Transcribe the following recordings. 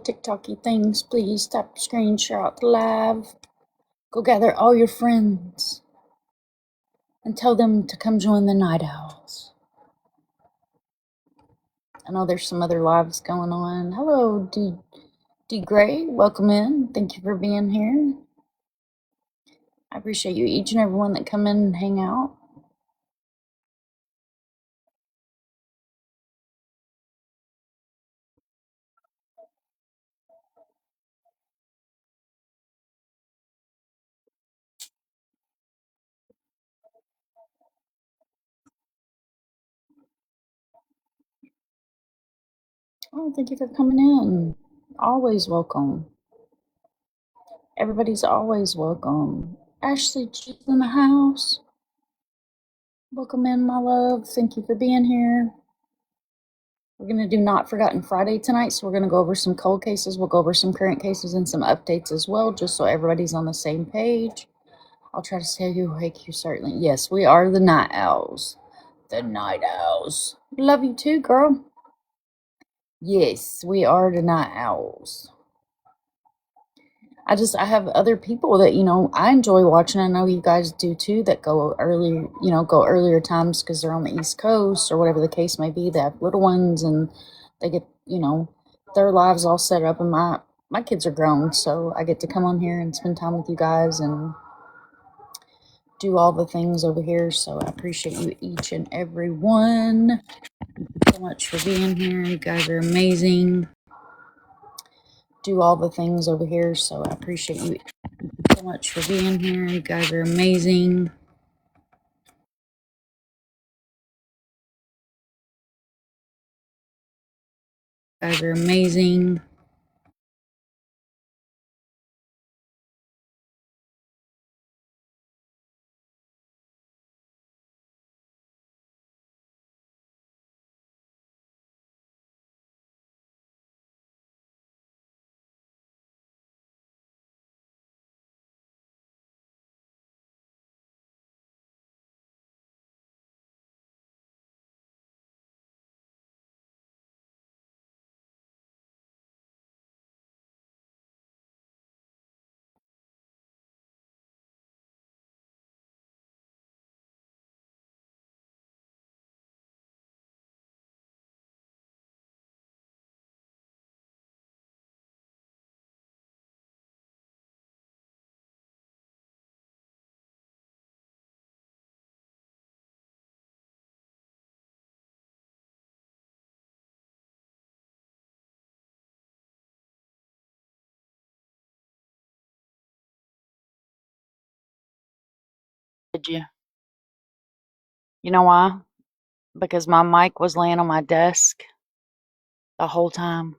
TikToky things, please. Tap screenshot the live. Go gather all your friends and tell them to come join the Night Owls. I know there's some other lives going on. Hello, D Gray. Welcome in. Thank you for being here. I appreciate you, each and every one that come in and hang out. Oh, thank you for coming in. Always welcome. Everybody's always welcome. Ashley G's in the house. Welcome in, my love. Thank you for being here. We're going to do Not Forgotten Friday tonight, so we're going to go over some cold cases. We'll go over some current cases and some updates as well, just so everybody's on the same page. I'll try to stay awake you certainly. Yes, we are the Night Owls. The Night Owls. Love you too, girl. Yes, we are the Night Owls. I have other people that, I enjoy watching. I know you guys do too, that go early, go earlier times because they're on the East Coast or whatever the case may be. They have little ones and they get, their lives all set up. And my kids are grown, so I get to come on here and spend time with you guys and do all the things over here. So I appreciate you, each and every one. Thank you so much for being here. You guys are amazing. Do all the things over here. So I appreciate you so much for being here. You guys are amazing. You guys are amazing. Did you? You know why? Because my mic was laying on my desk the whole time.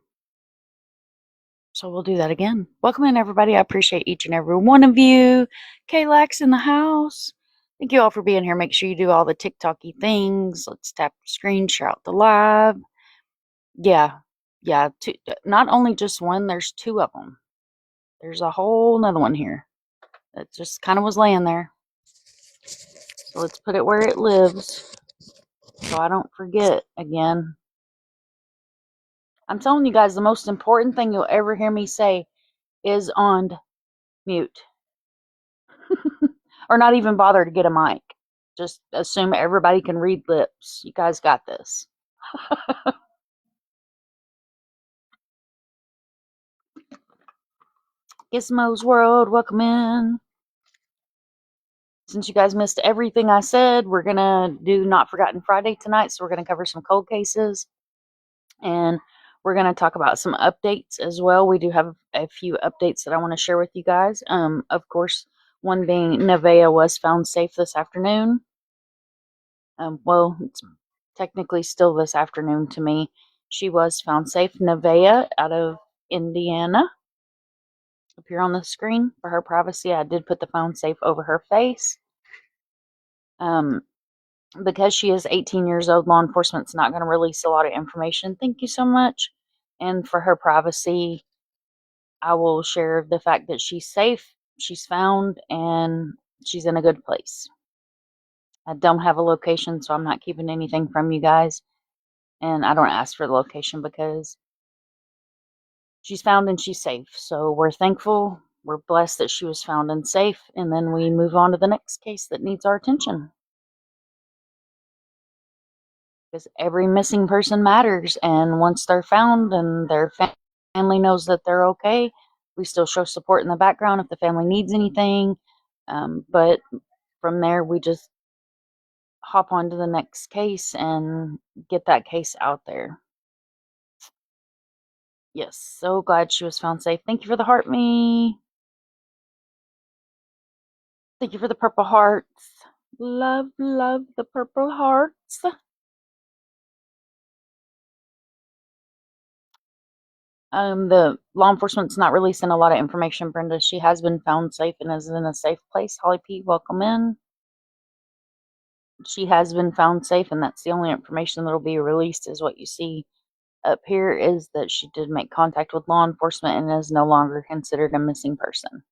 So we'll do that again. Welcome in, everybody. I appreciate each and every one of you. K-Lax in the house. Thank you all for being here. Make sure you do all the TikToky things. Let's tap screen, share out the live. Yeah. Two, not only just one, there's two of them. There's a whole nother one here that just kind of was laying there. So let's put it where it lives so I don't forget again. I'm telling you guys, the most important thing you'll ever hear me say is on mute. Or not even bother to get a mic. Just assume everybody can read lips. You guys got this. Gizmo's World, welcome in. Since you guys missed everything I said, we're going to do Not Forgotten Friday tonight. So we're going to cover some cold cases. And we're going to talk about some updates as well. We do have a few updates that I want to share with you guys. Of course, one being Nevaeh was found safe this afternoon. Well, it's technically still this afternoon to me. She was found safe. Nevaeh out of Indiana. Up here on the screen for her privacy, I did put the found safe over her face. Because she is 18 years old, law enforcement's not going to release a lot of information. Thank you so much. And for her privacy, I will share the fact that she's safe, she's found, and she's in a good place. I don't have a location, so I'm not keeping anything from you guys. And I don't ask for the location because she's found and she's safe. So we're thankful. We're blessed that she was found and safe. And then we move on to the next case that needs our attention. Because every missing person matters. And once they're found and their family knows that they're okay, we still show support in the background if the family needs anything. But from there, we just hop on to the next case and get that case out there. Yes, so glad she was found safe. Thank you for the heart, me. Thank you for the purple hearts. Love, love the purple hearts. The law enforcement's not releasing a lot of information, Brenda. She has been found safe and is in a safe place. Holly P, welcome in. She has been found safe, and that's the only information that'll be released is what you see up here is that she did make contact with law enforcement and is no longer considered a missing person.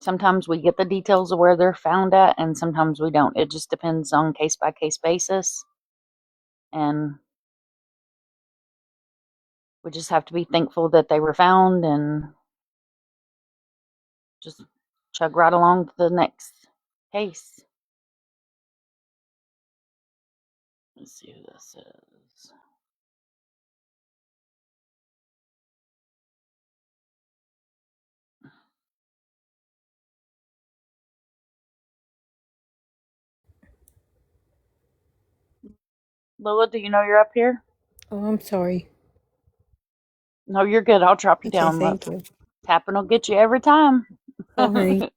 Sometimes we get the details of where they're found at, and sometimes we don't. It just depends on case-by-case basis, and we just have to be thankful that they were found and just chug right along to the next case. Let's see who this is. Lola, do you know you're up here? Oh, I'm sorry. No, you're good. I'll drop you Okay, down. thank you. Tapping will get you every time. All right.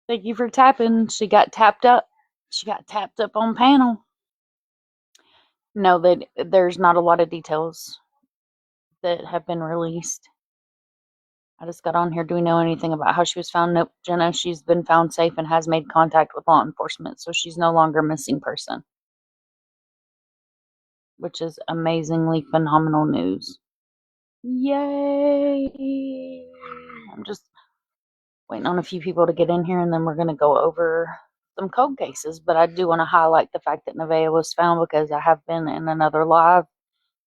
Thank you for tapping. She got tapped up. She got tapped up on panel. No, there's not a lot of details that have been released. I just got on here. Do we know anything about how she was found? Nope. Jenna, she's been found safe and has made contact with law enforcement, so she's no longer a missing person, which is amazingly phenomenal news. Yay! I'm just waiting on a few people to get in here, and then we're going to go over some cold cases. But I do want to highlight the fact that Nevaeh was found because I have been in another live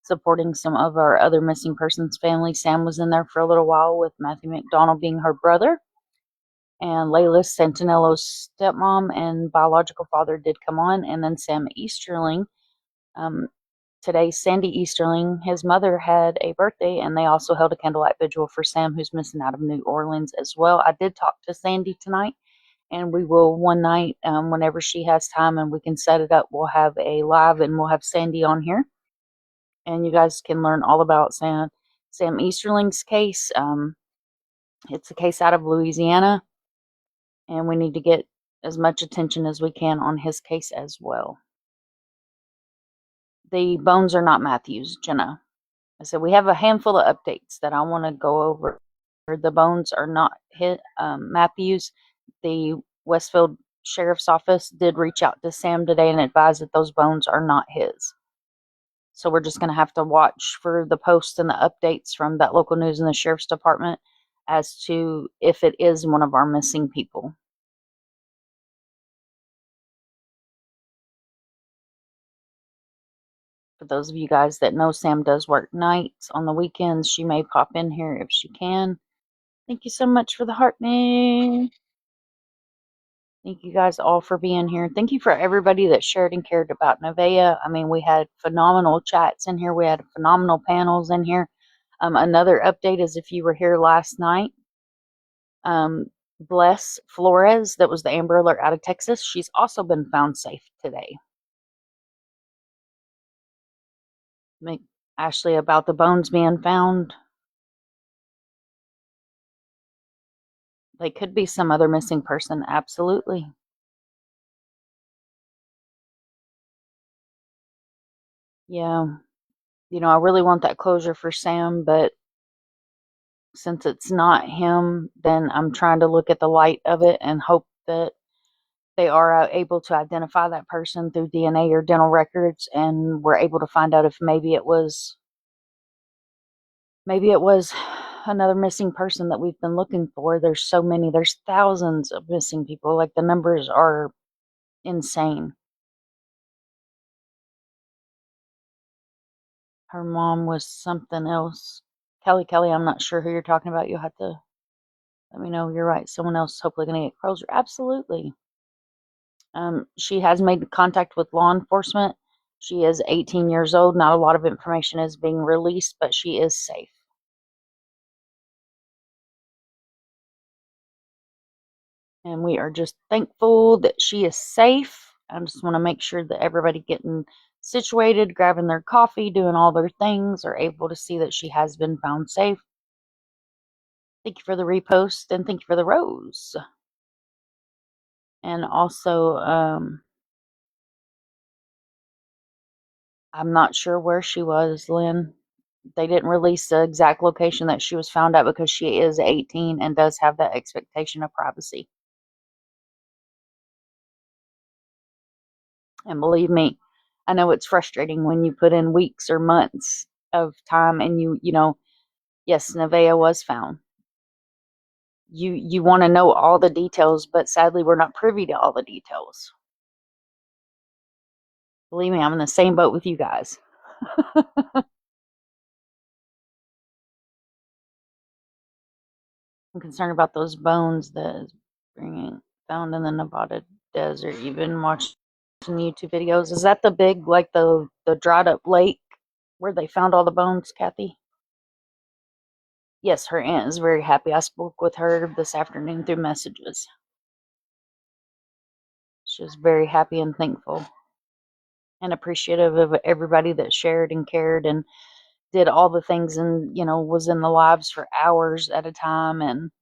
supporting some of our other missing persons family. Sam was in there for a little while with Matthew McDonald being her brother. And Layla Santinello's stepmom and biological father did come on. And then Sam Easterling. Today, Sandy Easterling, his mother had a birthday, and they also held a candlelight vigil for Sam, who's missing out of New Orleans as well. I did talk to Sandy tonight, and we will one night, whenever she has time and we can set it up, we'll have a live and we'll have Sandy on here. And you guys can learn all about Sam Easterling's case. It's a case out of Louisiana, and we need to get as much attention as we can on his case as well. The bones are not Matthew's, Jenna. I said we have a handful of updates that I want to go over. The bones are not Matthews. The Westfield Sheriff's Office did reach out to Sam today and advise that those bones are not his. So we're just going to have to watch for the posts and the updates from that local news and the Sheriff's Department as to if it is one of our missing people. For those of you guys that know, Sam does work nights on the weekends. She may pop in here if she can. Thank you so much for the heart, man. Thank you guys all for being here. Thank you for everybody that shared and cared about Nevaeh. I mean, we had phenomenal chats in here. We had phenomenal panels in here. Another update is if you were here last night, Bless Flores, that was the Amber Alert out of Texas, she's also been found safe today. Ashley, about the bones being found, they could be some other missing person. Absolutely. Yeah. You know, I really want that closure for Sam, but since it's not him, then I'm trying to look at the light of it and hope that they are able to identify that person through DNA or dental records, and we're able to find out if maybe it was another missing person that we've been looking for. There's so many, there's thousands of missing people. Like, the numbers are insane. Her mom was something else. Kelly, I'm not sure who you're talking about. You'll have to let me know. You're right. Someone else is hopefully going to get closer. Absolutely. She has made contact with law enforcement. She is 18 years old. Not a lot of information is being released, but she is safe. And we are just thankful that she is safe. I just want to make sure that everybody getting situated, grabbing their coffee, doing all their things, are able to see that she has been found safe. Thank you for the repost and thank you for the rose. And also, I'm not sure where she was, Lynn. They didn't release the exact location that she was found at because she is 18 and does have that expectation of privacy. And believe me, I know it's frustrating when you put in weeks or months of time and yes, Nevaeh was found. You want to know all the details, but sadly we're not privy to all the details. Believe me, I'm in the same boat with you guys. I'm concerned about those bones that is being found in the Nevada desert. You've been watching YouTube videos. Is that the big, like the dried up lake where they found all the bones, Kathy? Yes, her aunt is very happy. I spoke with her this afternoon through messages. She was very happy and thankful and appreciative of everybody that shared and cared and did all the things and was in the lives for hours at a time and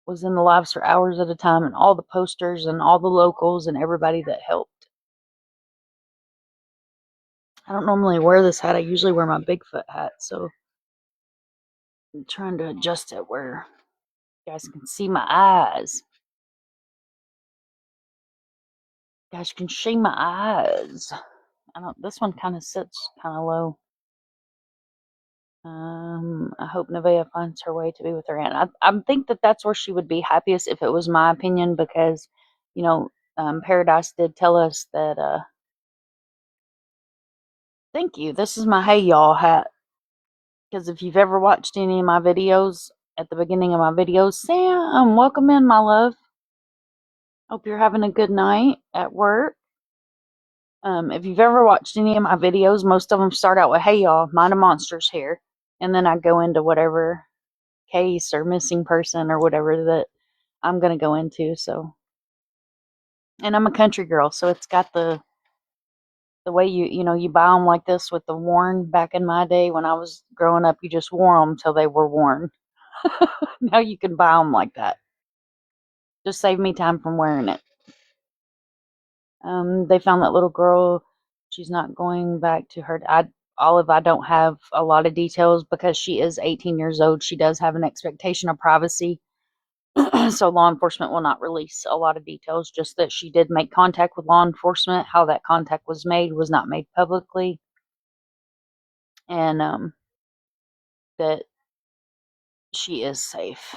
was in the lives for hours at a time and all the posters and all the locals and everybody that helped. I don't normally wear this hat. I usually wear my Bigfoot hat, so I'm trying to adjust it where you guys can see my eyes. You guys can see my eyes. I don't. This one kind of sits kind of low. I hope Nevaeh finds her way to be with her aunt. I think that that's where she would be happiest if it was my opinion because, you know, Paradise did tell us that. Thank you. This is my Hey Y'all hat because if you've ever watched any of my videos, at the beginning of my videos, Sam, welcome in, my love. Hope you're having a good night at work. If you've ever watched any of my videos, most of them start out with "Hey y'all, mind a monster's here," and then I go into whatever case or missing person or whatever that I'm gonna go into. So, and I'm a country girl, so it's got the way you buy them like this with the worn. Back in my day when I was growing up, you just wore them till they were worn. Now you can buy them like that. Just save me time from wearing it. They found that little girl. She's not going back to her. Olive, I don't have a lot of details because she is 18 years old. She does have an expectation of privacy. So law enforcement will not release a lot of details, just that she did make contact with law enforcement. How that contact was made was not made publicly. And that she is safe.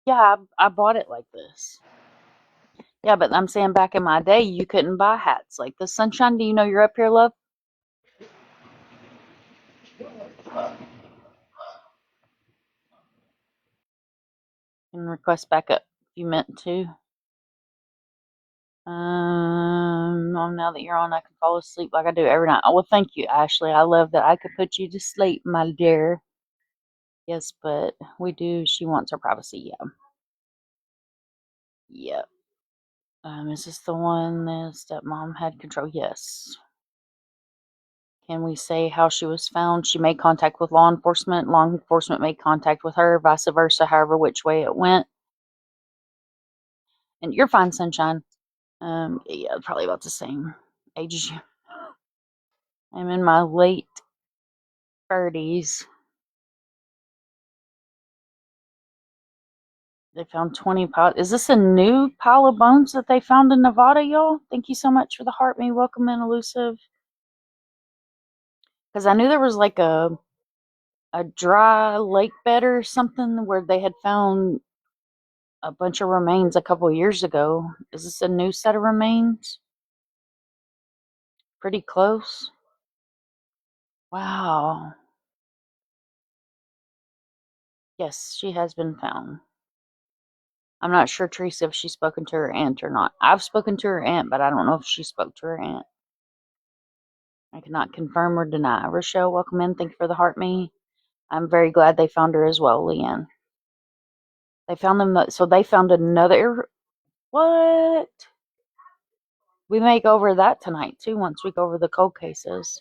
Yeah, I bought it like this. Yeah, but I'm saying back in my day, you couldn't buy hats like this. Sunshine, do you know you're up here, love? You can request back up if you meant to. Now that you're on, I can fall asleep like I do every night. Oh, well, thank you, Ashley. I love that I could put you to sleep, my dear. Yes, but we do. She wants her privacy. Yeah. Yep. Is this the one that stepmom had control? Yes. Can we say how she was found? She made contact with law enforcement. Law enforcement made contact with her, vice versa, however, which way it went. And you're fine, sunshine. Yeah, probably about the same age as you. I'm in my late 30s. They found 20 piles. Is this a new pile of bones that they found in Nevada, y'all? Thank you so much for the heart me. Welcome in, elusive. Because I knew there was like a dry lake bed or something where they had found a bunch of remains a couple years ago. Is this a new set of remains? Pretty close. Wow. Yes, she has been found. I'm not sure, Teresa, if she's spoken to her aunt or not. I've spoken to her aunt, but I don't know if she spoke to her aunt. I cannot confirm or deny. Rochelle, welcome in. Thank you for the heart me. I'm very glad they found her as well, Leanne. They found them, so they found another. What? We may go over that tonight, too, once we go over the cold cases.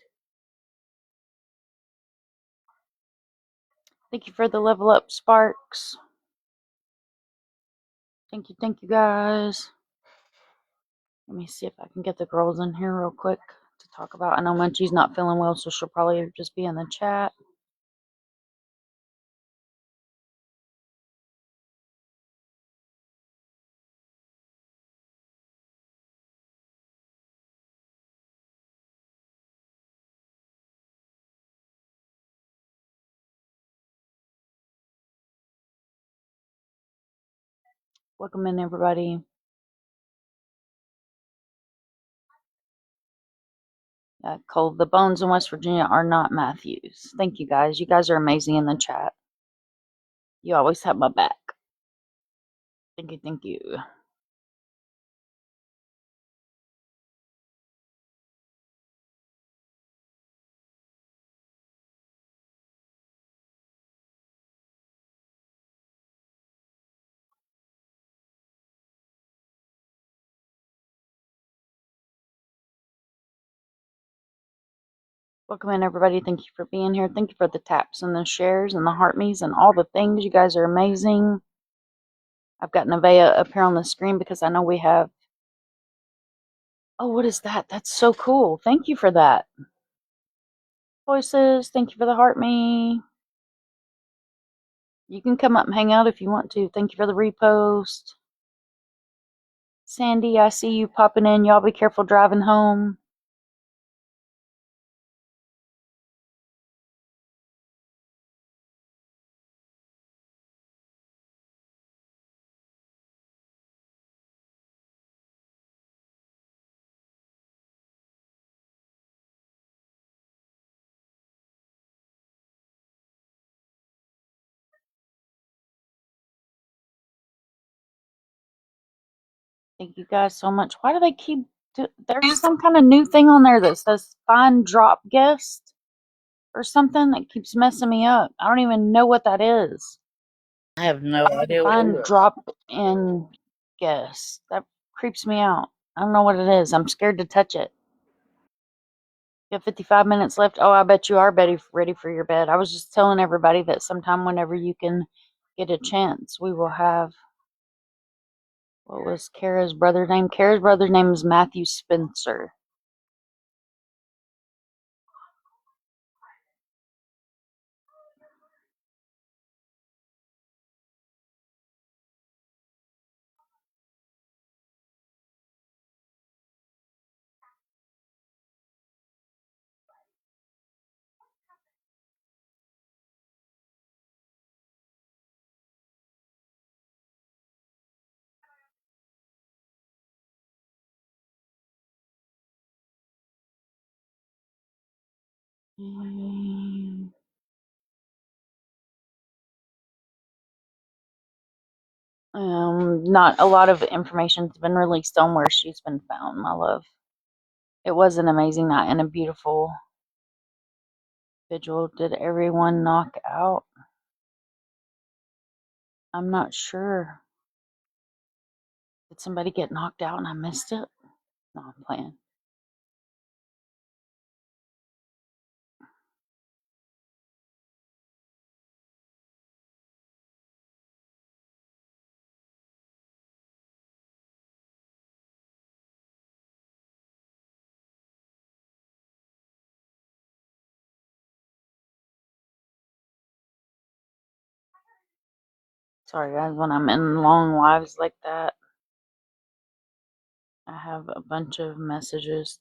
Thank you for the level up, Sparks. Thank you, guys. Let me see if I can get the girls in here real quick to talk about. I know Munchie's not feeling well, so she'll probably just be in the chat. Welcome in, everybody. Cole, the bones in West Virginia are not Matthews. Thank you, guys. You guys are amazing in the chat. You always have my back. Thank you. Welcome in, everybody. Thank you for being here. Thank you for the taps and the shares and the heart me's and all the things. You guys are amazing. I've got Nevaeh up here on the screen because I know we have. Oh, what is that? That's so cool. Thank you for that. Voices, thank you for the heart me. You can come up and hang out if you want to. Thank you for the repost. Sandy, I see you popping in. Y'all be careful driving home. Thank you guys so much. Why do they keep... There's some kind of new thing on there that says find drop guest or something that keeps messing me up. I don't even know what that is. I have no idea what it Find is. drop in guest. That creeps me out. I don't know what it is. I'm scared to touch it. You have 55 minutes left. Oh, I bet you are ready for your bed. I was just telling everybody that sometime whenever you can get a chance, we will have... What was Kara's brother's name? Kara's brother's name is Matthew Spencer. Not a lot of information's been released on where she's been found, my love. It was an amazing night and a beautiful vigil. Did everyone knock out? I'm not sure. Did somebody get knocked out and I missed it? No, I'm playing. Sorry, guys, when I'm in long lives like that, I have a bunch of messages,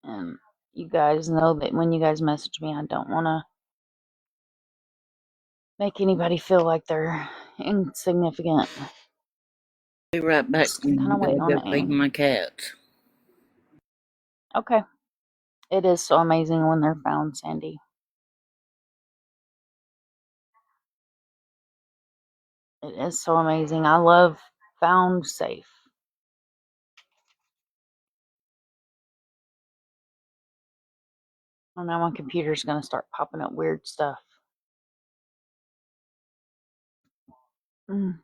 and you guys know that when you guys message me, I don't want to make anybody feel like they're insignificant. Be right back. Just kind I of waiting gotta on go feed A. my cats. Okay. It is so amazing when they're found, Sandy. It is so amazing. I love found safe. Oh, now my computer's going to start popping up weird stuff. Mm.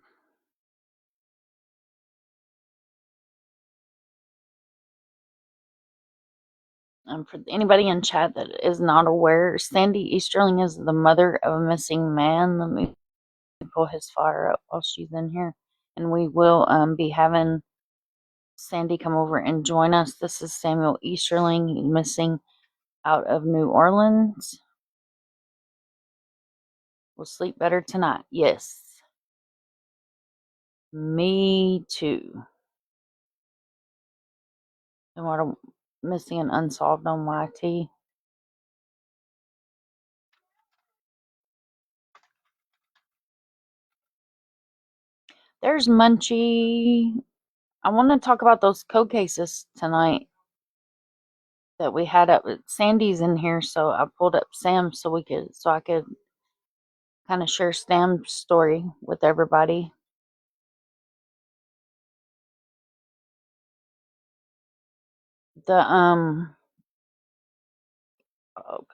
And for anybody in chat that is not aware, Sandy Easterling is the mother of a missing man. Let me pull his fire up while she's in here. And we will be having Sandy come over and join us. This is Samuel Easterling. He's missing out of New Orleans. Will sleep better tonight. Yes. Me too. And what I'm missing and unsolved on YT. There's Munchie. I want to talk about those code cases tonight that we had up. Sandy's in here, so I pulled up Sam so I could kind of share Sam's story with everybody. The oh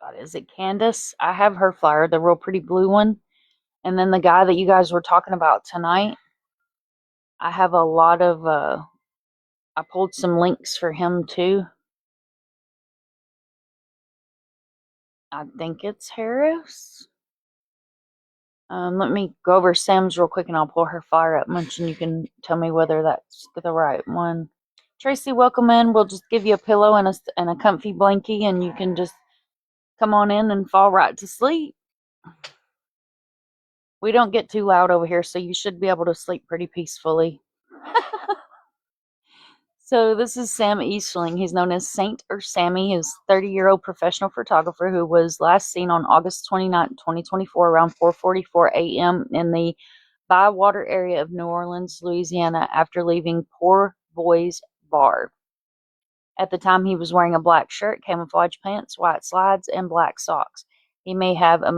god, is it Candace? I have her flyer, the real pretty blue one. And then the guy that you guys were talking about tonight, I have a lot of I pulled some links for him too. I think it's Harris. Let me go over Sam's real quick and I'll pull her flyer up, Munch, and you can tell me whether that's the right one. Tracy, welcome in. We'll just give you a pillow and a comfy blankie, and you can just come on in and fall right to sleep. We don't get too loud over here, so you should be able to sleep pretty peacefully. So this is Sam Eastling. He's known as Saint or Sammy. He's a 30-year-old professional photographer who was last seen on August 29, 2024, around 4:44 a.m. in the Bywater area of New Orleans, Louisiana, after leaving Poor Boys Bar. At the time, he was wearing a black shirt, camouflage pants, white slides, and black socks. He may have a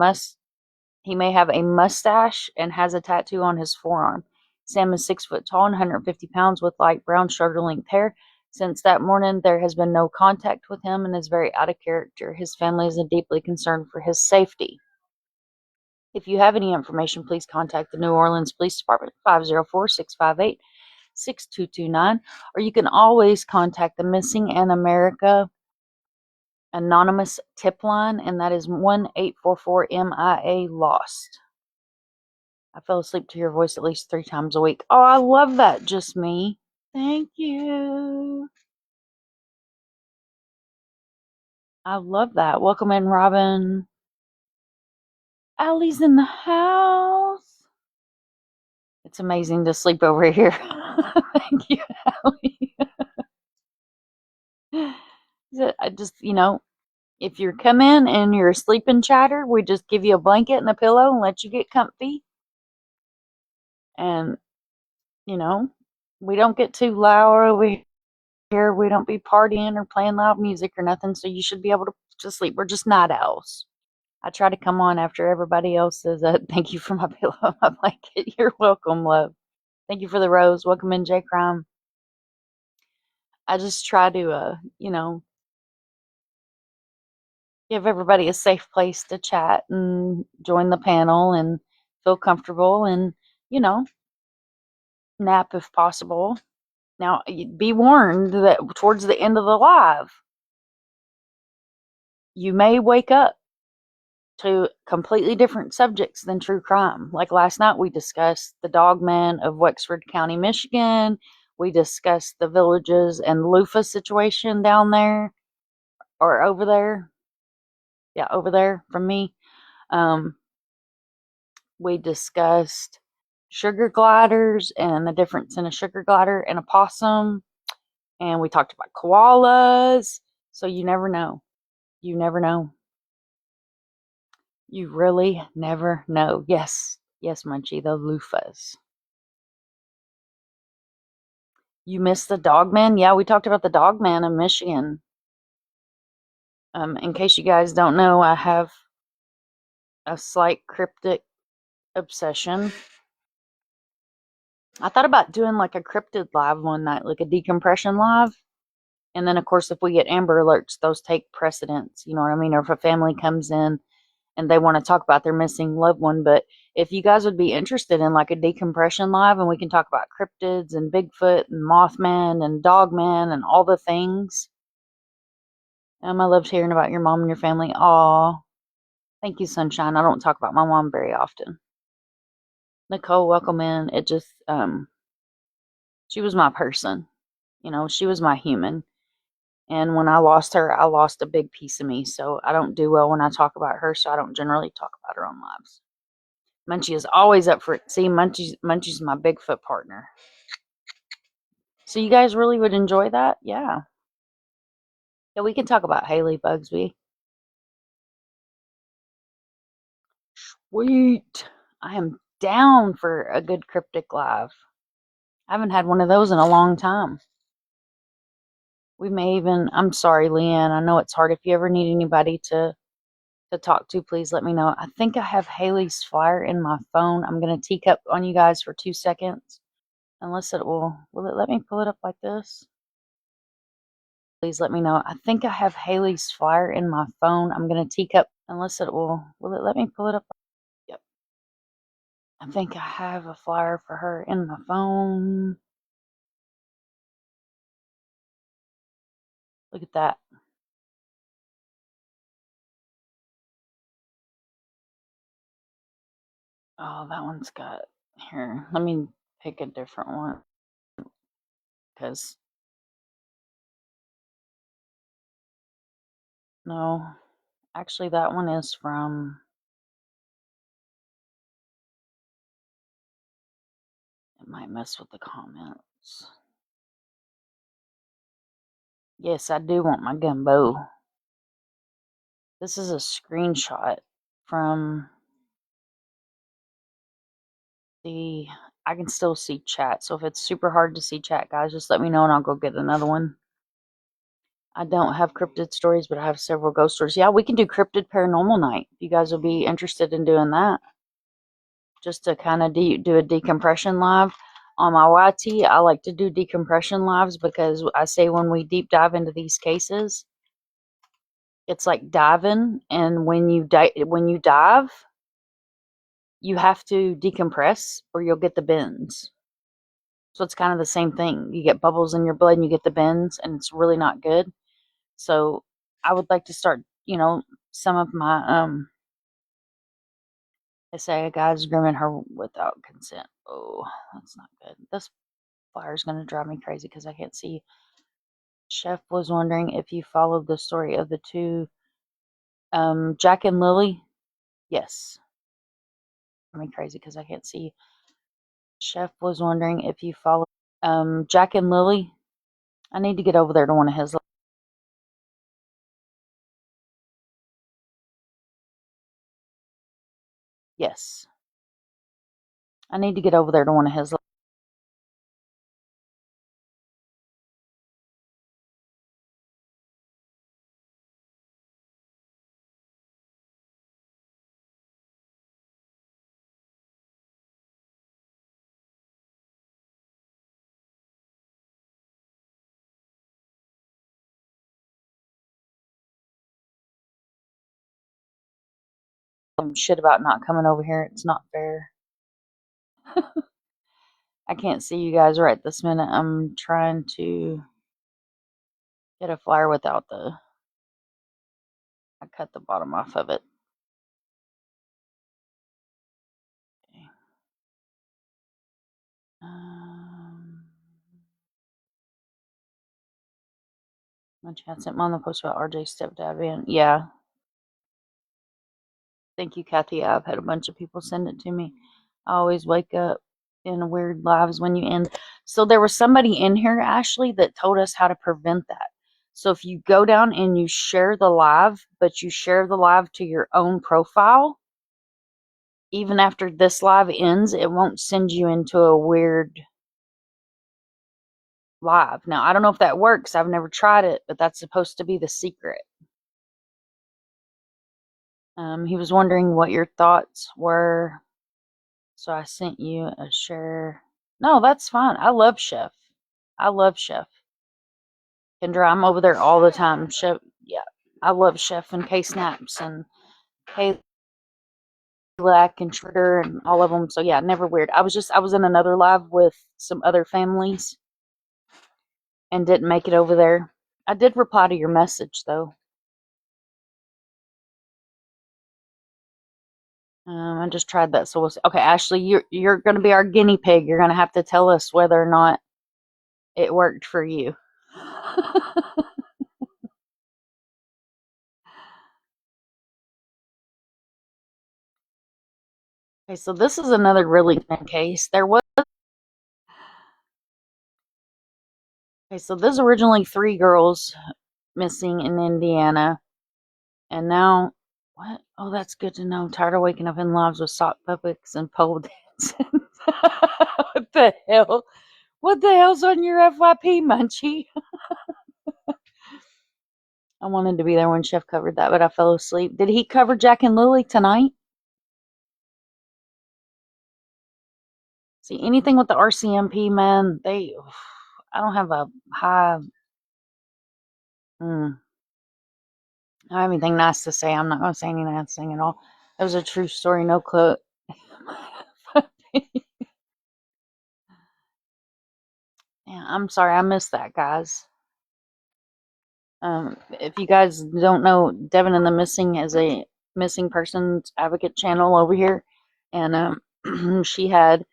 mustache and has a tattoo on his forearm. Sam is 6 foot tall and 150 pounds with light brown shoulder length hair. Since that morning, there has been no contact with him and is very out of character. His family is deeply concerned for his safety. If you have any information, please contact the New Orleans Police Department, 504-658-6229, or you can always contact the Missing in America anonymous tip line, and that is 1-844-MIA-LOST. I fell asleep to your voice at least 3 times a week. Oh, I love that, just me. Thank you. I love that. Welcome in, Robin. Allie's in the house. It's amazing to sleep over here. Thank you, Allie. I just, if you're coming and you're asleep and chatter, we just give you a blanket and a pillow and let you get comfy. And, we don't get too loud over here. We don't be partying or playing loud music or nothing. So you should be able to sleep. We're just night owls. I try to come on after everybody else says, thank you for my pillow and my blanket. You're welcome, love. Thank you for the rose. Welcome in, J Crime. I just try to, give everybody a safe place to chat and join the panel and feel comfortable and, nap if possible. Now, be warned that towards the end of the live, you may wake up to completely different subjects than true crime. Like last night, we discussed the dogman of Wexford County, Michigan. We discussed the villages and loofah situation down there or over there. Yeah, over there from me. We discussed sugar gliders and the difference in a sugar glider and a possum. And we talked about koalas. So you never know. You never know. You really never know. Yes. Yes, Munchie, the loofahs. You missed the Dogman? Yeah, we talked about the Dogman in Michigan. In case you guys don't know, I have a slight cryptid obsession. I thought about doing like a cryptid live one night, like a decompression live. And then, of course, if we get Amber Alerts, those take precedence. You know what I mean? Or if a family comes in and they want to talk about their missing loved one. But if you guys would be interested in like a decompression live and we can talk about cryptids and Bigfoot and Mothman and Dogman and all the things. I loved hearing about your mom and your family. Aw, thank you, Sunshine. I don't talk about my mom very often. Nicole, welcome in. It just, she was my person. You know, she was my human. And when I lost her, I lost a big piece of me. So I don't do well when I talk about her. So I don't generally talk about her on lives. Munchie is always up for it. See, Munchie's my Bigfoot partner. So you guys really would enjoy that? Yeah. Yeah, we can talk about Haley Bugsby. Sweet. I am down for a good cryptic live. I haven't had one of those in a long time. We may even, I'm sorry, Leanne. I know it's hard. If you ever need anybody to talk to, please let me know. I think I have Haley's flyer in my phone. I'm going to teacup on you guys for 2 seconds. Unless it will it let me pull it up like this? Please let me know. I think I have Haley's flyer in my phone. I'm going to teacup, unless it will it let me pull it up? Yep. I think I have a flyer for her in my phone. Look at that. Oh, that one's got, here, let me pick a different one. Because, no, actually that one is from, it might mess with the comments. Yes, I do want my gumbo. This is a screenshot from the, I can still see chat. So if it's super hard to see chat, guys, just let me know and I'll go get another one. I don't have cryptid stories, but I have several ghost stories. Yeah, we can do cryptid paranormal night. If you guys will be interested in doing that, just to kind of do a decompression live. On my YT, I like to do decompression lives because I say when we deep dive into these cases, it's like diving, and when you dive, you have to decompress or you'll get the bends. So it's kind of the same thing. You get bubbles in your blood and you get the bends, and it's really not good. So I would like to start, some of my they say a guy's grooming her without consent. Oh, that's not good. This flyer is gonna drive me crazy because I can't see. Chef was wondering if you followed the story of the two Jack and Lily. Yes. Drive me crazy because I can't see. Chef was wondering if you follow Jack and Lily. I need to get over there to one of his. Yes. I need to get over there to one of his. Shit about not coming over here. It's not fair. I can't see you guys right this minute. I'm trying to get a flyer without I cut the bottom off of it. Okay. My chat sent mom the post about RJ's stepdad being, yeah. Thank you, Kathy. I've had a bunch of people send it to me. I always wake up in weird lives when you end. So there was somebody in here, Ashley, that told us how to prevent that. So if you go down and you share the live, but you share the live to your own profile, even after this live ends, it won't send you into a weird live. Now, I don't know if that works. I've never tried it, but that's supposed to be the secret. He was wondering what your thoughts were, so I sent you a share. No, that's fine. I love Chef. I love Chef. Kendra, I'm over there all the time. Chef, yeah, I love Chef and K Snaps and K Lack and Tritter and all of them. So yeah, never weird. I was in another live with some other families and didn't make it over there. I did reply to your message though. I just tried that, so we'll see. Okay, Ashley, you're going to be our guinea pig. You're going to have to tell us whether or not it worked for you. Okay, so this is another really thin case. Okay, so there's originally 3 girls missing in Indiana, and now what? Oh, that's good to know. Tired of waking up in lives with sock puppets and pole dancing. What the hell? What the hell's on your FYP, Munchie? I wanted to be there when Chef covered that, but I fell asleep. Did he cover Jack and Lily tonight? See, anything with the RCMP, man, I don't have a high, I don't have anything nice to say. I'm not going to say any nice thing at all. It was a true story, no clue. Yeah, I'm sorry, I missed that, guys. If you guys don't know, Devin and the Missing is a missing persons advocate channel over here, and she had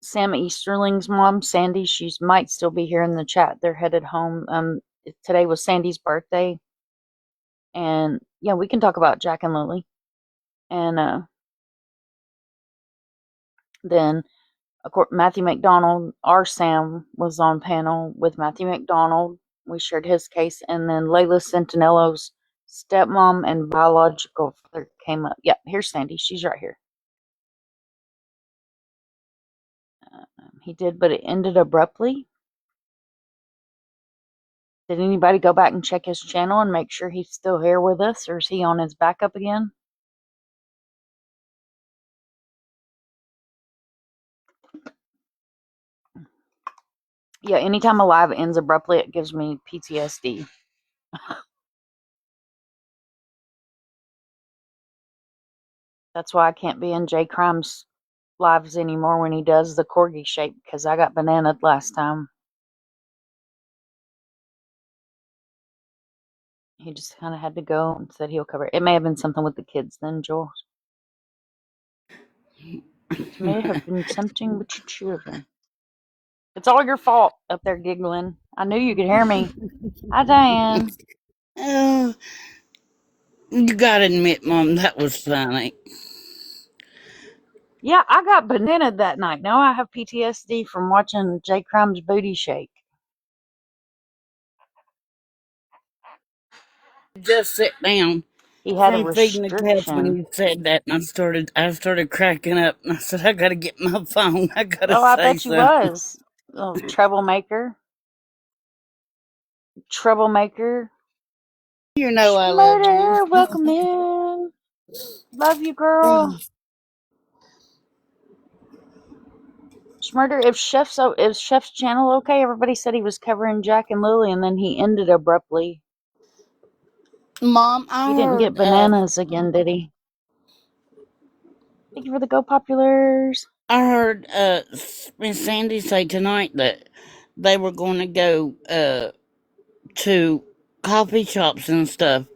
Sam Easterling's mom, Sandy. She might still be here in the chat. They're headed home. Today was Sandy's birthday, and yeah, we can talk about Jack and Lily. And then, of course, Matthew McDonald, our Sam, was on panel with Matthew McDonald. We shared his case, and then Layla Centinello's stepmom and biological father came up. Yeah, here's Sandy. She's right here. He did, but it ended abruptly. Did anybody go back and check his channel and make sure he's still here with us, or is he on his backup again? Yeah, anytime a live ends abruptly, it gives me PTSD. That's why I can't be in J Crime's lives anymore when he does the corgi shape, because I got bananaed last time. He just kind of had to go and said he'll cover it. It may have been something with the kids then, Joel. It may have been something with your children. It's all your fault up there giggling. I knew you could hear me. Hi, Diane. Oh, you gotta admit, Mom, that was funny. Yeah, I got bananaed that night. Now I have PTSD from watching J Crime's booty shake. Just sit down He had a from feeding the cats when restriction. you said that, and I started cracking up, and I said, I gotta get my phone. I gotta Oh, I say bet you something. was. Oh, troublemaker. Troublemaker. You know I love you. Schmurder, welcome in. Love you, girl. Schmurder, if Chef's channel okay? Everybody said he was covering Jack and Lily, and then he ended abruptly. Mom, He didn't get bananas again, did he? Thank you for the Go Populars. I heard Miss Sandy say tonight that they were going to go to coffee shops and stuff.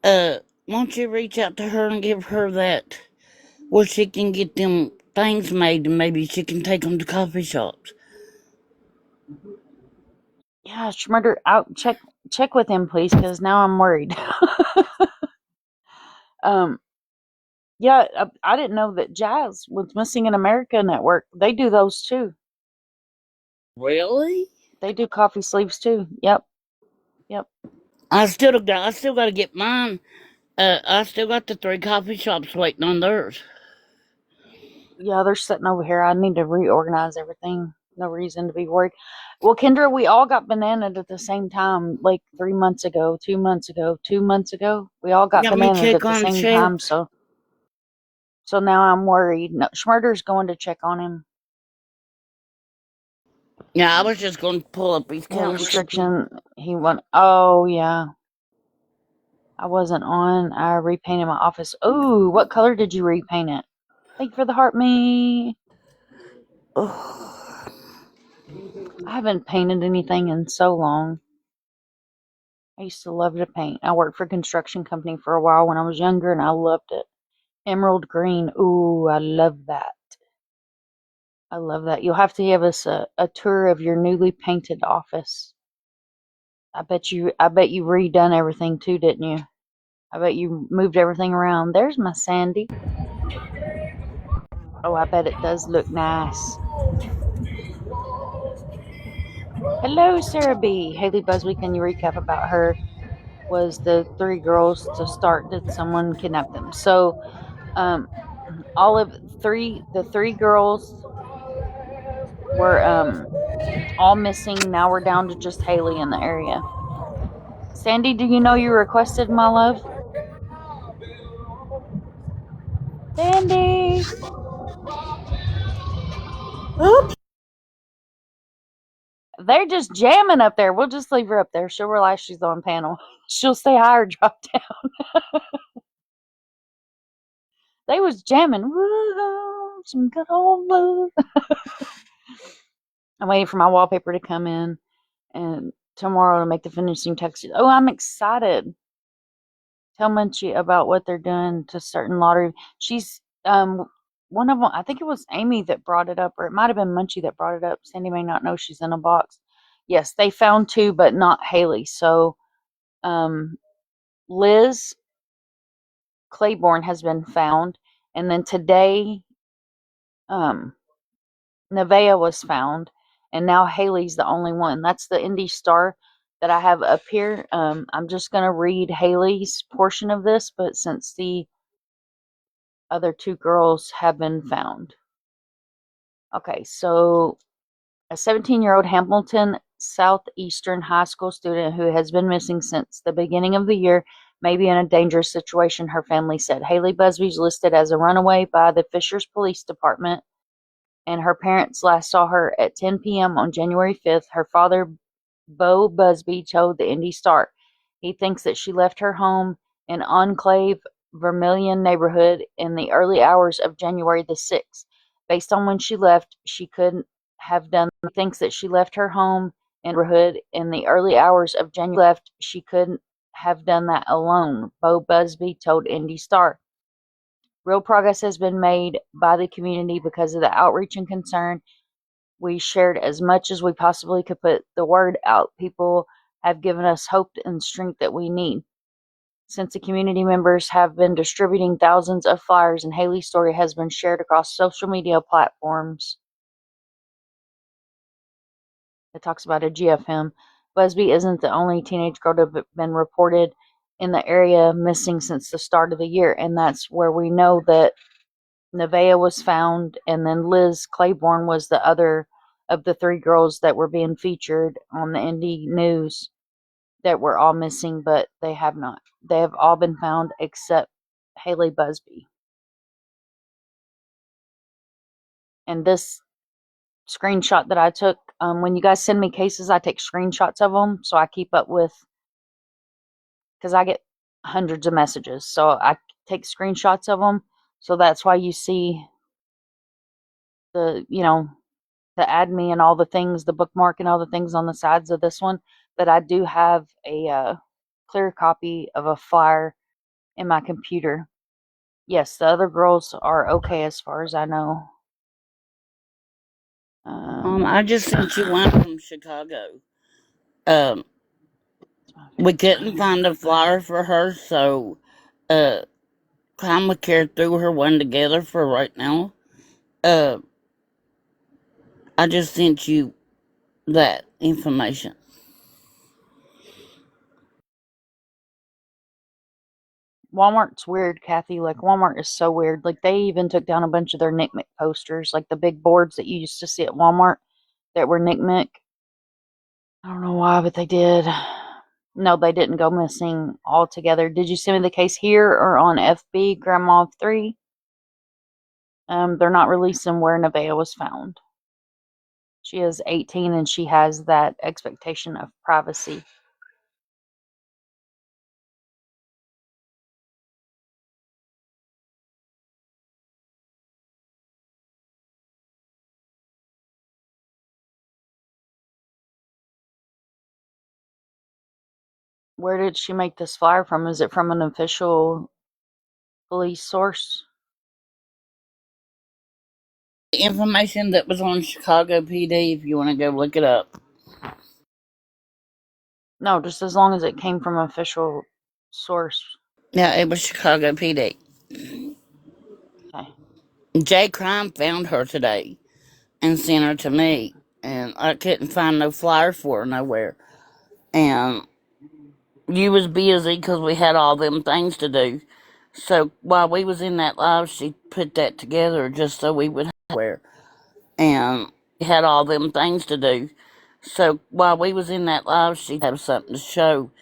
Won't you reach out to her and give her that where she can get them things made and maybe she can take them to coffee shops? Yeah, Schmurder, out check with him, please, because now I'm worried. um, yeah, I didn't know that Jazz was Missing in America Network. They do those too. Really? They do coffee sleeves too. Yep, yep. I still got to get mine. I still got the 3 coffee shops waiting on theirs. Yeah, they're sitting over here. I need to reorganize everything. no reason to be worried. Well, Kendra, we all got bananaed at the same time, like 3 months ago, 2 months ago, 2 months ago. We all got You want me to bananaed check at the on same Shell? time, so now I'm worried. No, Schmurder's going to check on him. Yeah, I was just going to pull up his What calendar. restriction he went? Oh yeah, I wasn't on. I repainted my office. Oh, what color did you repaint it? Thank you for the heart, me. Oh. I haven't painted anything in so long. I used to love to paint. I worked for a construction company for a while when I was younger, and I loved it. Emerald green. Ooh, I love that. I love that. You'll have to give us a tour of your newly painted office. I bet you redone everything too, didn't you? I bet you moved everything around. There's my Sandy. Oh, I bet it does look nice. Hello, Sarah B. Haley Busby, can you recap about her? Was the three girls to start? Did someone kidnap them? So, um, all of the three girls were all missing. Now we're down to just Haley in the area. Sandy, do you know you requested, my love? Sandy, Oops. they're just jamming up there. We'll just leave her up there. She'll realize she's on panel. She'll stay high or drop down. They was jamming. Woo, some good old blues. I'm waiting for my wallpaper to come in and tomorrow to make the finishing touches. Oh, I'm excited. Tell Munchie about what they're doing to certain lottery. She's one of them. I think it was Amy that brought it up, or it might have been Munchie that brought it up. Sandy may not know she's in a box. Yes, they found two, but not Haley. So um, Liz Claiborne has been found, and then today um, Nevaeh was found, and now Haley's the only one. That's the Indy Star that I have up here. I'm just gonna read Haley's portion of this, but since the other two girls have been found. Okay, so a 17-year-old Hamilton Southeastern High School student who has been missing since the beginning of the year may be in a dangerous situation, her family said. Haley Busby is listed as a runaway by the Fishers Police Department, and her parents last saw her at 10 p.m. on January 5th. Her father, Bo Busby, told the Indy Star he thinks that she left her home in Enclave Vermilion neighborhood in the early hours of January the 6th. Based on when she left, she couldn't have done. He thinks that she left her home in neighborhood in the early hours of January. Left, she couldn't have done that alone, Bo Busby told Indy Star. Real progress has been made by the community because of the outreach and concern. We shared as much as we possibly could put the word out. People have given us hope and strength that we need. Since the community members have been distributing thousands of flyers and Haley's story has been shared across social media platforms. It talks about a GFM. Busby isn't the only teenage girl to have been reported in the area missing since the start of the year, and that's where we know that Nevaeh was found, and then Liz Claiborne was the other of the three girls that were being featured on the Indy News that were all missing, but they have not. They have all been found except Haley Busby. And this screenshot that I took, when you guys send me cases, I take screenshots of them so I keep up with, because I get hundreds of messages. So I take screenshots of them. So that's why you see the add me and all the things, the bookmark and all the things on the sides of this one. But I do have a clear copy of a flyer in my computer. Yes, the other girls are okay as far as I know. I just sent you one from Chicago. Um, we couldn't find a flyer for her, so uh, Climate Care threw her one together for right now. Uh, I just sent you that information. Walmart's weird, Kathy. Like, Walmart is so weird. Like, they even took down a bunch of their Nick Mick posters, like the big boards that you used to see at Walmart. that were Nick Mick. I don't know why, but they did. No, they didn't go missing altogether. Did you send me the case here or on FB, Grandma of 3? They're not releasing where Nevaeh was found. She is 18 and she has that expectation of privacy. Where did she make this flyer from? Is it from an official police source? The information that was on Chicago PD, if you want to go look it up. No, just as long as it came from an official source. Yeah, it was Chicago PD. Okay. Jay Crime found her today and sent her to me, and I couldn't find no flyer for her nowhere. And you was busy because we had all them things to do. So while we was in that live, she put that together just so we would have where. And we had all them things to do. So while we was in that live, she'd have something to show.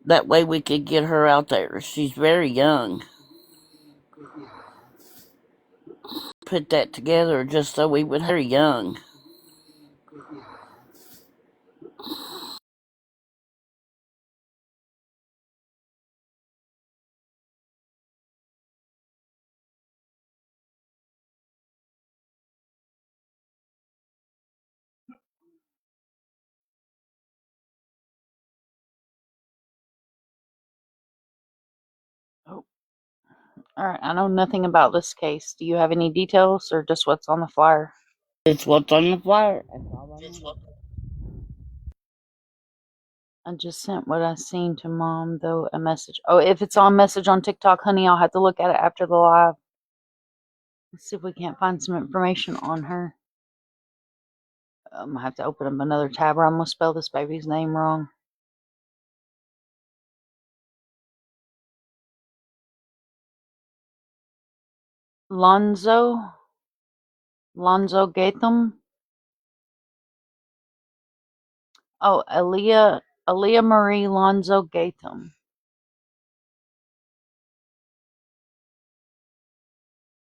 That way we could get her out there. She's very young. Put that together just so we would have her young. Oh, all right. I know nothing about this case. Do you have any details or just what's on the flyer? It's what's on the flyer. That's all I know. I just sent what I seen to Mom, though, a message. Oh, if it's on message on TikTok, honey, I'll have to look at it after the live. Let's see if we can't find some information on her. I have to open up another tab or I'm going to spell this baby's name wrong. Lonzo Gatham. Oh, Aaliyah Marie Lonzo Gatham.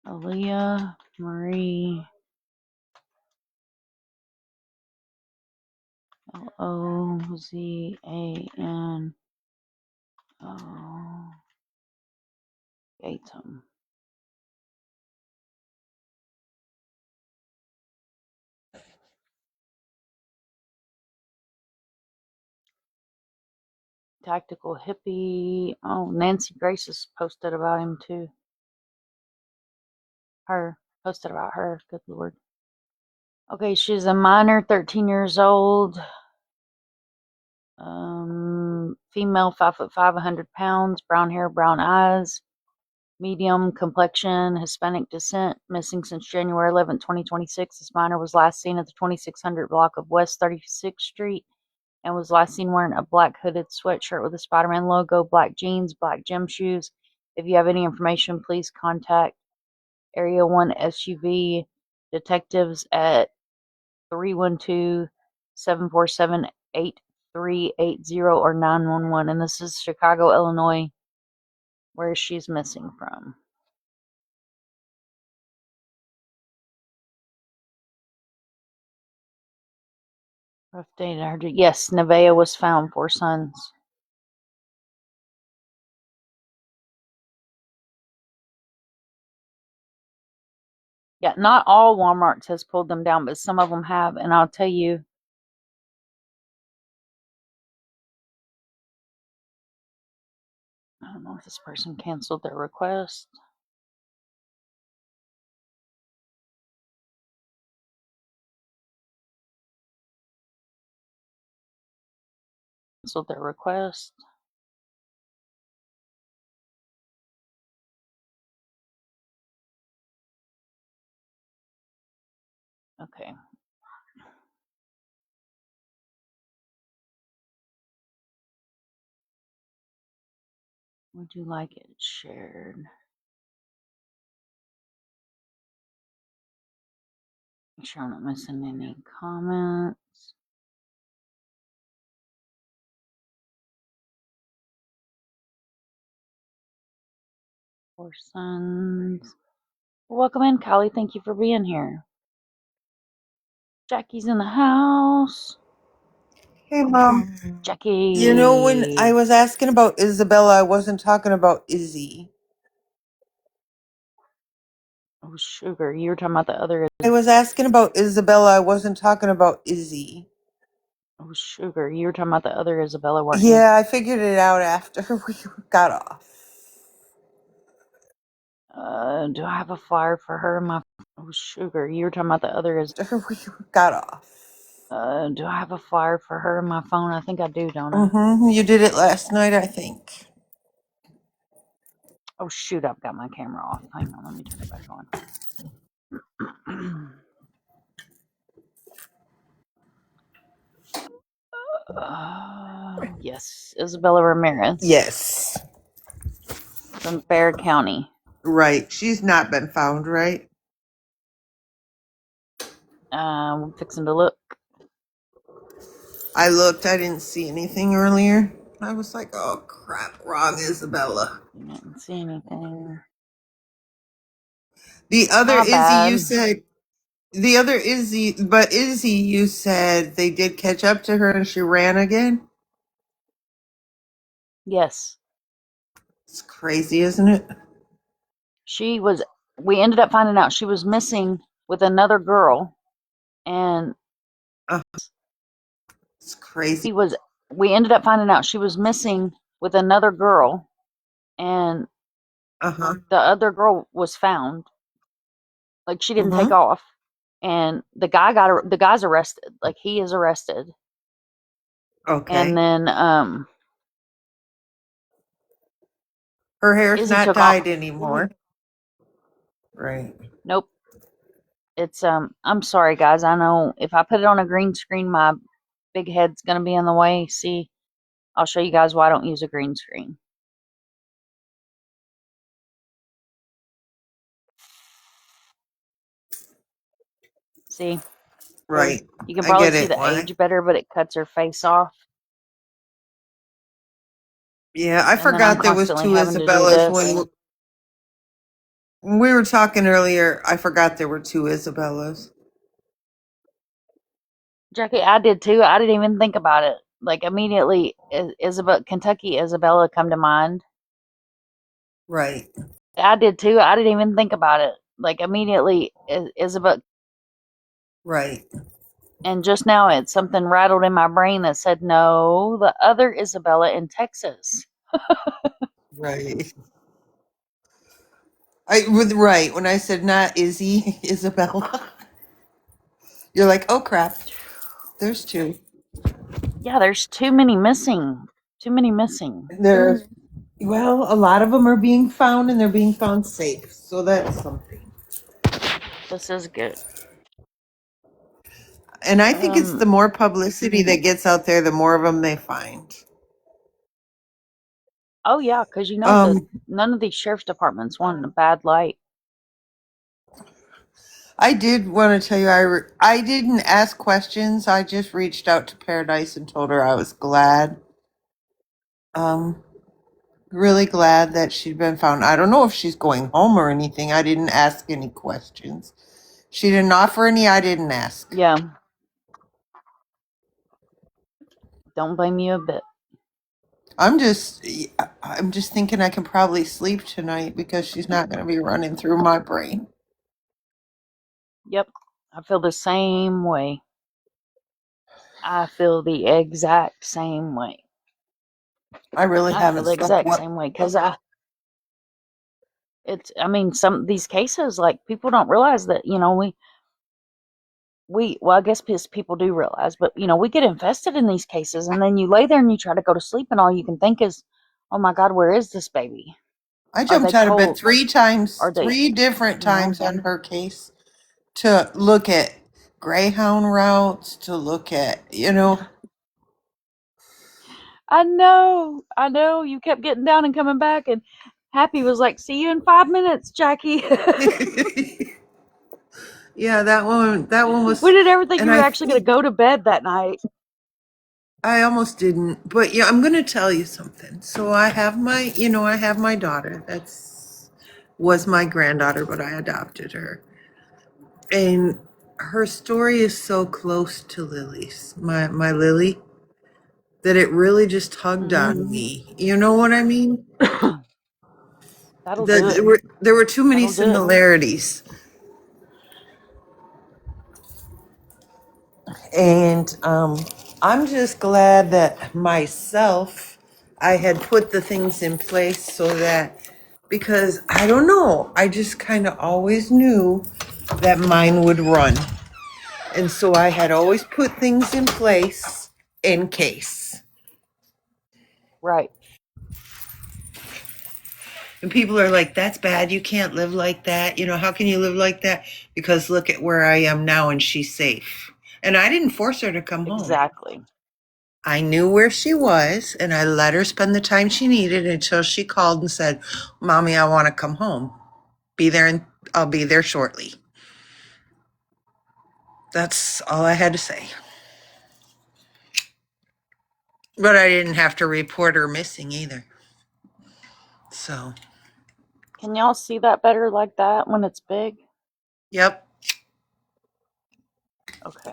Aaliyah Marie Lozan Gatham. Tactical hippie. Oh, Nancy Grace has posted about him too. Her posted about her. Good Lord. Okay, she's a minor, 13 years old. Female, 5'5", 100 pounds, brown hair, brown eyes, medium complexion, Hispanic descent, missing since January 11, 2026. This minor was last seen at the 2600 block of West 36th Street and was last seen wearing a black hooded sweatshirt with a Spider-Man logo, black jeans, black gym shoes. If you have any information, please contact Area 1 SUV detectives at 312-747-8380 or 911. And this is Chicago, Illinois, where she's missing from. Rough day. Yes, Nevaeh was found. 4 sons. Yeah, not all Walmarts has pulled them down, but some of them have. And I'll tell you, I don't know if this person canceled their request. Canceled their request. Okay. Would you like it shared? Make sure I'm not missing any comments. Four sons. Welcome in, Callie. Thank you for being here. Jackie's in the house. Hey, Mom. Jackie. You know, when I was asking about Isabella, I wasn't talking about Izzy. Oh, sugar. You were talking about the other. I was asking about Isabella, I wasn't talking about Izzy. Oh, sugar. You were talking about the other Isabella, weren't you? Yeah, I figured it out after we got off. Do I have a flyer for her in my... Oh, sugar. You were talking about the other After we got off. do I have a flyer for her in my phone? I think I do, don't I? Mm-hmm. You did it last night, I think. Oh, shoot. I've got my camera off. Hang on. Let me turn it back on. Yes. Isabella Ramirez. Yes. From Bear County. Right. She's not been found, right? I'm fixing to look. I looked, I didn't see anything earlier. I was like, oh crap, wrong Isabella. I didn't see anything. The other My Izzy, you bad. said, the other Izzy, but Izzy, you said they did catch up to her and she ran again? Yes. It's crazy, isn't it? We ended up finding out she was missing with another girl, and It's crazy. we ended up finding out she was missing with another girl, and Uh-huh. the other girl was found. Like, she didn't take Mm-hmm. off, and the guy's arrested. Like, he is arrested. And Okay. then Her hair's Izzy not took off. dyed anymore. Right. Nope. It's I'm sorry, guys. I know if I put it on a green screen, my big head's gonna be in the way. See, I'll show you guys why I don't use a green screen. See, Right. you can I probably get see it. the Why? age better, but it cuts her face off. Yeah, I And then I'm forgot there was constantly two having to do Isabellas this. when we were talking earlier. I forgot there were two Isabellas. Jackie, I did too. I didn't even think about it. Like, immediately, Kentucky Isabella come to mind. Right. I did too. I didn't even think about it. Like, immediately, Isabella. Right. And just now, it's something rattled in my brain that said, no, the other Isabella in Texas. Right. Right. When I said not Izzy, Isabella, you're like, oh crap. There's two. Yeah, there's too many missing. Too many missing. There's Well, a lot of them are being found and they're being found safe. So that's something. This is good. And I think it's the more publicity that gets out there, the more of them they find. Oh yeah, because none of these sheriff's departments want a bad light. I did want to tell you, I didn't ask questions. I just reached out to Paradise and told her I was glad. Um, really glad that she'd been found. I don't know if she's going home or anything. I didn't ask any questions. She didn't offer any. I didn't ask. Yeah. Don't blame you a bit. I'm just thinking I can probably sleep tonight because she's not going to be running through my brain. Yep. I feel the same way. I feel the exact same way. I really I feel haven't the slept exact well. same way because some of these cases, like, people don't realize that, well, I guess people do realize, but, we get invested in these cases, and then you lay there and you try to go to sleep, and all you can think is, oh my God, where is this baby? I Are jumped they out of bed cold? three times, Are they, three different you know? times on her case to look at Greyhound routes, to look at, I know. You kept getting down and coming back, and Happy was like, "See you in 5 minutes, Jackie." Yeah, that one We was, did everything. and You were actually going to go to bed that night. I almost didn't, but yeah, I'm going to tell you something. So I have my daughter. Was my granddaughter, but I adopted her. And her story is so close to Lily's, my Lily, that it really just tugged Hmm. on me. You know what I mean? That'll do it. There were too many That'll do it. similarities. And I'm just glad that myself, I had put the things in place so that, because I don't know, I just kind of always knew that mine would run. And so I had always put things in place in case. Right. And people are like, that's bad. You can't live like that. How can you live like that? Because look at where I am now and she's safe. And I didn't force her to come home. Exactly. I knew where she was and I let her spend the time she needed until she called and said, Mommy, I want to come home. Be there and I'll be there shortly. That's all I had to say. But I didn't have to report her missing either. So, Can y'all see that better like that when it's big? yep. Okay.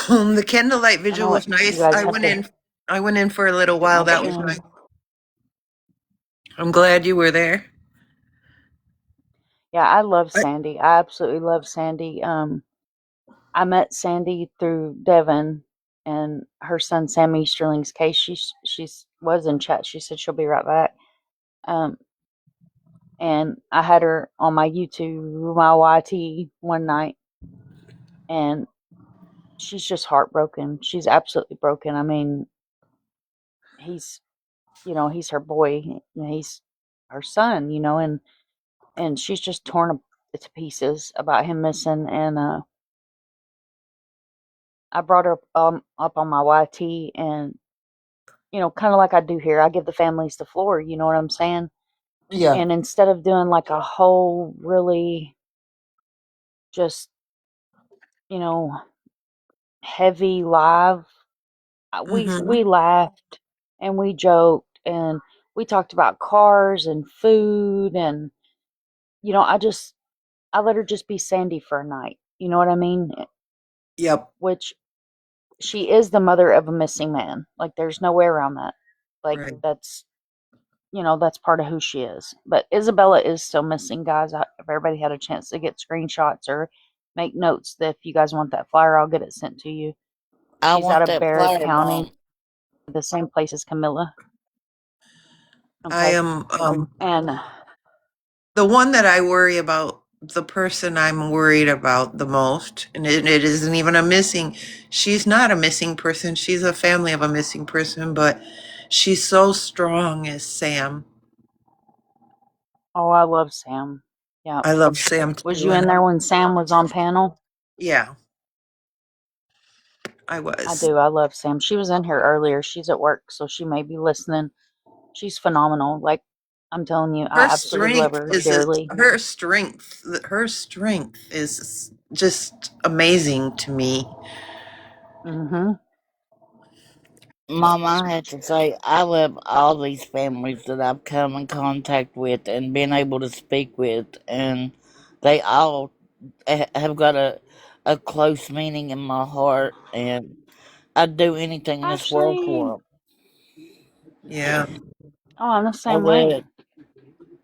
The candlelight I vigil know was it, you nice. guys have to I went in for a little get while. my That was nice. chin. I'm glad you were there. Yeah, I love I, Sandy. I absolutely love Sandy. I met Sandy through Devin and her son Sam Easterling's case. She's was in chat. She said she'll be right back. Um, and I had her on my YouTube, my YT one night, and she's just heartbroken. She's absolutely broken. I mean, he's he's her boy. He's her son. And she's just torn to pieces about him missing. And I brought her up on my YT, and kind of like I do here, I give the families the floor. You know what I'm saying? yeah. And instead of doing like a whole really just you know heavy live, we Mm-hmm. laughed and we joked and we talked about cars and food, and I let her just be Sandy for a night. You know what I mean? Yep. Which she is the mother of a missing man. Like there's no way around that. Like Right. that's part of who she is. But Isabella is still missing, guys. If everybody had a chance to get screenshots or make notes, that if you guys want that flyer, I'll get it sent to you. I She's out want of that Barrett flyer, County, Mom. the same place as Camilla. I Okay. am And the one that I worry about, the person I'm worried about the most, and it isn't even a missing, she's not a missing person. She's a family of a missing person, but she's so strong as Sam. oh, I love Sam. Yeah. I love Sam Was too. you in And there when Sam was on panel? yeah, I I was. do. I love Sam. She was in here earlier. She's at work, so she may be listening. She's phenomenal. Like I'm telling you, Her I absolutely love strength her is a, dearly. her strength is just amazing to me. Mhm. Mom, I have to say, I love all these families that I've come in contact with and been able to speak with, and they all have got a close meaning in my heart, and I'd do anything in this world Ashley. for them. Yeah. Oh, I'm the I same way. would,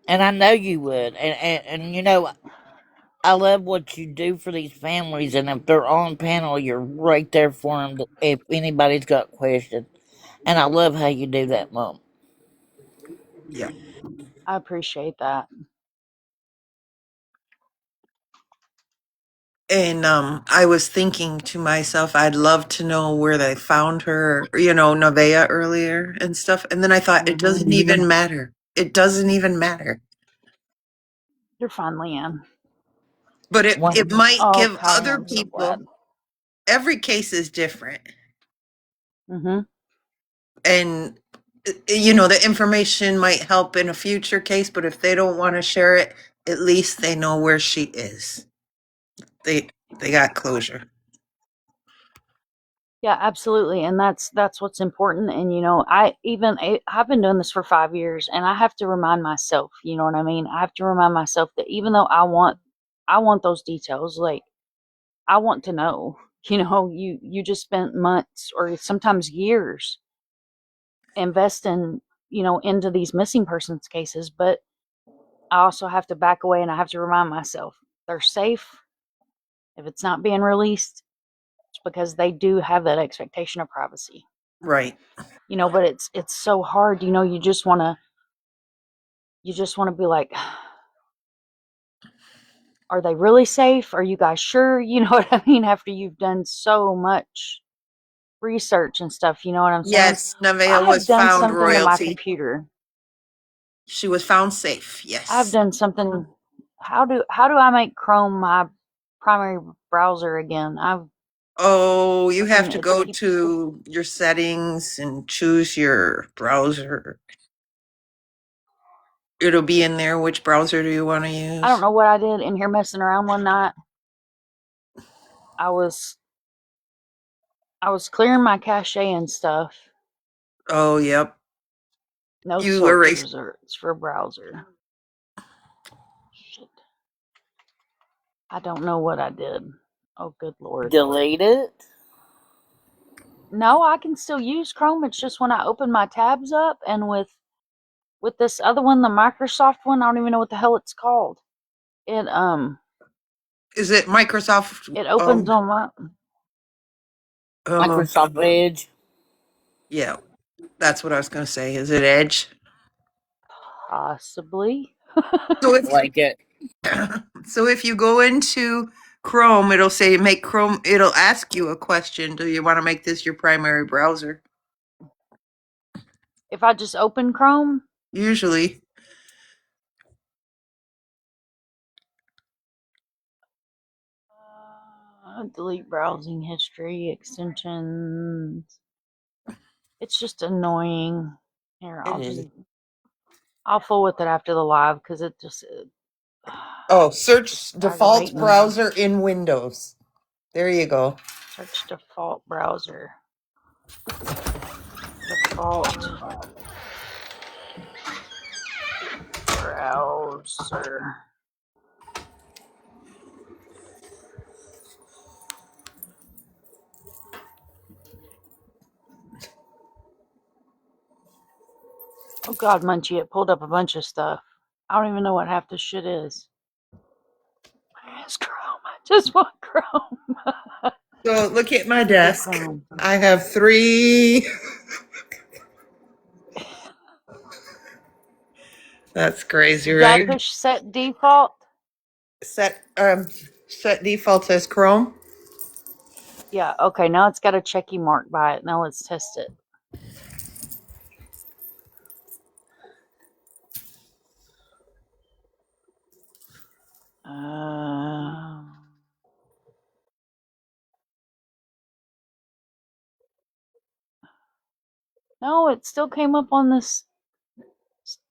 and I know you would, and I love what you do for these families, and if they're on panel, you're right there for them if anybody's got questions. And I love how you do that, Mom. Yeah. I appreciate that. And I was thinking to myself, I'd love to know where they found her, Nevaeh earlier and stuff. And then I thought, it Mhm. doesn't even matter. It doesn't even matter. You're fine, Leanne. But it One, might Oh, give Kylie, other I'm so people, glad. every case is different. Mhm. And, the information might help in a future case, but if they don't want to share it, At least they know where she is. They got closure. Yeah, absolutely, and that's what's important. And I've been doing this for 5 years, and I have to remind myself. You know what I mean? I have to remind myself that even though I want those details, like I want to know. You just spent months or sometimes years investing, into these missing persons cases, but I also have to back away and I have to remind myself they're safe. If it's not being released, it's because they do have that expectation of privacy. Right. But it's so hard. You just want to be like, are they really safe? Are you guys sure? You know what I mean? After you've done so much research and stuff, you know what I'm saying? Yes, Well, Nevaeh I have was done found something to my royalty. computer. She was found safe. I've Yes. done something. How do I make Chrome my primary browser again? I've Oh, you have freaking to it go keeps. to your settings and choose your browser. It'll be in there. Which browser do you want to I don't use? know what I did in here messing around one night. I was I was clearing my cache and stuff. Oh, yep. No You search erased. results for browser. Shit. I don't know what I did. Oh, good lord. Delete it. No, I can still use Chrome. It's just when I open my tabs up and with this other one, the Microsoft one, I don't even know what the hell it's called. It Is it Microsoft? it opens on my Uh, Microsoft Edge. yeah, that's what I was going to say. Is it Edge? possibly. So if Like it. so, if you go into Chrome, it'll say make Chrome. It'll ask you a question. Do you want to make this your primary browser? If I just open Chrome, Usually, delete browsing history, extensions. It's just annoying. Here, it is. I'll fool with it after the live because it just Oh, it's search default aggravating me. browser in Windows. There you go. Search default browser. Default browser. Oh god, Munchie, it pulled up a bunch of stuff. I don't even know what half this shit is. It's Chrome. I just want Chrome. So look at my Stupid desk. Chrome. I have three. That's crazy, Did I right? push set default? Set default as Chrome. Yeah, okay, now it's got a checky mark by it. Now let's test it. Uh, no, it still came up on this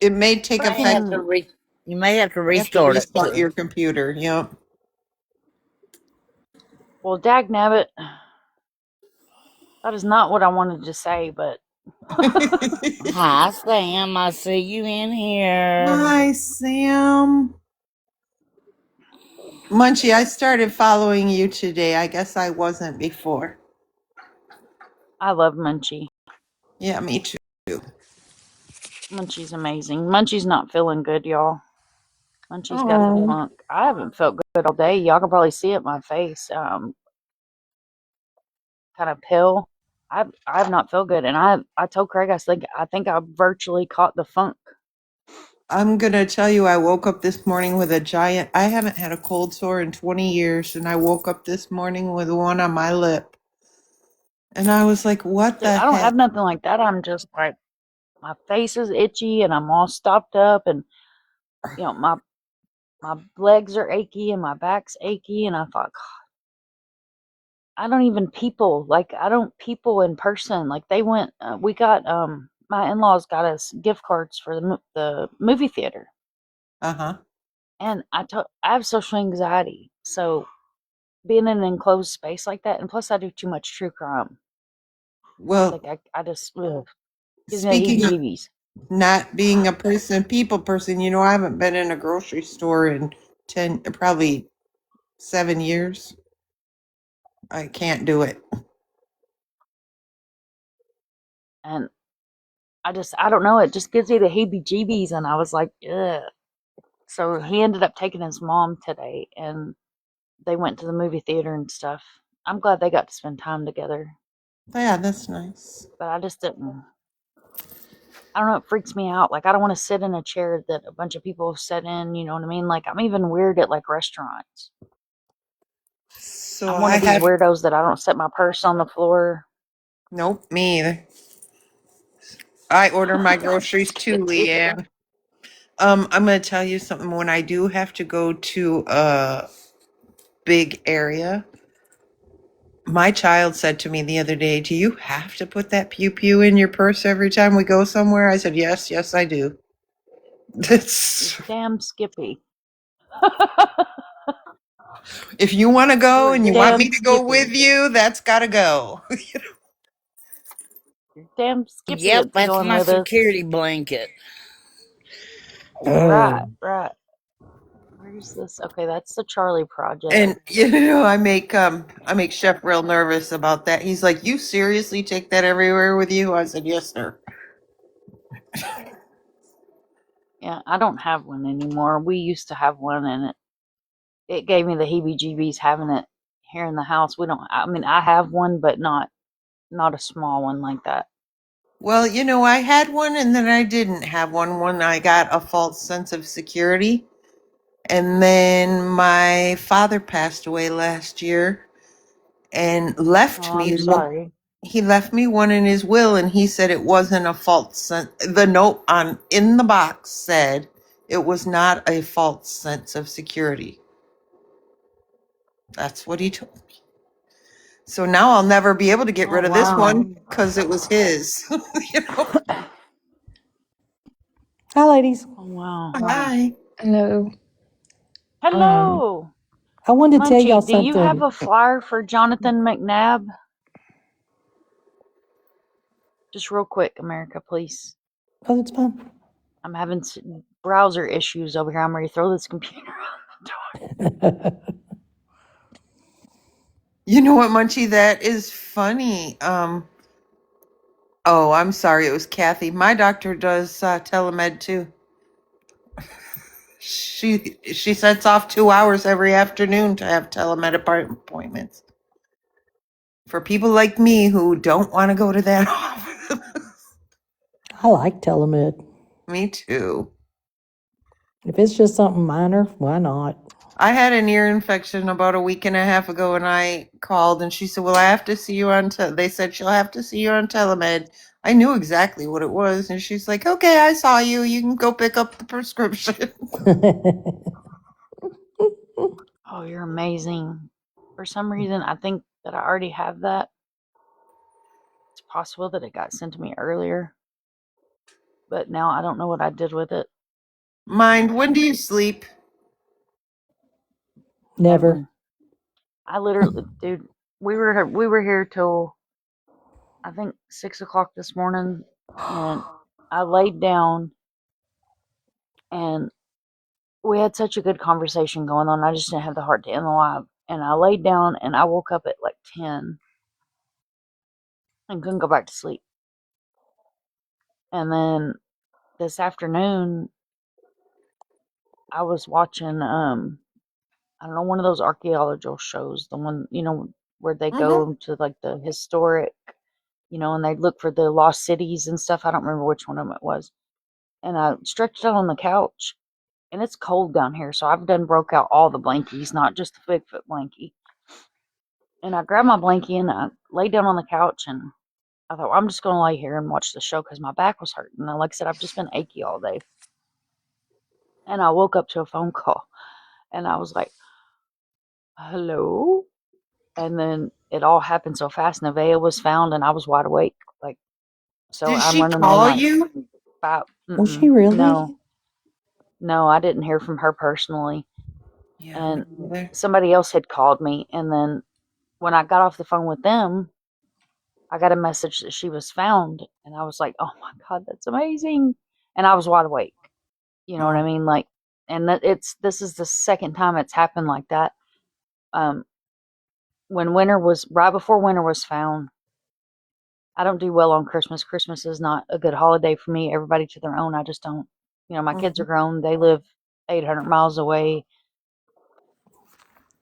It may take May have effect. to freaking. re. You may have to You have to restart it restart too. your computer. Yep. Well, dagnabbit. That is not what I wanted to say, but Hi, Sam. I see you in here. Hi, Sam. Munchie, I started following you today. I guess I wasn't before. I love Munchie. Yeah, me too. Munchie's amazing. Munchie's not feeling good, y'all. Munchie's got the Oh, funk. I haven't felt good all day. Y'all can probably see it in my face. Kind of pale. I've not felt good, and I told Craig I think I virtually caught the funk. I'm gonna tell you, I woke up this morning with a giant. I haven't had a cold sore in 20 years, and I woke up this morning with one on my lip. And I was like, what See, the I don't heck? have nothing like that. I'm just like my face is itchy and I'm all stopped up, and my legs are achy and my back's achy, and I thought, I don't even people like I don't people in person. Like they went, we got my in laws got us gift cards for the movie theater, Uh huh. And I have social anxiety, so being in an enclosed space like that, and plus I do too much true crime. Well, Like I just ugh, gives me the speaking of heebie-jeebies. not being a people person, I haven't been in a grocery store in 10, probably 7 years. I can't do it. And I don't know, it just gives me the heebie-jeebies, and I was like, ugh. So he ended up taking his mom today, and they went to the movie theater and stuff. I'm glad they got to spend time together, Yeah, that's nice. but I just didn't. I don't know. It freaks me out. Like I don't want to sit in a chair that a bunch of people have sat in. You know what I mean? Like I'm even weird at like restaurants. So I'm one I of these have, weirdos that I don't set my purse on the floor. nope, me either. I order my groceries too, Leanne. I'm going to tell you something. When I do have to go to a big area, my child said to me the other day, "Do you have to put that pew pew in your purse every time we go somewhere?" I said, "Yes, yes, I do." You're It's, damn Skippy. if you want to You go are and you want me damn to go with Skippy. you, that's got to go. You're damn Skippy Yep, that's that's going my with us. security blanket. Right, Oh. right. Where's this? Okay, that's the Charlie Project. And I make Chef real nervous about that. He's like, "You seriously take that everywhere with you?" I said, "Yes, sir." Yeah, I don't have one anymore. We used to have one, and it gave me the heebie-jeebies having it here in the house. We don't. I mean, I have one, but not a small one like that. Well, I had one and then I didn't have one when I got a false sense of security. And then my father passed away last year and Oh, left me I'm one. sorry. He left me one in his will, and he said it wasn't a false sense. The note on in the box said it was not a false sense of security. That's what he told me. So now I'll never be able to get Oh rid of this wow. one because it was his. you know? Hi, ladies. Oh wow. Hi. Hello. Um, Hello, I wanted to tell y'all Munchie. Do you have something. a flyer for Jonathan McNabb? Just real quick, America, please. Oh, that's fine. I'm having browser issues over here. I'm ready to throw this computer out the door. You know what, Munchie? That is funny. Oh, I'm sorry. It was Kathy. My doctor does telemed too. She sets off 2 hours every afternoon to have telemed appointments for people like me who don't want to go to that office. I like telemed. Me too. If it's just something minor, why not? I had an ear infection about a week and a half ago, and I called, and she said, "Well, I have to see you on." They said she'll have to see you on telemed. I knew exactly what it was, and she's like, "Okay, I saw you. You can go pick up the prescription." Oh, you're amazing. For some reason, I think that I already have that. It's possible that it got sent to me earlier, but now I don't know what I did with it. Mind, when do you sleep? Never. Never. I literally, dude, we were here till I think 6 o'clock this morning, and I laid down, and we had such a good conversation going on. I just didn't have the heart to end the live, and I laid down, and I woke up at like 10 and couldn't go back to sleep. And then this afternoon, I was watching I don't know, one of those archaeological shows, the one, where they Mm-hmm. go to like the historic, and they look for the lost cities and stuff. I don't remember which one of them it was. And I stretched out on the couch, and it's cold down here, so I've done broke out all the blankies, not just the Bigfoot blankie. And I grabbed my blankie and I laid down on the couch, and I thought, well, I'm just going to lay here and watch the show because my back was hurting. And like I said, I've just been achy all day. And I woke up to a phone call, and I was like, hello? And then it all happened so fast. Nevaeh was found, and I was wide awake. Like, so Did I'm she running on call like you? five. Was she No, really? No, I didn't hear from her personally. Yeah, me And neither. somebody else had called me. And then when I got off the phone with them, I got a message that she was found. And I was like, oh my God, that's amazing. And I was wide awake. You know what I Oh, mean? Like, and this is the second time it's happened like that. Um, when winter was right before winter was found, I don't do well on Christmas. Christmas is not a good holiday for me. Everybody to their own. I just don't. My kids are mhm. grown. They live 800 miles away.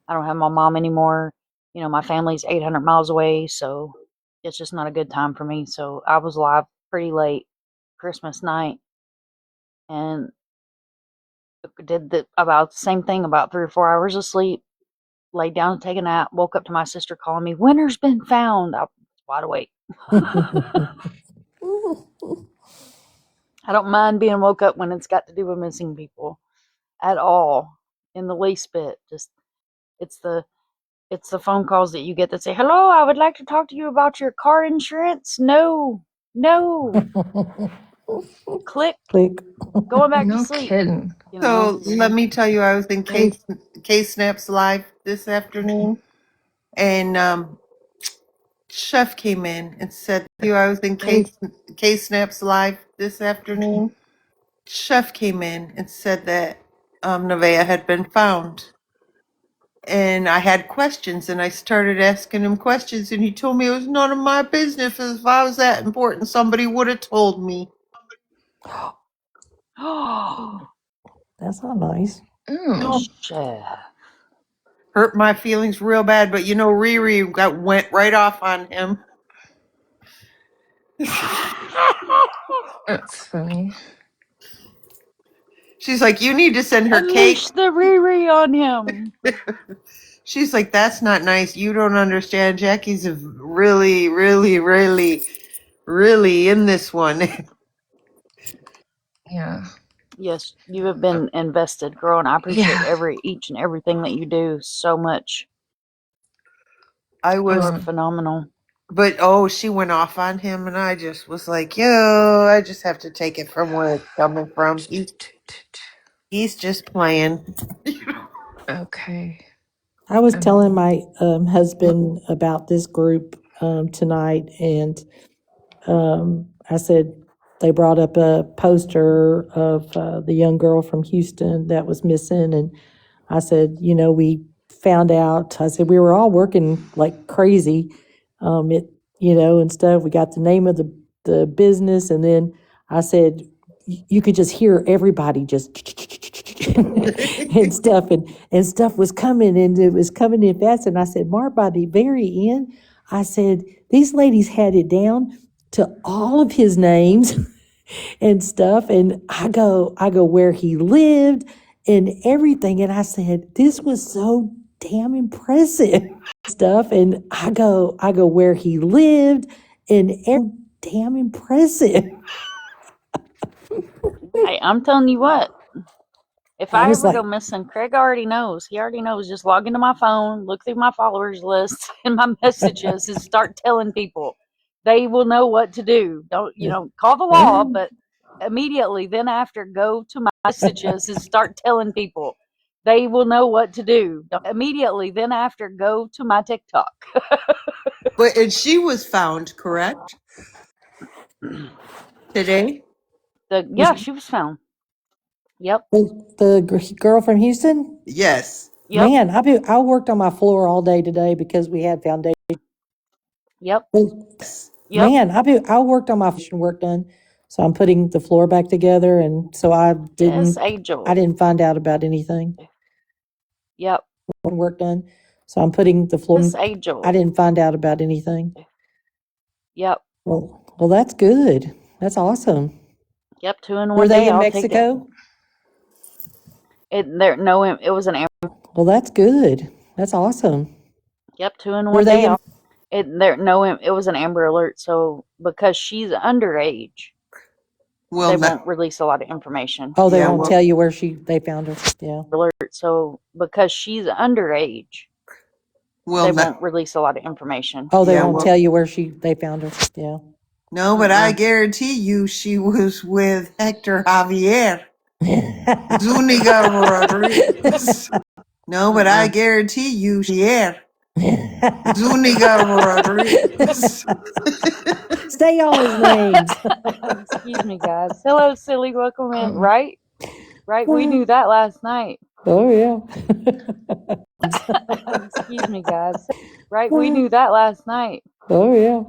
I don't have my mom anymore. My family's 800 miles away, so it's just not a good time for me. So I was live pretty late Christmas night and did about the same thing, about 3 or 4 hours of sleep, laid down to take a nap, woke up to my sister calling me, "Winter's been found." I was wide awake. I don't mind being woke up when it's got to do with missing people at all, in the least bit. Just it's the it's the phone calls that you get that say, "Hello, I would like to talk to you about your car insurance." No, no, click, Click. going back to No sleep. kidding. So let me tell you, I was in K Snap's live this afternoon, and Chef came in and said, "You, I was in K Snap's live this afternoon." Chef came in and said that Nevaeh had been found. And I had questions, and I started asking him questions, and he told me it was none of my business. If I was that important, somebody would have told me. Oh, That's not nice. Oh, chef. Hurt my feelings real bad, but Riri went right off on him. that's funny. She's like, "You need to send her Unleash cake." the Riri on him. She's like, "That's not nice. You don't understand. Jackie's really, really, really, really in this one." Yeah. Yes, you have been invested, girl, and I appreciate Yeah. each and everything that you do so much. I You was, are phenomenal. but oh, she went off on him, and I just was like, "Yo, I just have to take it from where it's coming from. He's just playing." Okay. I was telling Um, my husband about this group tonight, and I said they brought up a poster of the young girl from Houston that was missing, and I said, we found out. I said we were all working like crazy, and stuff. We got the name of the business, and then I said you could just hear everybody just and stuff, and stuff was coming, and it was coming in fast. And I said, Mark, by the very end, I said these ladies had it down to all of his names and stuff. And I go where he lived and everything. And I said, this was so damn impressive stuff. And I go where he lived and damn impressive. Hey, I'm telling you what, if I I was ever like, go missing, Craig already knows. He already knows. Just log into my phone, look through my followers list and my messages, and start telling people. They will know what to do. Don't call the law, but immediately then after go to my messages and start telling people. They will know what to do. Don't immediately then after go to my TikTok. But and she was found, correct? Today? Yeah, she was found. Yep, the girl from Houston. Yes. yep, Man, I worked on my floor all day today because we had foundation. yep, Yes. yep. Man, I worked on my foundation work done, so I'm putting the floor back together, and so Yes, Angel. I didn't find out about anything Yep, work done, so I'm putting the floor. yes, I Angel. didn't find out about anything. Yep, Well, that's good. That's awesome. yep. Two in Were one they day. in I'll take it. Mexico? It was an amber. Well, that's good. That's awesome. Yep, two in Were one they day. in? It was an amber alert. So because she's underage, Well, they no. won't release a lot of information. Oh, they Yeah. won't Well. tell you where they found her. Yeah. Alert. So because she's underage, Well, they no. won't release a lot of information. Oh, they Yeah. won't Well. tell you where they found her. Yeah. No, but I Mm-mm. guarantee you, she was with Hector Javier. Zuniga Rodriguez. No, but I guarantee you, yeah. Zuniga Rodriguez. Say all his names. Excuse me, guys. Hello, silly. Welcome in. Oh. Right? We knew that last night. Oh, yeah. Excuse me, guys. Right? We knew that last night. Oh, yeah.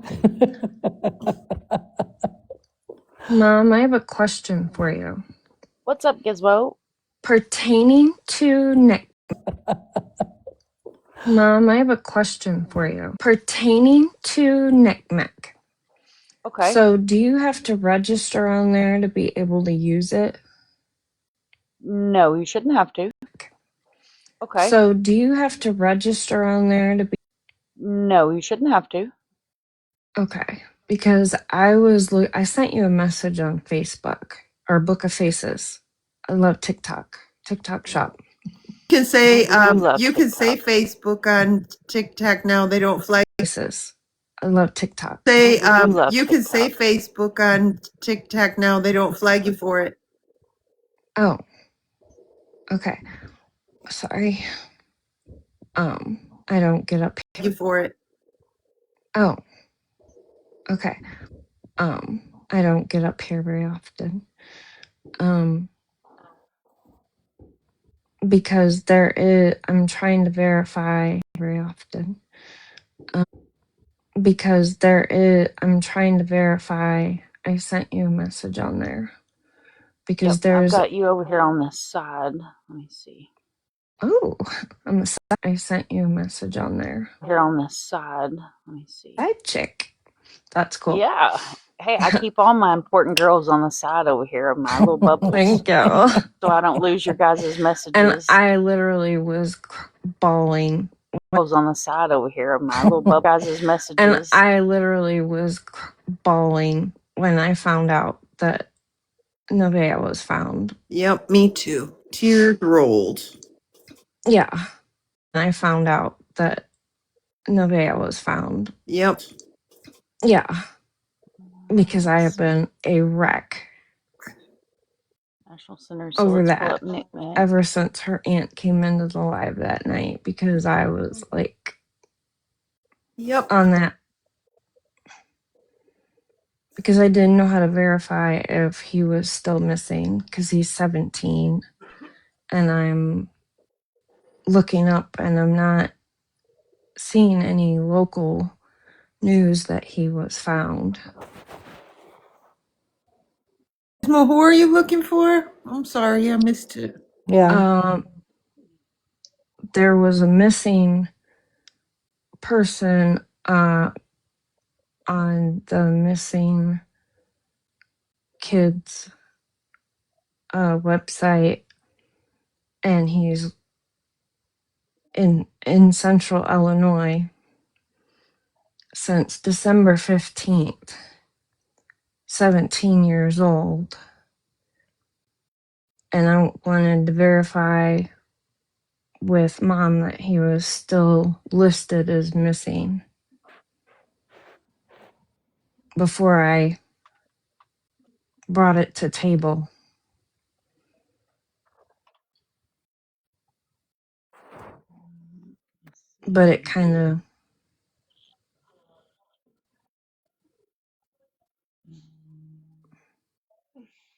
Mom, I have a question for you. What's up, Gizmo? Pertaining to Nick. Mom, I have a question for you. Pertaining to Nick. Okay. So, do you have to register on there to be able to use it? No, you shouldn't have to. Okay. So, do you have to register on there to be? No, you shouldn't have to. Okay, because I sent you a message on Facebook or Book of Faces. I love TikTok shop. Can say We do love you can say TikTok. Facebook on TikTok now. They don't flag. Faces. I love TikTok. Say We do love you can say TikTok. Facebook on TikTok now. They don't flag you for it. Oh, okay. Sorry. I don't get up. You for it. Oh, okay. I don't get up here very often. Because I'm trying to verify very often. I'm trying to verify. I sent you a message on there because Yep, I've got you over here on this side. Let me see. Oh, I sent you a message on there. Here on this side. Let me see. Side chick. That's cool. Yeah. Hey, I keep all my important girls on the side over here of my little bubbles. Thank you. So I don't lose your guys' messages. And I literally was bawling. On the side over here of my little guys' messages. And I literally was bawling when I found out that Nevaeh was found. Yep, me too. Tears rolled. Yeah. And I found out that Nevaeh was found. Yep. Yeah. Because I have been a wreck National Center. So over let's pull that up Nick Nick. ever since her aunt came into the live that night because I was like Yep. on that because I didn't know how to verify if he was still missing because he's 17 and I'm looking up and I'm not seeing any local news that he was found. Who are you looking for? I'm sorry, I missed it. Yeah. There was a missing person on the missing kids website, and he's in central Illinois since December 15th, 17 years old. And I wanted to verify with Mom that he was still listed as missing before I brought it to table. But it kind of,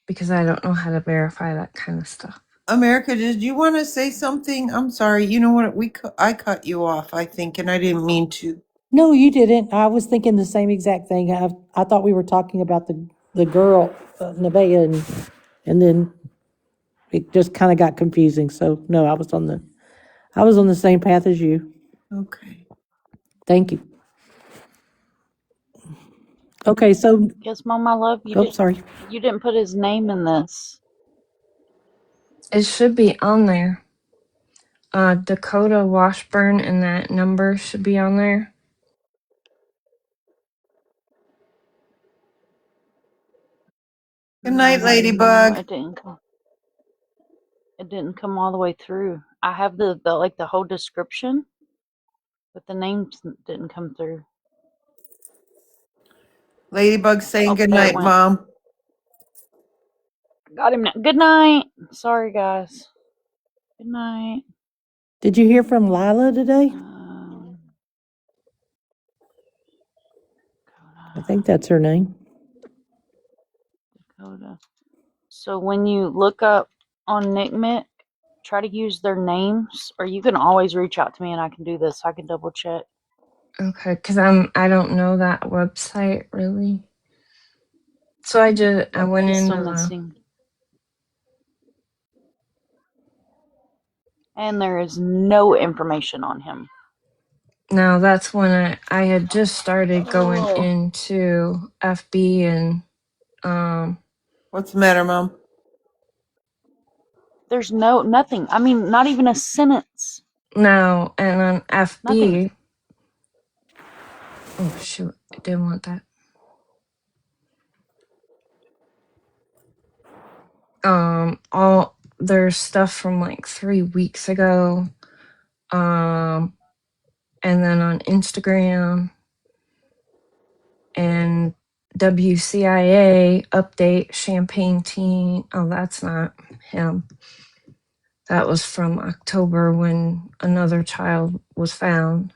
because I don't know how to verify that kind of stuff. America, did you want to say something? I'm sorry. You know what? I cut you off, I think, and I didn't mean to. No, you didn't. I was thinking the same exact thing. I thought we were talking about the girl, Nevaeh, and then it just kind of got confusing. So no, I was on the same path as you. Okay. Thank you. Okay, so Yes, Mom, my love. sorry. You didn't put his name in this. It should be on there. Dakota Washburn and that number should be on there. Good night, No, Ladybug. it didn't come all the way through. I have the like the whole description, but the names didn't come through. Ladybug saying Oh, good there it night, went. Mom. Got him now. Good night. Sorry, guys. Good night. Did you hear from Lila today? I think that's her name. Dakota. So when you look up on NCMEC, try to use their names, or you can always reach out to me and I can do this. I can double check. Okay, because I don't know that website really. So I went He's into still the missing. And there is no information on him. now that's when I had just started going Oh. into FB and What's the matter, Mom? There's nothing. I mean, not even a sentence. now and on Nothing. FB. Oh shoot, I didn't want that. All there's stuff from like 3 weeks ago. And then on Instagram and WCIA update Champagne Teen. Oh, that's not him. That was from October when another child was found.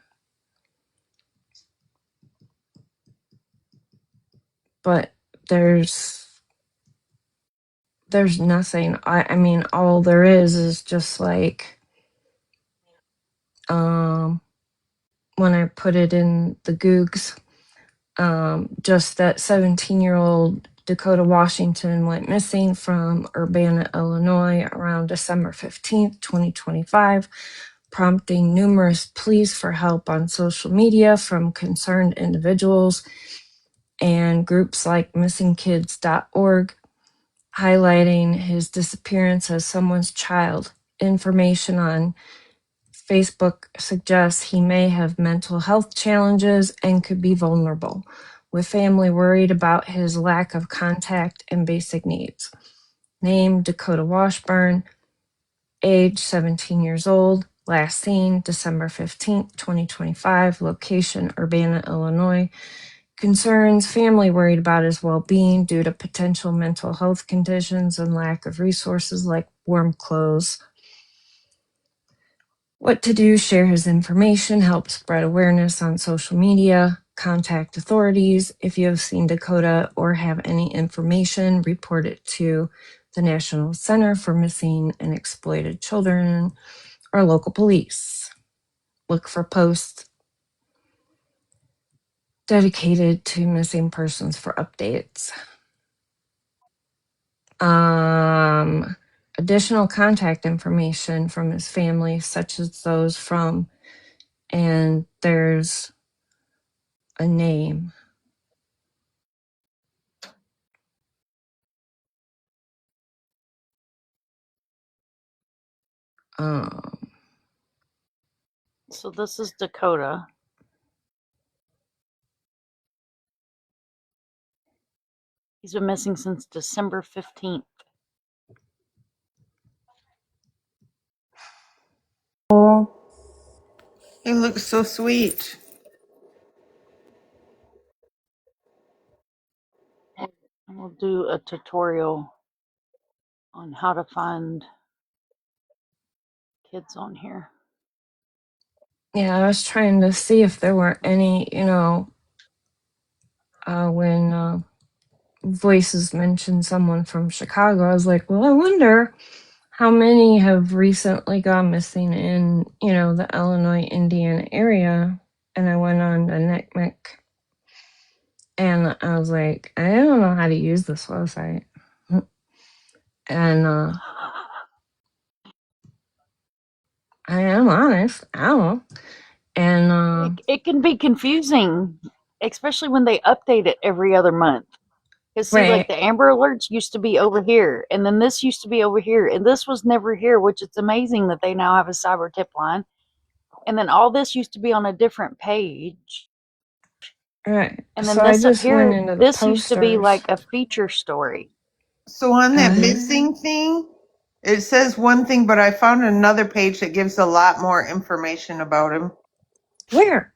But there's nothing. I mean, all there is just like when I put it in the Googs, just that 17-year-old Dakota Washington went missing from Urbana, Illinois around December 15th, 2025, prompting numerous pleas for help on social media from concerned individuals and groups like missingkids.org, highlighting his disappearance as someone's child. Information on Facebook suggests he may have mental health challenges and could be vulnerable, with family worried about his lack of contact and basic needs. Name Dakota Washburn, age 17 years old, last seen December 15th, 2025, location Urbana, Illinois. Concerns family worried about his well being due to potential mental health conditions and lack of resources like warm clothes. What to do: share his information, help spread awareness on social media, contact authorities. If you have seen Dakota or have any information, report it to the National Center for Missing and Exploited Children or local police. Look for posts dedicated to missing persons for updates. Additional contact information from his family, such as those from, and there's a name. So this is Dakota. He's been missing since December 15th. Oh, he looks so sweet. And we'll do a tutorial on how to find kids on here. Yeah, I was trying to see if there were any, when Voices mentioned someone from Chicago, I was like, well, I wonder how many have recently gone missing in, the Illinois, Indiana area. And I went on to NCMEC and I was like, I don't know how to use this website. And I am honest, I don't know. And it can be confusing, especially when they update it every other month. Because see, like right, the Amber Alerts used to be over here, and then this used to be over here, and this was never here, which it's amazing that they now have a cyber tip line. And then all this used to be on a different page. right. And then So I this up just went here, into the this used to be posters. like a feature story. So on that Uh, missing thing, it says one thing, but I found another page that gives a lot more information about him. where?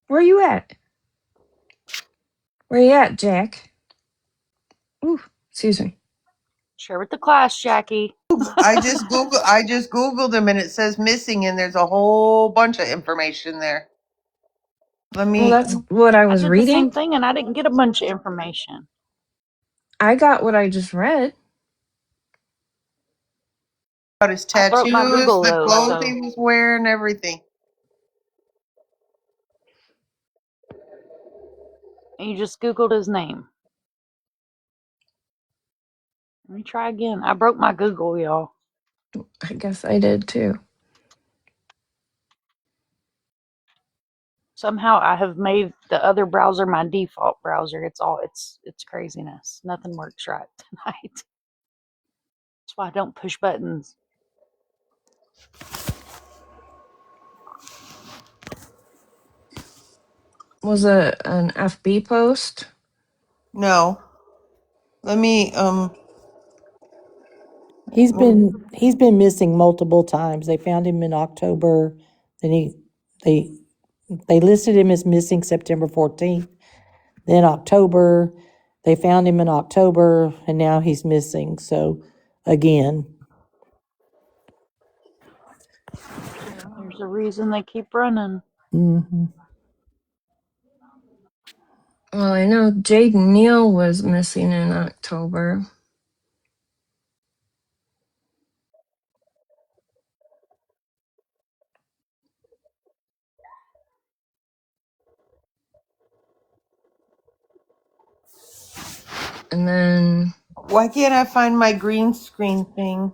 Where you at? Where you at, Jack? Ooh, excuse me. Share with the class, Jackie. I just Googled him and it says missing and there's a whole bunch of information there. Let Well, me that's what I I was did the reading. same thing and I didn't get a bunch of information. I got what I just read. about his I broke my tattoos, Google the though, clothes so he was wearing, everything. you just Googled his name. Let me try again. I broke my Google, y'all. I guess I did too. Somehow I have made the other browser my default browser. It's craziness. Nothing works right tonight. That's why I don't push buttons. Was it an FB post? No. Let me He's been missing multiple times. They found him in October. Then they they listed him as missing September 14th. Then October, they found him in October, and now he's missing. So again, There's a reason they keep running. hmm Well, I know Jaden Neal was missing in October. And then why can't I find my green screen thing?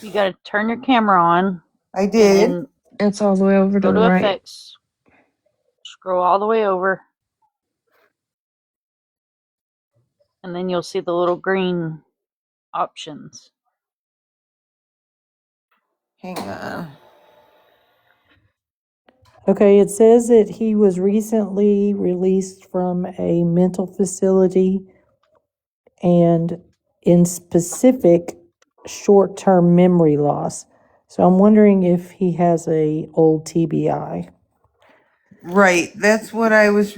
You got to turn your camera on I and did. then it's all the way over to go the to right. effects, scroll all the way over, and then you'll see the little green options. Hang on. okay, it says that he was recently released from a mental facility and in specific short-term memory loss. So I'm wondering if he has a old TBI. Right, that's what I was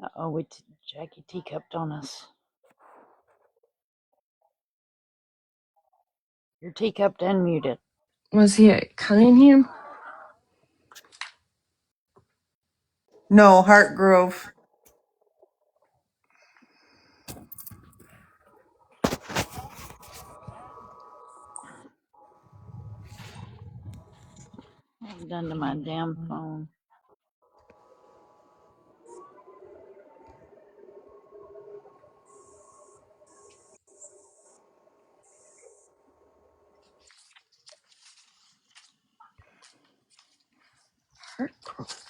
Uh-oh, Jackie teacupped on us. You're teacupped and muted. Was he at Cunningham? No, Hartgrove. What have I done to my damn phone? Hartgrove.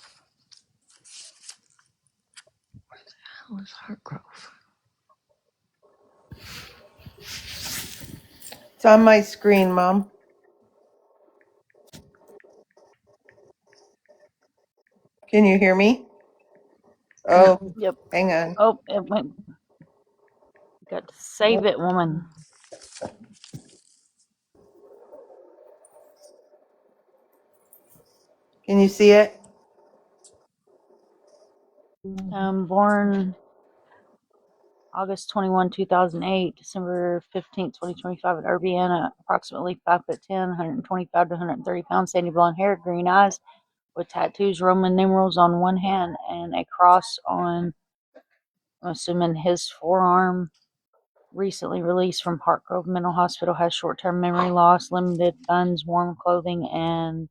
Where the hell is Hartgrove? It's on my screen, Mom. Can you hear me? No. Oh, Yep. hang on. Oh, it went. Got to save it, woman. Can you see it? Born August 21, 2008, December 15th, 2025 in Urbana, approximately 5'10", 125 to 130 pounds, sandy blonde hair, green eyes, with tattoos, Roman numerals on one hand and a cross on, I'm assuming, his forearm. Recently released from Hartgrove Mental Hospital, has short-term memory loss, limited funds, warm clothing, and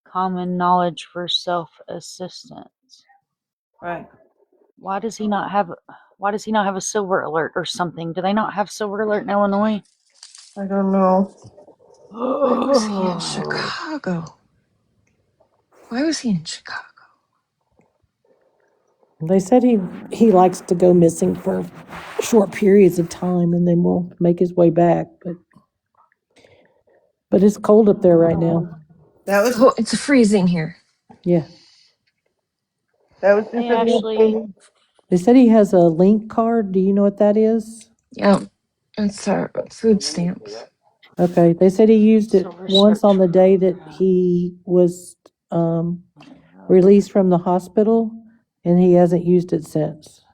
common knowledge for self-assistance. Right. Why does he not have a silver alert or something? Do they not have silver alert in Illinois? I don't know. Why was he in Chicago? Why was he in Chicago? They said he likes to go missing for short periods of time and then will make his way back. But it's cold up there right now. That was Oh, it's freezing here. Yeah. just Hey, a Ashley. They said he has a link card. Do you know what that is? Yeah, it's food stamps. Okay. They said he used it Silver once on search the day that program. he was released from the hospital, and he hasn't used it since.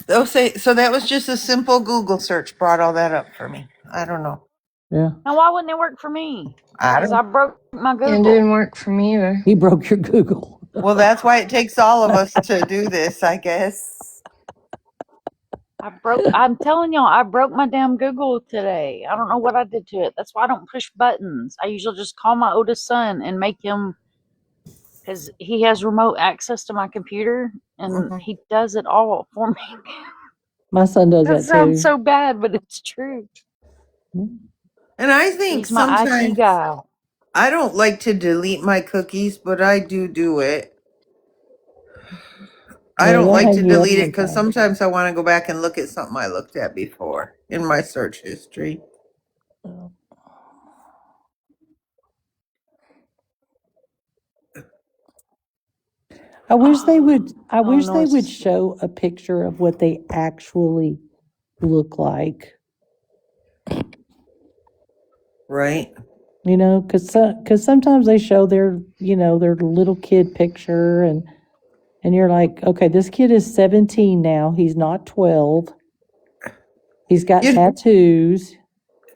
Oh, so that was just a simple Google search brought all that up for me. I don't know. Yeah. Now, why wouldn't it work for me? I Because don't. I broke my It Google. didn't work for me either. He broke your Google. Well, that's why it takes all of us to do this, I guess. I'm telling y'all, I broke my damn Google today. I don't know what I did to it. That's why I don't push buttons. I usually just call my oldest son and make him, because he has remote access to my computer and Mhm. he does it all for me. My son does That that too. sounds so bad, but it's true. And I think He's my IT sometimes guy. I don't like to delete my cookies, but I do it. I Yeah, don't they'll like hang to you up delete it because sometimes. sometimes I want to go back and look at something I looked at before in my search history. I wish they would. I wish they would Illinois. show a picture of what they actually look like. Right? You know, because sometimes they show their little kid picture, and you're like, okay, this kid is 17 now. He's not 12. He's got You, tattoos.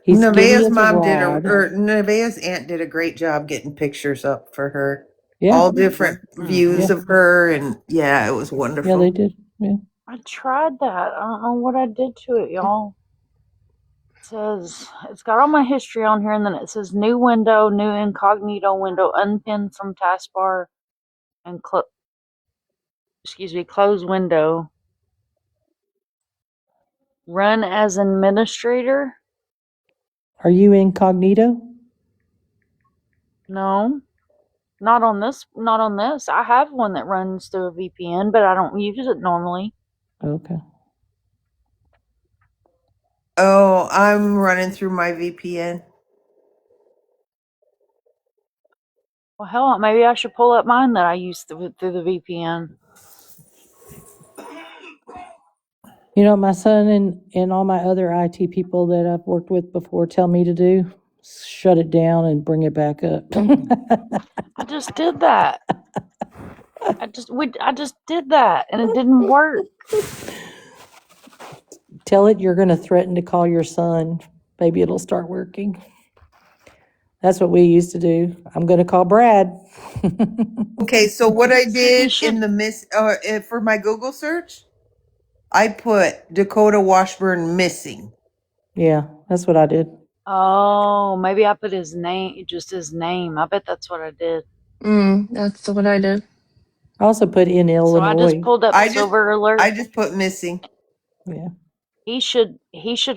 He's skinny Nevaeh's as a mom rod. Nevaeh's aunt did a great job getting pictures up for her. Yeah, All different yeah, views of her, and yeah, it was yeah. They wonderful. did. Yeah. I tried that. I don't know what I did to it, y'all. It says it's got all my history on here, and then it says new window, new incognito window, unpinned from taskbar, and close window. Run as administrator? Are you incognito? No, not on this. Not on this. I have one that runs through a VPN, but I don't use it normally. Okay. Oh, I'm running through my VPN. Well, hell, maybe I should pull up mine that I use through the VPN. You know, my son and all my other IT people that I've worked with before tell me to do shut it down and bring it back up. I just did that. I just did that, and it didn't work. Tell it you're going to threaten to call your son. Maybe it'll start working. That's what we used to do. I'm going to call Brad. Okay, so what I See, he did in should. the for my Google search, I put Dakota Washburn missing. Yeah, that's what I did. Oh, maybe I put his name, just his name. I bet that's what I did. That's what I did. I also put in So I just Illinois. pulled up I just Silver Alert. I just put missing. Yeah. He should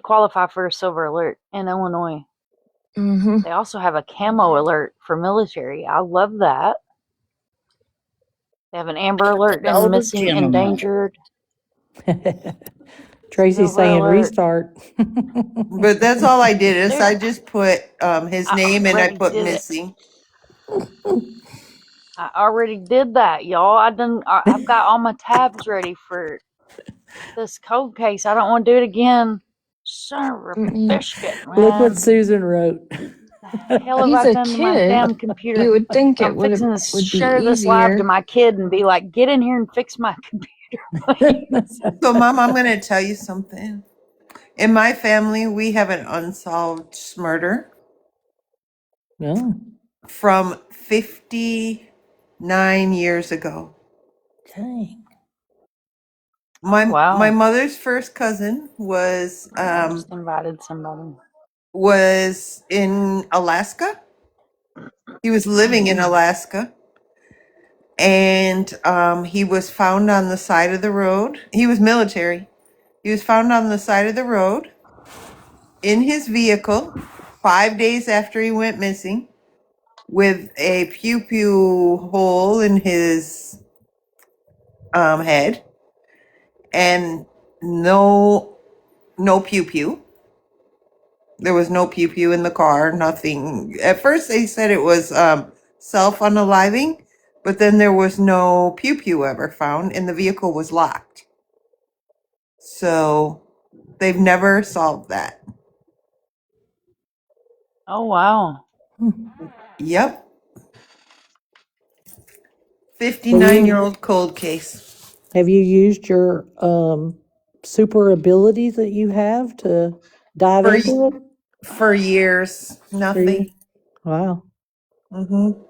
qualify for a Silver Alert in Illinois. Mm-hmm. They also have a camo alert for military. I love that. They have an Amber Alert The and older missing, gentleman. endangered. Tracy's Silver saying Alert. restart. But that's all I did is Dude, I just put his I name and I already put did it. missing. I already did that, y'all. I've got all my tabs ready for this code case. I don't want to do it again. Son of a biscuit, Look what man. Susan wrote. The hell have He's I a done to my kid. damn computer? You would think I'm it fixing to would be share this live to easier. my kid and be like, get in here and fix my computer, please. So, Mom, I'm going to tell you something. In my family, we have an unsolved murder No. from 59 years ago. Dang. Oh, My wow. mother's first cousin I just invited somebody. was in Alaska. He was living in Alaska, and he was found on the side of the road. He was military. He was found on the side of the road in his vehicle 5 days after he went missing with a pew pew hole in his head and no pew pew. There was no pew pew in the car, nothing. At first they said it was self unaliving, but then there was no pew pew ever found and the vehicle was locked. So they've never solved that. Oh, wow. Yep. 59-year-old cold case. Have you used your super abilities that you have to dive For, into it? for years, For you? nothing. Wow. Mm-hmm.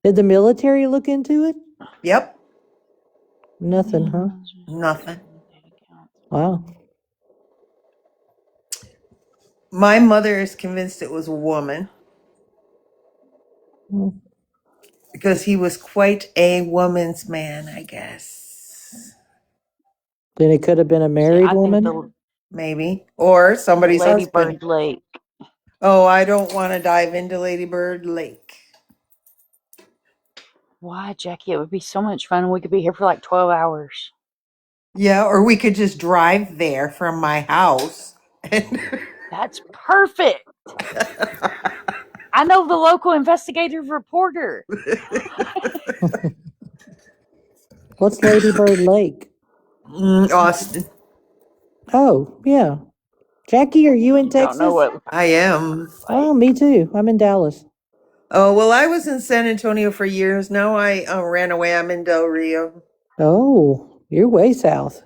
Did the military look into it? Yep, Nothing, huh? nothing. Wow. My mother is convinced it was a woman Well, because he was quite a woman's man, I guess. then it could have been a See, married I think woman. Maybe. Or the somebody's Lady husband. Bird Lake. Oh, I don't want to dive into Lady Bird Lake. Why, Jackie? It would be so much fun. We could be here for like 12 hours. Yeah, or we could just drive there from my house. That's perfect. I know the local investigative reporter. What's Lady Bird Lake? Austin. Oh, yeah. Jackie, are you in You don't know Texas? what I am. Oh, me too. I'm in Dallas. Oh, well, I was in San Antonio for years. Now I ran away. I'm in Del Rio. Oh, you're way south.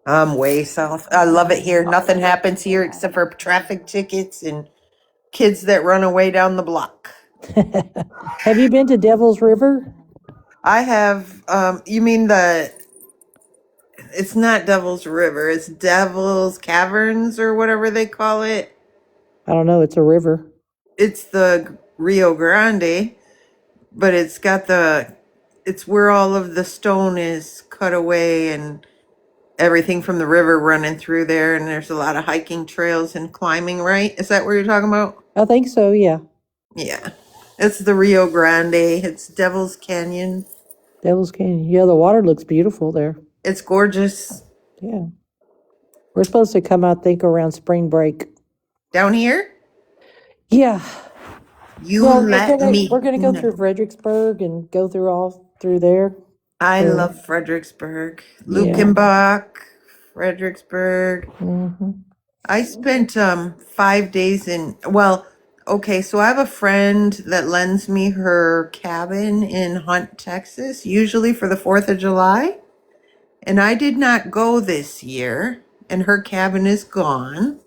I'm way south. I love it here. Nothing happens here except for traffic tickets and kids that run away down the block. Have you been to Devil's River? I have, you mean it's not Devil's River, it's Devil's Caverns or whatever they call it. I don't know. It's a river. It's the Rio Grande, but it's where all of the stone is cut away and everything from the river running through there. And there's a lot of hiking trails and climbing, right? Is that what you're talking about? I think so, yeah. Yeah. It's the Rio Grande. It's Devil's Canyon. Devil's Canyon. Yeah, the water looks beautiful there. It's gorgeous. Yeah. We're supposed to come out, think, around spring break. Down here? Yeah. You Well, let we're me gonna go through know. Fredericksburg and go through all through there. I So, love Fredericksburg. yeah. Lukenbach, Fredericksburg. Hmm. I spent 5 days okay, so I have a friend that lends me her cabin in Hunt, Texas, usually for the 4th of July. And I did not go this year, and her cabin is gone.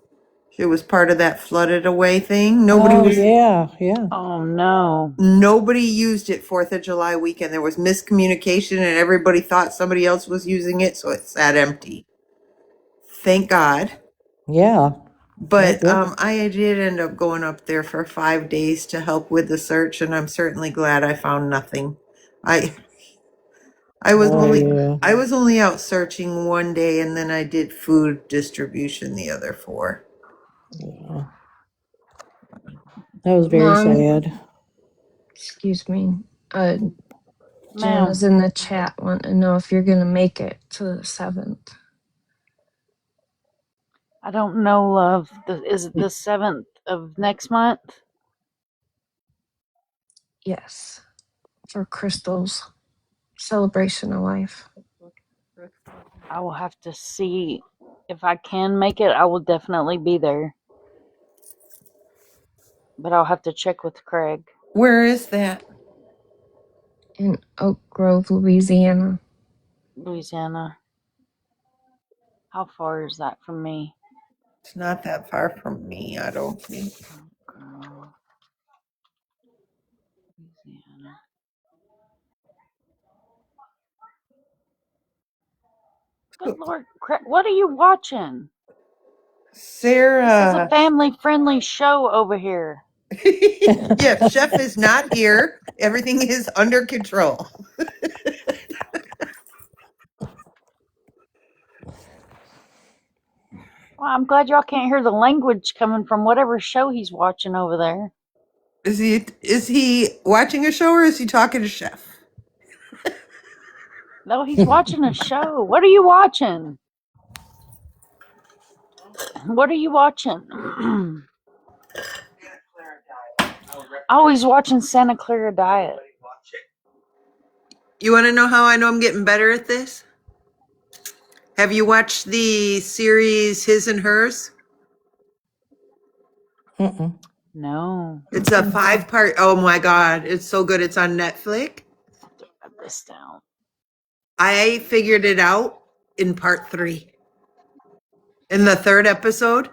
It was part of that flooded away thing. Oh, yeah, yeah. Oh no. Nobody used it 4th of July weekend. There was miscommunication and everybody thought somebody else was using it, so it sat empty. Thank God. Yeah. Oh, But good. I did end up going up there for 5 days to help with the search, and I'm certainly glad I found nothing. I I was Oh, only yeah. I was only out searching one day, and then I did food distribution the other 4. Yeah. That was very Mom, sad. excuse me. Uh, Ma'am, Jana's in the chat wanting to know if you're going to make it to the 7th. I don't know, love. Is it the 7th of next month? Yes, for Crystal's celebration of life. I will have to see if I can make it. I will definitely be there. But I'll have to check with Craig. Where is that? In Oak Grove, Louisiana. Louisiana. How far is that from me? It's not that far from me, I don't think. Girl, Louisiana. Good Lord, Craig, what are you watching? This is a Sarah. family-friendly show over here. Yeah, chef is not here. Everything is under control. Well, I'm glad y'all can't hear the language coming from whatever show he's watching over there. Is he watching a show or is he talking to chef? No, he's watching a show. What are you watching? What are you watching? Oh, he's watching Santa Clara Diet. You want to know how I know I'm getting better at this? Have you watched the series His and Hers? Mm-mm. No. It's a 5-part. Oh my God, it's so good. It's on Netflix. I have to write this down. I figured it out in part 3. In the 3rd episode,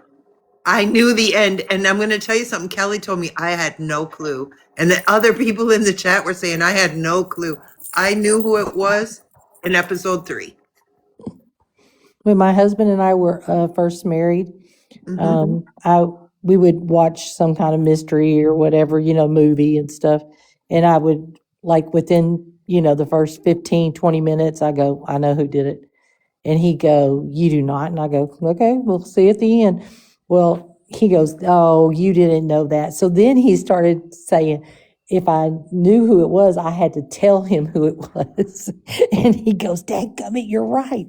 I knew the end. And I'm going to tell you something. Kelly told me I had no clue. And the other people in the chat were saying I had no clue. I knew who it was in episode 3. When my husband and I were first married, Mm-hmm. I we would watch some kind of mystery or whatever, movie and stuff. And I would, like, within, the first 15, 20 minutes, I go, I know who did it. And he go, you do not. And I go, okay, we'll see at the end. Well, he goes, oh, you didn't know that. So then he started saying, if I knew who it was, I had to tell him who it was. And he goes, dadgummit, you're right.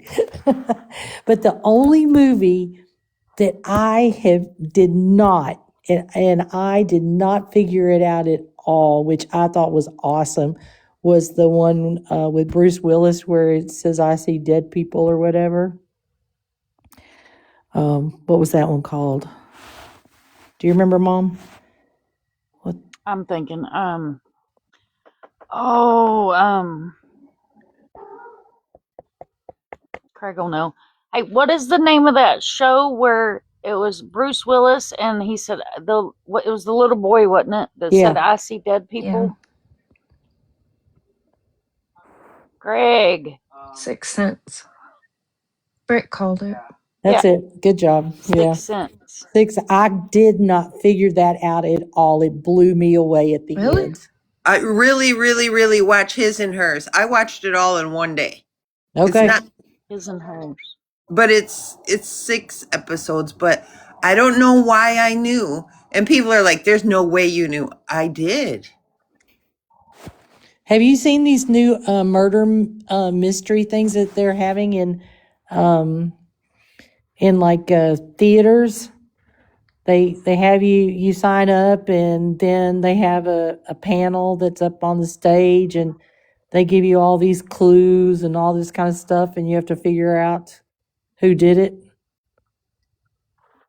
But the only movie that did not, and I did not figure it out at all, which I thought was awesome, was the one with Bruce Willis where it says "I see dead people" or whatever. What was that one called? Do you remember, Mom? What? I'm thinking, oh, Craig will know. Hey, what is the name of that show where it was Bruce Willis and he said it was the little boy, wasn't it? That said, Yeah, "I see dead Yeah. people." Greg. Sixth Sense. Britt called it. Yeah, that's it. Good job. Yeah. Sixth Sense. 6. I did not figure that out at all. It blew me away at the Really? end. I really, really, really watch his and hers. I watched it all in one day. It's Okay. not, His and hers. but it's 6 episodes, but I don't know why I knew. And people are like, there's no way you knew. I did. Have you seen these new murder mystery things that they're having um, in like theaters? They have you sign up, and then they have a panel that's up on the stage, and they give you all these clues and all this kind of stuff, and you have to figure out who did it.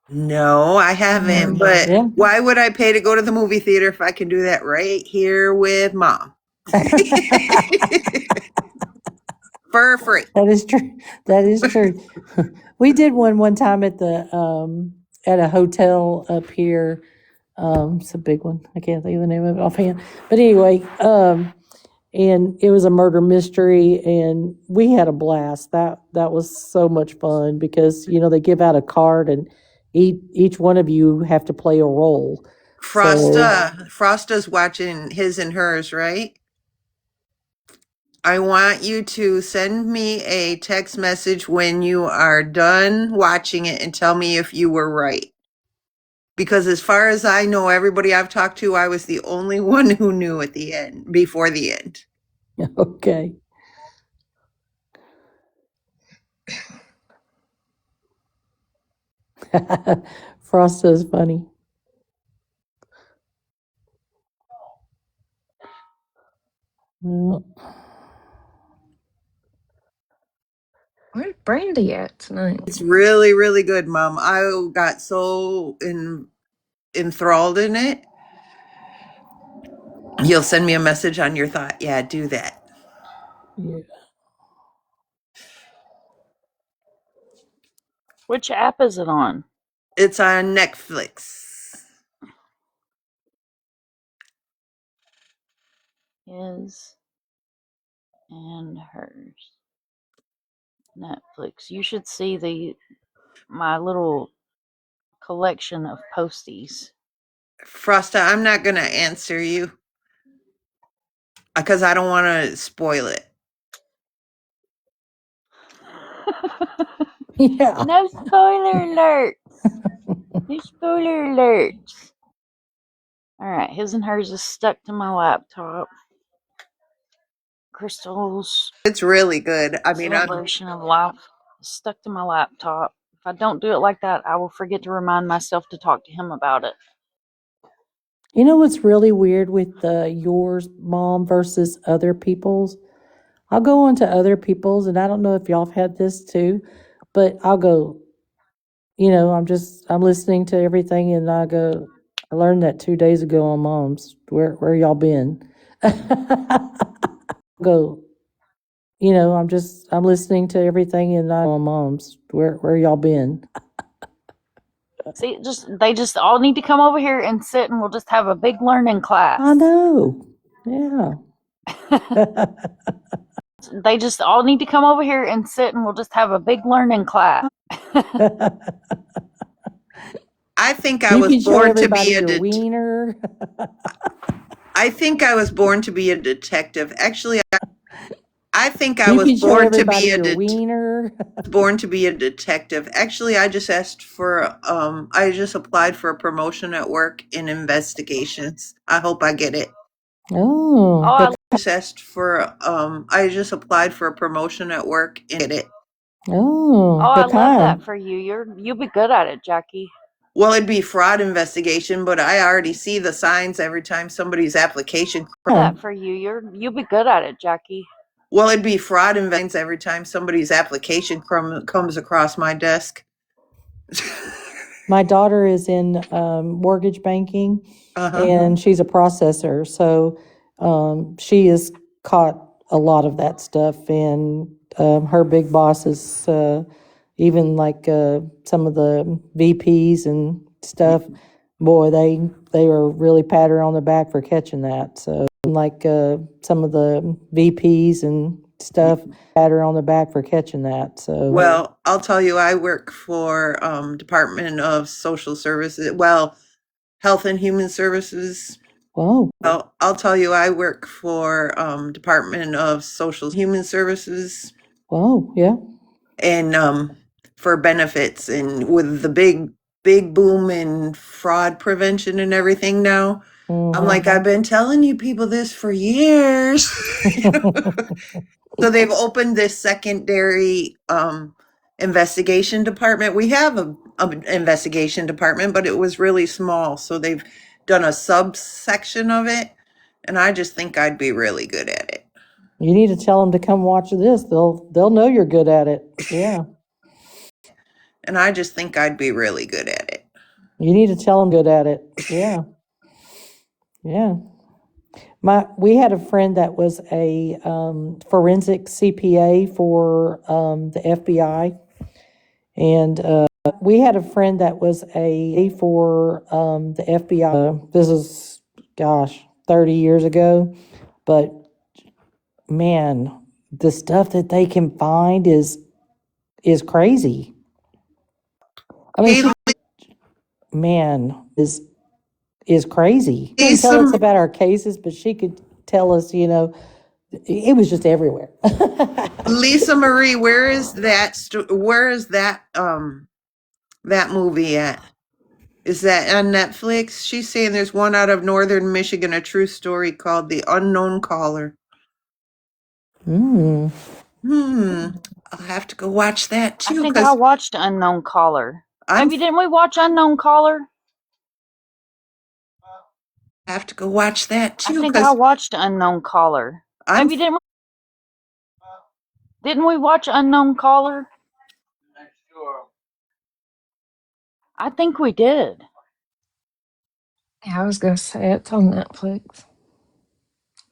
No, I haven't. No. But Yeah. why would I pay to go to the movie theater if I can do that right here with Mom? For free. That is true. That is true. We did one time at a hotel up here. It's a big one. I can't think of the name of it offhand. But anyway, and it was a murder mystery, and we had a blast. That was so much fun because they give out a card, and each one of you have to play a role. So Frosta's watching his and hers, right? I want you to send me a text message when you are done watching it and tell me if you were right. Because as far as I know, everybody I've talked to, I was the only one who knew at the end, before the end. okay. Frosta is funny. Well, Where's Brandy at tonight? It's really, really good, Mom. I got so enthralled in it. You'll send me a message on your thought. Yeah, do that. yeah. Which app is it on? It's on Netflix. His and hers. Netflix. You should see my little collection of posties. Frosta, I'm not going to answer you because I don't want to spoil it. Yeah. No spoiler alerts. No spoiler alerts. All right, his and hers is stuck to my laptop. Crystal's It's really good. I mean, celebration of life is stuck to my laptop. If I don't do it like that, I will forget to remind myself to talk to him about it. You know what's really weird with yours, Mom, versus other people's? I'll go on to other people's, and I don't know if y'all have had this too, but I'll go, I'm listening to everything, and I go, I learned that 2 days ago on Mom's. Where y'all been? Go, I'm listening to everything and moms, where y'all been? See, they just all need to come over here and sit, and we'll just have a big learning class. I know. Yeah. They just all need to come over here and sit, and we'll just have a big learning class. I think I You was can show born to everybody be a your wiener. I think I was born to be a detective. Actually, I think I You was can show born to everybody be a your wiener. detective. Actually, I just asked for I just applied for a promotion at work in investigations. I hope I get it. Oh, Oh, Just asked for I just applied for a promotion at work in it. oh, I what love that kind? for you. You'll be good at it, Jackie. Well, it'd be fraud investigation, but I already see the signs every time somebody's application. That for you. You'll be good at it, Jackie. Well, it'd be fraud investigation every time somebody's application comes across my desk. My daughter is in mortgage banking, Uh-huh. and she's a processor. So she has caught a lot of that stuff. And her big bosses, even like some of the VPs and stuff, boy, they were really pat her on the back for catching that. So like some of the VPs and stuff, pat her on the back for catching that. So Well, I'll tell you, I work for Department of Social Services. Well, Health and Human Services. whoa, Well, I'll tell you, I work for Department of Social Human Services whoa, yeah. and for benefits, and with the big boom in fraud prevention and everything now. I'm like, I've been telling you people this for years. So they've opened this secondary investigation department. We have a investigation department, but it was really small. So they've done a subsection of it, and I just think I'd be really good at it. You need to tell them to come watch this. They'll know you're good at it. Yeah. And I just think I'd be really good at it. You need to tell them good at it. Yeah. Yeah. We had a friend that was a forensic CPA for the FBI, and we had a friend that was a for the FBI. This is, gosh, 30 years ago, but man, the stuff that they can find is crazy. I mean, Hey, man, is crazy. She couldn't tell us Lisa, about our cases, but she could tell us, it was just everywhere. Lisa Marie, where is that? Where is that movie at? Is that on Netflix? She's saying there's one out of Northern Michigan, a true story called The Unknown Caller. Mm. I'll have to go watch that I too, think I because watched Unknown Caller. I'm Maybe didn't we watch Unknown Caller? have to go watch that I too, think I because watched Unknown Caller. I'm Maybe didn't we watch Unknown Caller? I think we did. Yeah, I was gonna say it's on Netflix.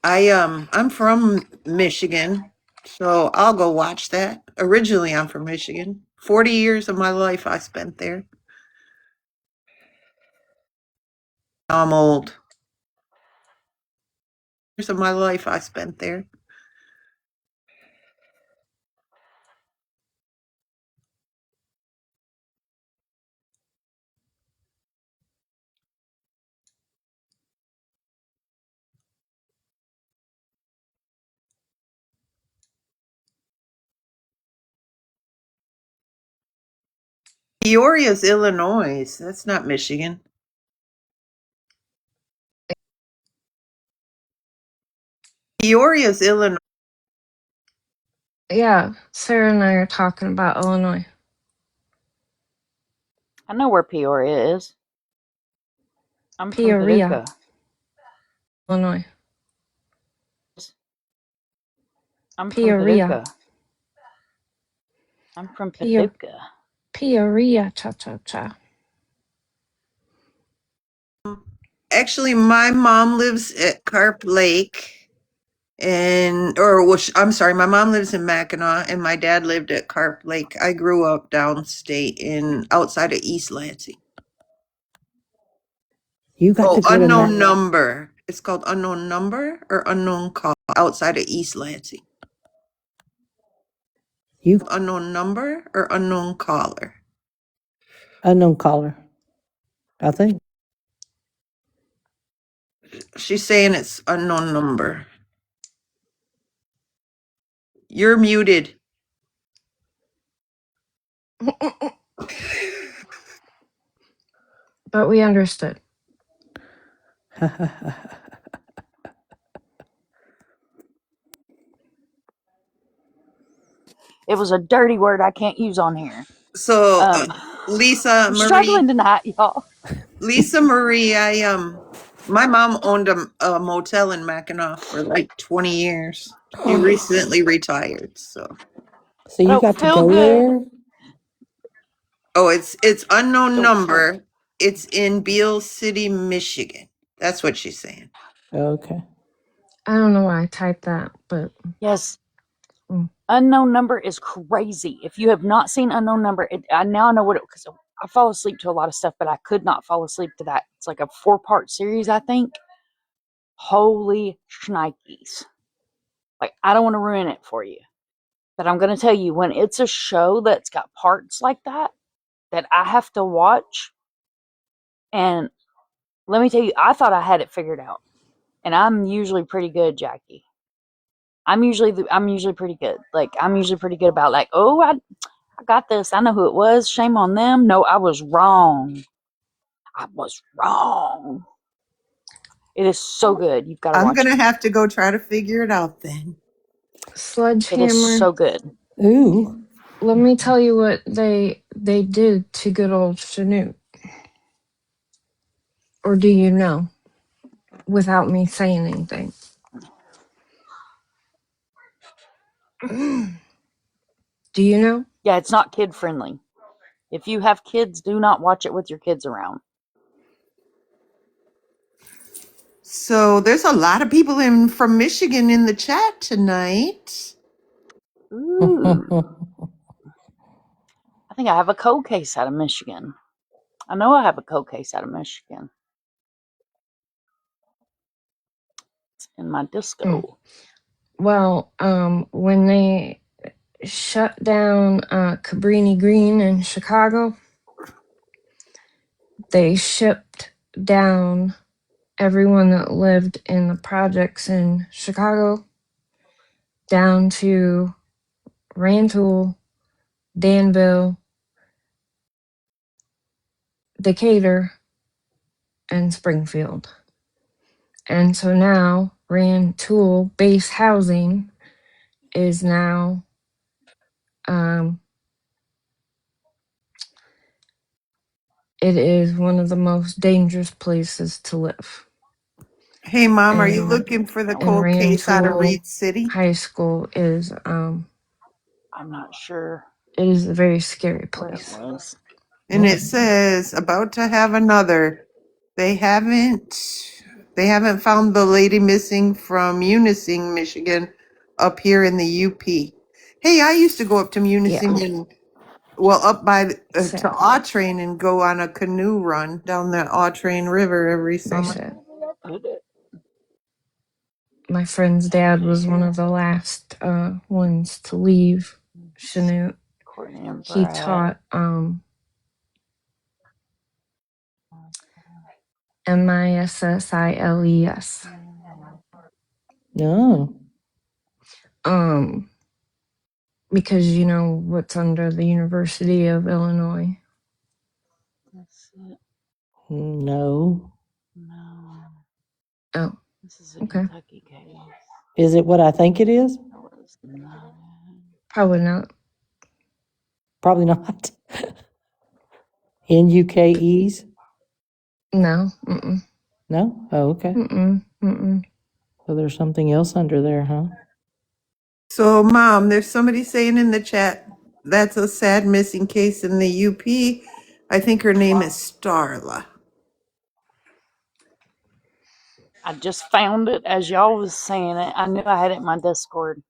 I'm from Michigan, so I'll go watch that. Originally, I'm from Michigan. 40 years of my life I spent there. I'm old. Years of my life I spent there. Peoria's Illinois. That's not Michigan. Peoria's Illinois. Yeah, Sarah and I are talking about Illinois. I know where Peoria is. I'm from Peoria, Paducah. Illinois. I'm from Peoria. Paducah. I'm from Peo- Paducah. Peoria, cha cha cha. Actually, my mom lives at Carp Lake. I'm sorry, my mom lives in Mackinac and my dad lived at Carp Lake. I grew up downstate outside of East Lansing. You got Oh, to go to unknown number. It's called unknown number or unknown call outside of East Lansing. you Unknown number or unknown caller. unknown caller, I think. She's saying it's unknown number. You're muted. But we understood. It was a dirty word I can't use on here. So, Lisa I'm Marie, struggling tonight, y'all. Lisa Marie, my mom owned a motel in Mackinac for like 20 years. She recently retired, so. So I you don't got to feel go good. there? Oh, it's unknown Don't feel. number. It's in Beale City, Michigan. That's what she's saying. Okay. I don't know why I typed that, but Yes. Mm. Unknown number is crazy. If you have not seen unknown number, I now know what it, because I fall asleep to a lot of stuff, but I could not fall asleep to that. It's like a 4-part series, I think. Holy shnikes. Like, I don't want to ruin it for you, but I'm going to tell you, when it's a show that's got parts like that I have to watch, and let me tell you, I thought I had it figured out, and I'm usually pretty good, Jackie. I'm usually pretty good. Like, I'm usually pretty good about, like, oh, I got this. I know who it was. Shame on them. No, I was wrong. I was wrong. It is so good. You've got to I'm watch it. gonna have to go try to figure it out then. It is Sledgehammer. so good. Ooh. Let me tell you what they did to good old Chanute. Or do you know? Without me saying anything. Do you know? Yeah, it's not kid friendly. If you have kids, do not watch it with your kids around. So there's a lot of people from Michigan in the chat tonight. Ooh. I think I have a cold case out of Michigan. I know I have a cold case out of Michigan. It's in my disco. Well, when they shut down Cabrini Green in Chicago, they shipped down everyone that lived in the projects in Chicago down to Rantoul, Danville, Decatur, and Springfield. And so now Rantoul base housing is now it is one of the most dangerous places to live. Hey, Mom, are you And looking for the And cold case out of Rantoul Reed City? High School is I'm not sure it is a very scary where it place. was. And it says about to have another. They haven't found the lady missing from Munising, Michigan, up here in the UP. Hey, I used to go up to Yeah, Munising and up by to sad. Autrain and go on a canoe run down the Autrain River every Very summer. sad. My friend's dad was one of the last ones to leave Chanute. Courtney and He Brad. taught MISSILES. No. Because you know what's under the University of Illinois. That's it. No. No. Oh, This is a okay. Kentucky case. Is it what I think it is? No, it's not. Probably not. Probably not. NUKEs? No. Mm-mm. No? Oh, okay. Mm-mm. Mm-mm. So there's something else under there, huh? So, Mom, there's somebody saying in the chat that's a sad missing case in the UP. I think her name is Starla. I just found it as y'all was saying it. I knew I had it in my Discord.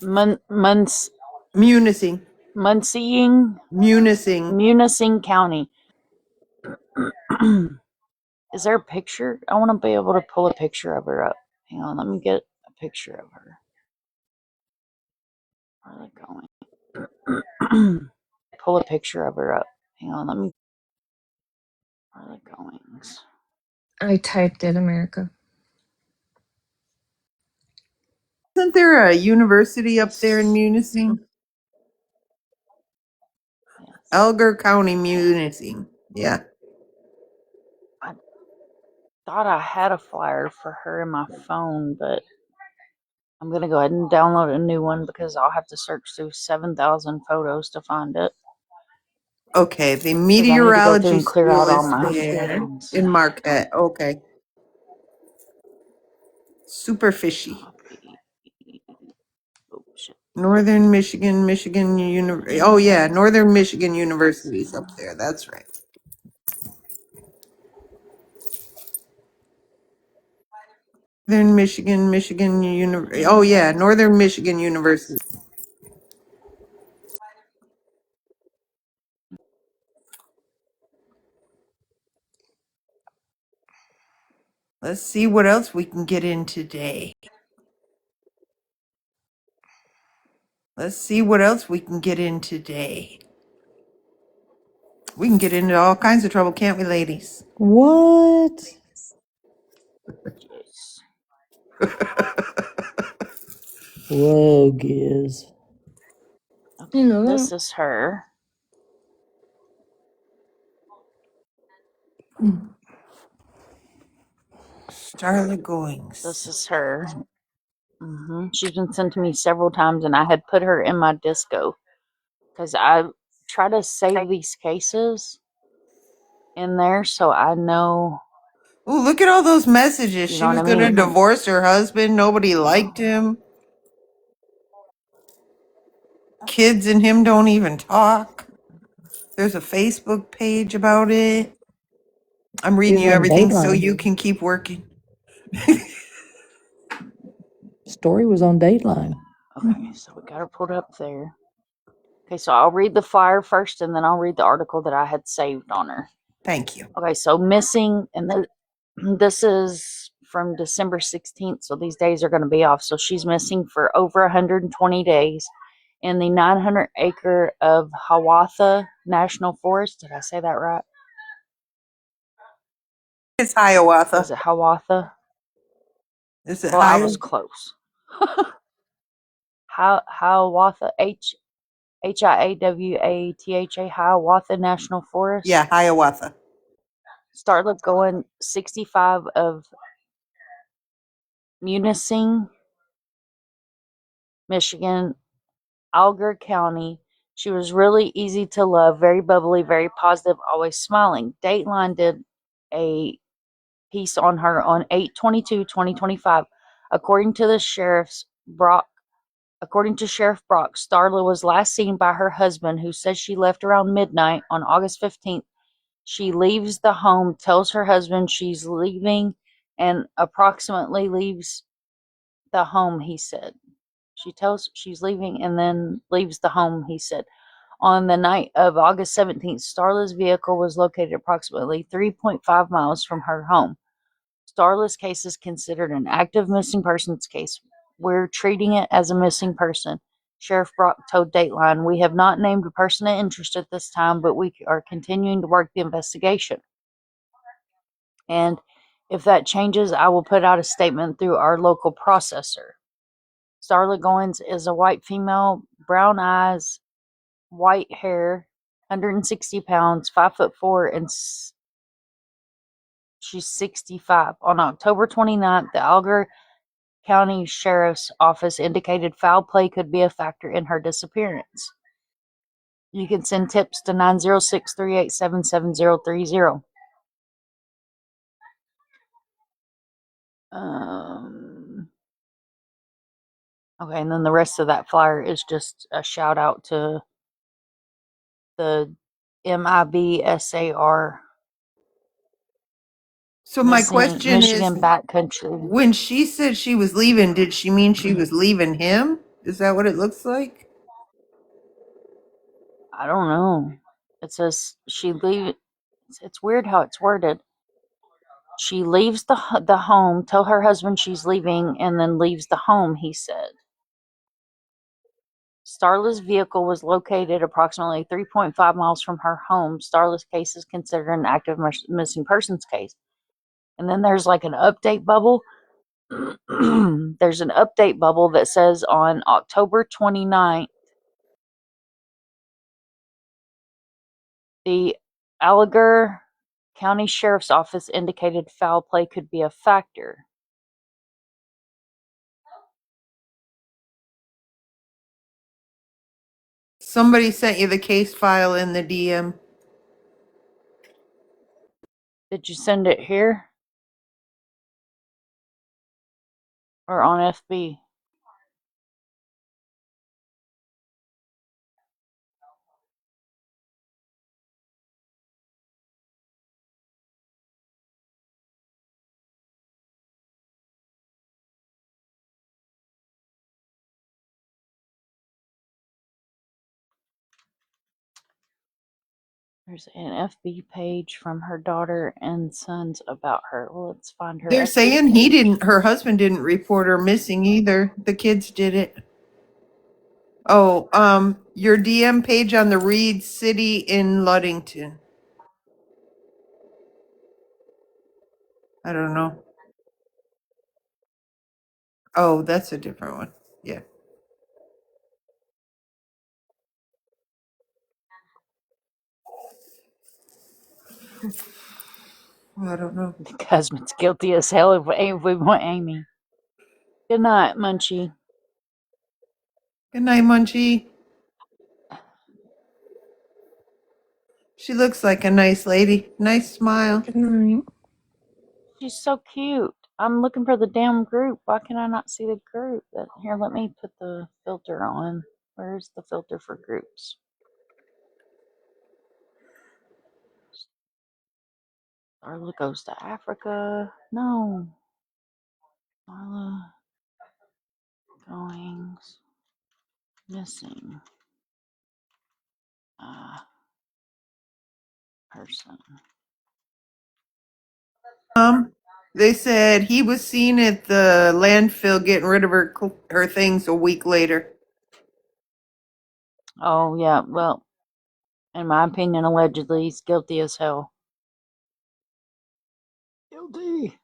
Munsing, Munising. Munising. Munising County. Is there a picture? I want to be able to pull a picture of her up. Hang on, let me get a picture of her. Where are they going? Pull a picture of her up. Hang on, let me. Where are they going? I typed it, America. Isn't there a university up there in Munising? Yes. Alger County Munising. Yeah. I thought I had a flyer for her in my phone, but I'm going to go ahead and download a new one because I'll have to search through 7,000 photos to find it. Okay, the Because I need to go through meteorology and clear school out all is my there things. in Marquette. Okay. Super fishy. Copy. Oh, shit. Northern Michigan University. Oh yeah, Northern Michigan University is up there. That's right. Northern Michigan University. Oh yeah, Northern Michigan University. Let's see what else we can get in today. Let's see what else we can get in today. We can get into all kinds of trouble, can't we, ladies? What? Yes. Whoa, Giz. You Okay, know this that. is her. Starla Goings. This is her. She's been sent to me several times, and I had put her in my disco because I try to save these cases in there so I know, Oh, look at all those messages. you She know what was I going to mean? divorce her husband. Nobody liked him. Kids and him don't even talk. There's a Facebook page about it. I'm It reading was you on everything so Dateline. you can keep working. Story was on Dateline. Okay, so we got her pulled up there. Okay, so I'll read the flyer first, and then I'll read the article that I had saved on her. Thank you. Okay, so missing, and then this is from December 16th, so these days are going to be off. So she's missing for over 120 days in the 900-acre of Hiawatha National Forest. Did I say that right? It's Is Hiawatha. it Hiawatha? Is it Well, I was Hiawatha? close. Hiawatha, Hiawatha, Hiawatha National Forest. Yeah, Hiawatha. Starlet going 65 of Munising, Michigan, Alger County. She was really easy to love, very bubbly, very positive, always smiling. Dateline did a piece on her on 8/22/2025. According to the according to Sheriff Brock, Starla was last seen by her husband, who says she left around midnight on August 15th. She leaves the home, tells her husband she's leaving, and approximately leaves the home, he said. She tells she's leaving and then leaves the home, he said. On the night of August 17th, Starla's vehicle was located approximately 3.5 miles from her home. Starla's case is considered an active missing persons case. We're treating it as a missing person. Sheriff Brock told Dateline, "We have not named a person of interest at this time, but we are continuing to work the investigation. And if that changes, I will put out a statement through our local processor." Starla Goins is a white female, brown eyes, white hair, 160 pounds, 5'4", and she's 65. On October 29th, the Alger County Sheriff's Office indicated foul play could be a factor in her disappearance. You can send tips to 906-387-7030. Okay, and then the rest of that flyer is just a shout out to the MIBSAR So my missing question is, Michigan backcountry. when she said she was leaving, did she mean she was leaving him? Is that what it looks like? I don't know. It says she leave. It's weird how it's worded. She leaves the home, tell her husband she's leaving, and then leaves the home, he said. Starla's vehicle was located approximately 3.5 miles from her home. Starla's case is considered an active missing persons case. And then there's like an update bubble. There's an update bubble that says on October 29th, the Alligator County Sheriff's Office indicated foul play could be a factor. Somebody sent you the case file in the DM. Did you send it here? Or on FB? There's an FB page from her daughter and sons about her. Well, let's find her They're FB saying page. her husband didn't report her missing either. The kids did it. Oh, your DM page on the Reed City in Ludington. I don't know. Oh, that's a different one. Yeah. I don't know. The husband's guilty as hell if we want Amy. Good night, Munchie. Good night, Munchie. She looks like a nice lady. Nice smile. Good night. She's so cute. I'm looking for the damn group. Why can I not see the group? Here, let me put the filter on. Where's the filter for groups? Darla goes to Africa. No. Darla goings missing. Person. They said he was seen at the landfill getting rid of her things a week later. Oh, yeah. Well, in my opinion, allegedly, he's guilty as hell. Guilty.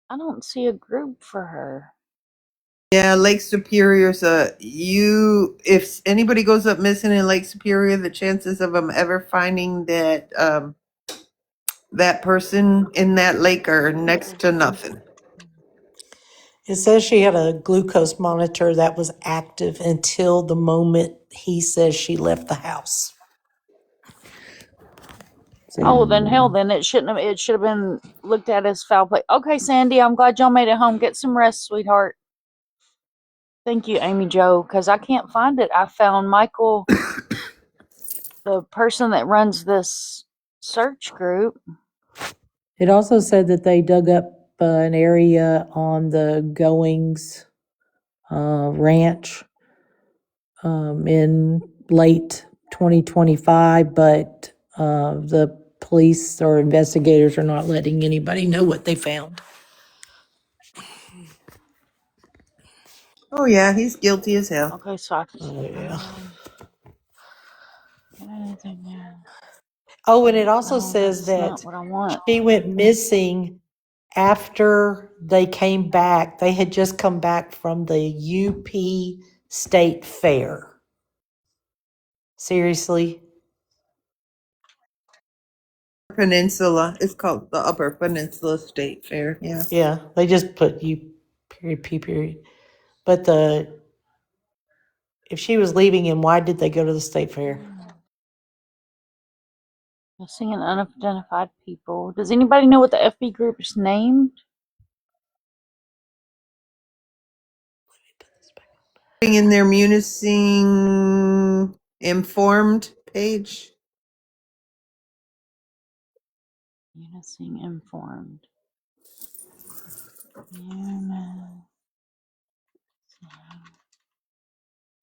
I don't see a group for her. Yeah, Lake Superior's if anybody goes up missing in Lake Superior, the chances of them ever finding that person in that lake are next to nothing. It says she had a glucose monitor that was active until the moment he says she left the house. Oh, then hell, then it shouldn't have. It should have been looked at as foul play. Okay, Sandy, I'm glad y'all made it home. Get some rest, sweetheart. Thank you, Amy Jo, because I can't find it. I found Michael, the person that runs this search group. It also said that they dug up an area on the Goings ranch in late 2025, but the police or investigators are not letting anybody know what they found. Oh yeah, he's guilty as hell. Okay, so I Oh, yeah. anything there. Oh, and it also No, says that's that not what I want. she went missing after they came back. They had just come back from the UP State Fair. Seriously? Peninsula. It's called the Upper Peninsula State Fair. Yeah. Yeah, they just put U period P period. But if she was leaving him, why did they go to the state fair? Missing and unidentified people. Does anybody know what the FB group is named? In their Munising Informed page. Unison informed. Unison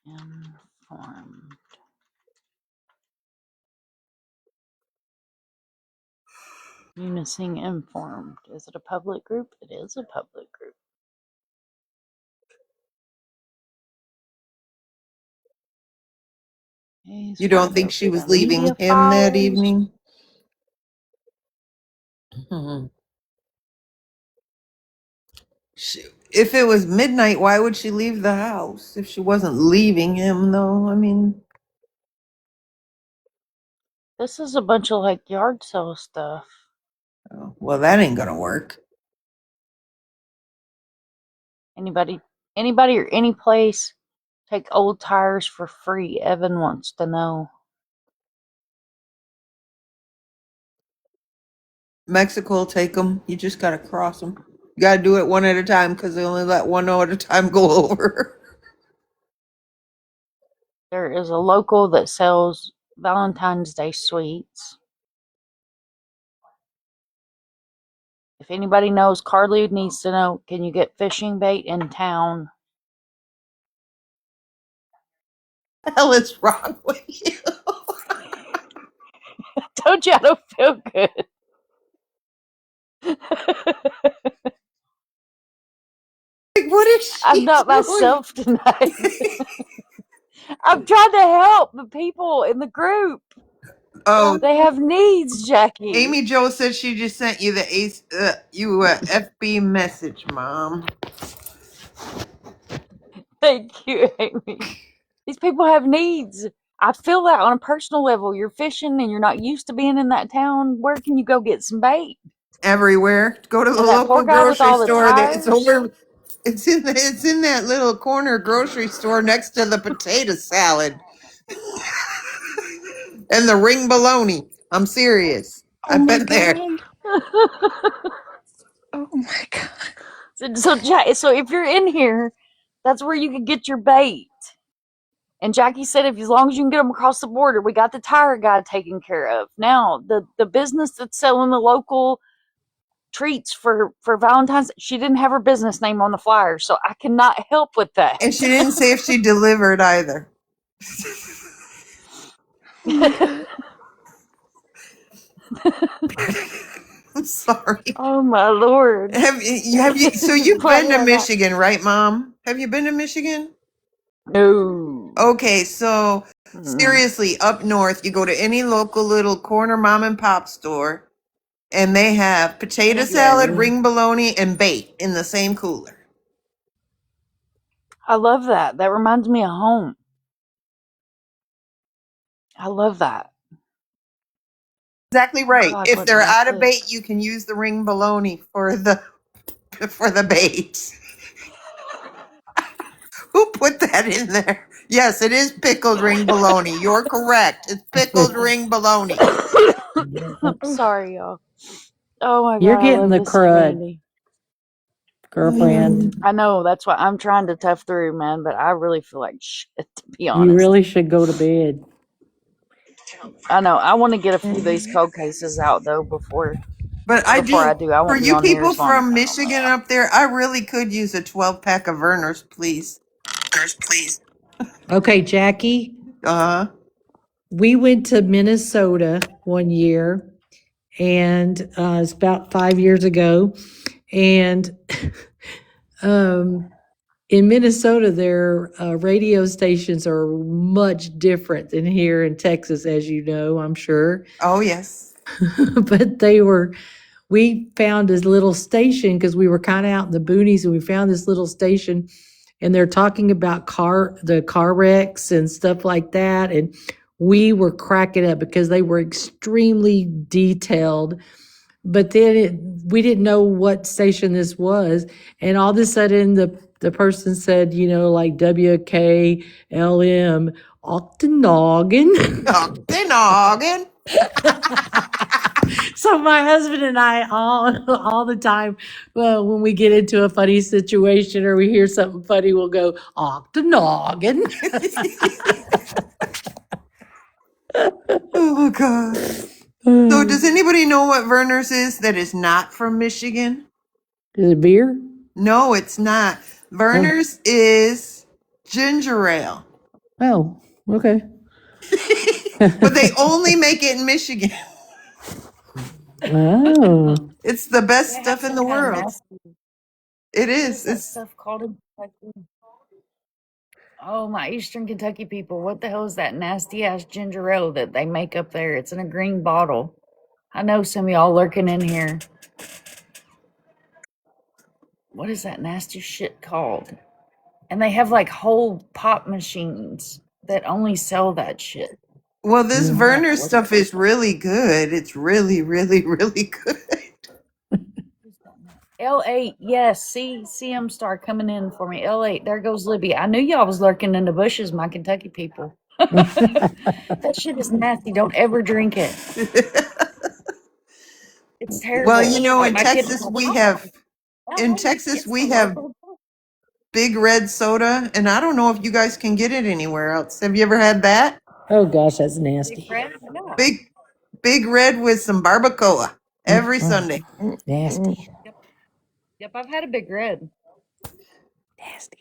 informed. Unison informed. Is it a public group? It is a public group. Case You don't wide think she open was and media leaving him that followers. evening? Mhm. If it was midnight, why would she leave the house? If she wasn't leaving him, though, I mean, This is a bunch of like yard sale stuff. oh, well, that ain't gonna work. Anybody or any place take old tires for free? Evan wants to know. Mexico will take them. You just gotta cross them. You gotta do it one at a time because they only let one at a time go over. There is a local that sells Valentine's Day sweets. If anybody knows, Carly needs to know, can you get fishing bait in town? What the hell is wrong with you? Told you I don't feel good. Like, what is I'm she not doing? myself tonight. I'm trying to help the people in the group. Oh, They have needs, Jackie. Amy Jo said she just sent you the FB message, Mom. Thank you, Amy. These people have needs. I feel that on a personal level. You're fishing and you're not used to being in that town. Where can you go get some bait? Everywhere. Go to the And that poor local guy with grocery all the store. It's tires. over. It's in that little corner grocery store next to the potato salad and the ring bologna. I'm serious. Oh I've my been there. god. Oh my god. So if you're in here, that's where you can get your bait. And Jackie said, if as long as you can get them across the border, we got the tire guy taken care of. Now, the business that's selling the local treats for Valentine's, she didn't have her business name on the flyer, so I cannot help with that. And she didn't say if she delivered either. Oh my god. I'm sorry. Oh my lord! So you've Why been did to I not? Michigan, right, Mom? Have you been to Michigan? No. Okay, so Mm-mm. seriously, up north, you go to any local little corner mom and pop store, and they have potato Thank you, salad, Amy. ring bologna, and bait in the same cooler. I love that. That reminds me of home. I love that. Exactly Oh right. God, If what did they're I out of put? bait, you can use the ring bologna for the for the bait. Who put that in there? Yes, it is pickled ring bologna. You're correct. It's pickled ring bologna. Oh, Sorry, y'all. Oh my You're God, I getting love the this crud, community. girlfriend. I know that's why I'm trying to tough through, man. But I really feel like shit, to be You honest. really should go to bed. I know. I want to get a few of these cold cases out though before But I I do. do. I For won't be you on here people as long. from I don't know Michigan that. up there, I really could use a 12-pack of Vernors, please. Okay, Jackie, Uh-huh. we went to Minnesota one year, and it's about 5 years ago. And in Minnesota, their radio stations are much different than here in Texas, as you know, I'm sure. Oh, yes. But we found this little station because we were kind of out in the boonies, and we found this little station, and they're talking about the car wrecks and stuff like that. And we were cracking up because they were extremely detailed. But then we didn't know what station this was. And all of a sudden, the person said, like WKLM, Octanoggin. Octanoggin. So my husband and I all the time, well, when we get into a funny situation or we hear something funny, we'll go Octanoggin. Oh, God. So does anybody know what Verner's is that is not from Michigan? Is it beer? No, it's not. Verner's is ginger ale. Oh, okay. But they only make it in Michigan. Oh. It's the best They have stuff in some the kind of world. nasty. It What is is. that It's stuff called in Kentucky? Oh, my Eastern Kentucky people, what the hell is that nasty ass ginger ale that they make up there? It's in a green bottle. I know some of y'all lurking in here. What is that nasty shit called? And they have like whole pop machines that only sell that shit. well, this Mm. Verner stuff is really good. It's really, really, really good. L8, yes. See, I'm star coming in for me. L8, there goes Libby. I knew y'all was lurking in the bushes, my Kentucky people. That shit is nasty. Don't ever drink it. It's terrible. Well, you know, Like in my kid Texas was like, we "Oh, have in L8, Texas it's the we have local." Big Red soda, and I don't know if you guys can get it anywhere else. Have you ever had that? Oh gosh, that's Big nasty. Red? Yeah. Big Red with some barbacoa every Sunday. Nasty. Yep, I've had a Big Red, Nasty.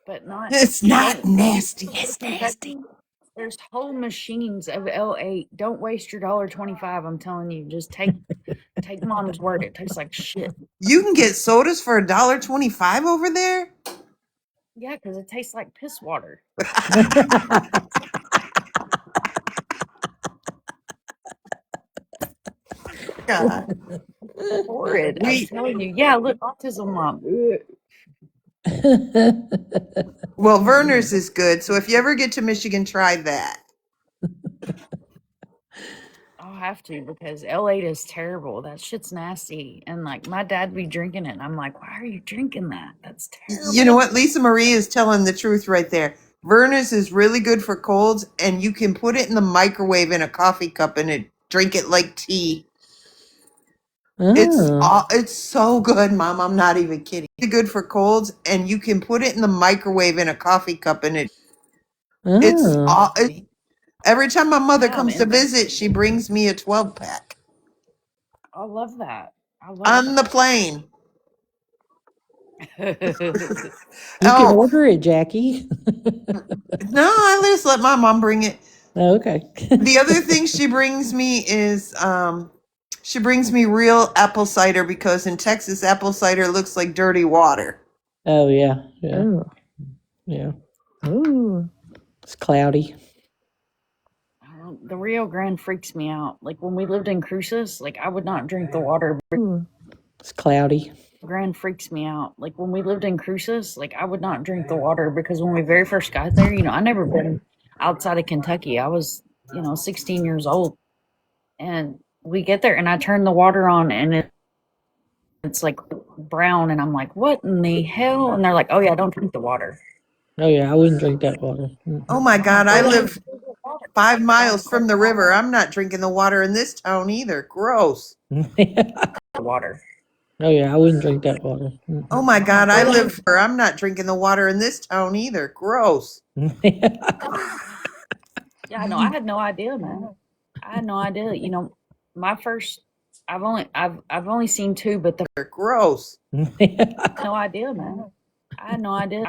but not. It's not Don't when you nasty. go to It's nasty. Kentucky. There's whole machines of L8. Don't waste your $1.25. I'm telling you. Just take mom's word. It tastes like shit. You can get sodas for $1.25 over there. Yeah, because it tastes like piss water. God. Horrid. I'm We telling you. Yeah, look, autism mom. Ugh. well, Verner's is good. So if you ever get to Michigan, try that. I'll have to because L8 is terrible. That shit's nasty. And like my dad be drinking it. And I'm like, why are you drinking that? That's You know terrible. what? Lisa Marie is telling the truth right there. Verner's is really good for colds, and you can put it in the microwave in a coffee cup and drink it like tea. Oh. It's so good, Mom. I'm not even kidding. It's good for colds, and you can put it in the microwave in a coffee cup, and Oh. every time my mother Yeah, comes to man. visit, she brings me a 12 pack I love that. I love on the plane. that. You can Oh order it, Jackie. no, I just let my mom bring it. Okay. The other thing she brings me is she brings me real apple cider because in Texas apple cider looks like dirty water. Oh yeah. Yeah. Oh. Yeah. Ooh. It's cloudy. The Rio Grande freaks me out. Like when we lived in Cruces, like I would not drink the water. Ooh. It's cloudy. Grande freaks me out. Like when we lived in Cruces, like I would not drink the water because when we very first got there, I never been outside of Kentucky. I was, 16 years old, and we get there and I turn the water on and it's like brown, and I'm like, what in the hell? And they're like, oh yeah, don't drink the water. Oh yeah, I wouldn't drink that water. Oh my I'm God, like, I well, then live 5 miles from the river. I'm not drinking the water in this town either. Gross. the water. Oh yeah, I wouldn't drink that water. Oh my I'm God, like, well, I'm not drinking the water in this town either. Gross. yeah, no, I had no idea, man. I had no idea. My first, I've only seen two, but the They're gross. no idea, man. I had no idea.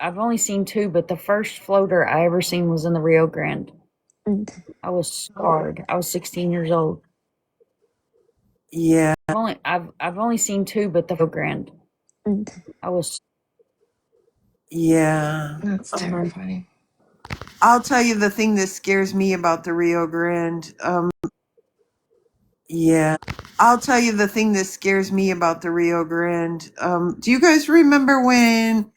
I've only seen two, but the first floater I ever seen was in the Rio Grande. I was scarred. I was 16 years old. Yeah. I've only seen two, but the Rio Grande. I was Yeah. That's terrifying. I'll tell you the thing that scares me about the Rio Grande. Yeah. I'll tell you the thing that scares me about the Rio Grande. Do you guys remember when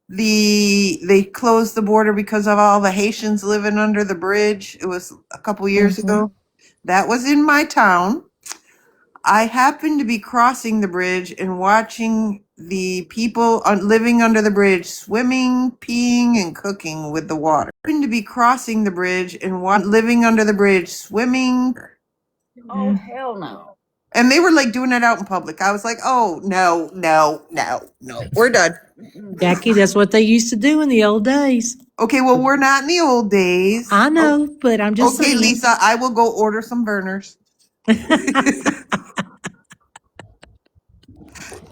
they closed the border because of all the Haitians living under the bridge? It was a couple years ago. That was in my town. I happened to be crossing the bridge and watching the people living under the bridge swimming, peeing, and cooking with the water. I happened to be crossing the bridge and living under the bridge swimming. oh hell no. And they were like doing it out in public. I was like, oh, no, no, no, no. We're done. Jackie, that's what they used to do in the old days. Okay, well, we're not in the old days. I know, but I'm just Okay, saying. Lisa, I will go order some burners.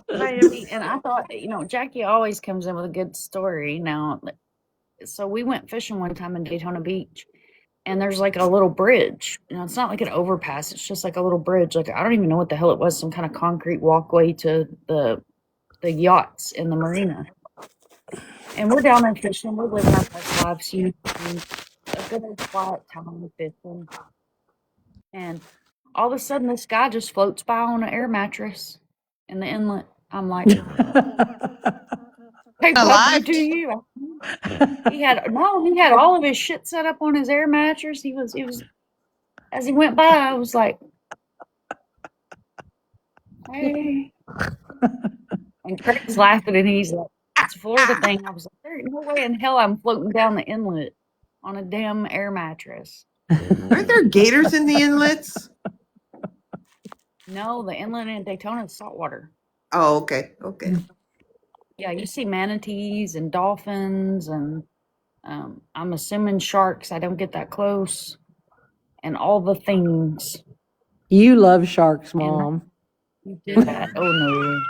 But I mean, and I thought, Jackie always comes in with a good story. Now, so we went fishing one time in Daytona Beach, and there's like a little bridge. It's not like an overpass. It's just like a little bridge. Like I don't even know what the hell it was. Some kind of concrete walkway to the yachts in the marina. And we're down there fishing. We're living our best lives. A good old quiet time fishing. And all of a sudden, this guy just floats by on an air mattress in the inlet. I'm like, hey, bub, you Alive. do you. He had all of his shit set up on his air mattress. He was as he went by, I was like, hey. And Craig's laughing and he's like, it's a Florida thing. I was like, there ain't no way in hell I'm floating down the inlet on a damn air mattress. Aren't there gators in the inlets? No, the inlet in Daytona is saltwater. Oh, okay. Okay. Yeah, you see manatees and dolphins and I'm assuming sharks. I don't get that close. And all the things. You love sharks, And Mom. you do that. Oh no.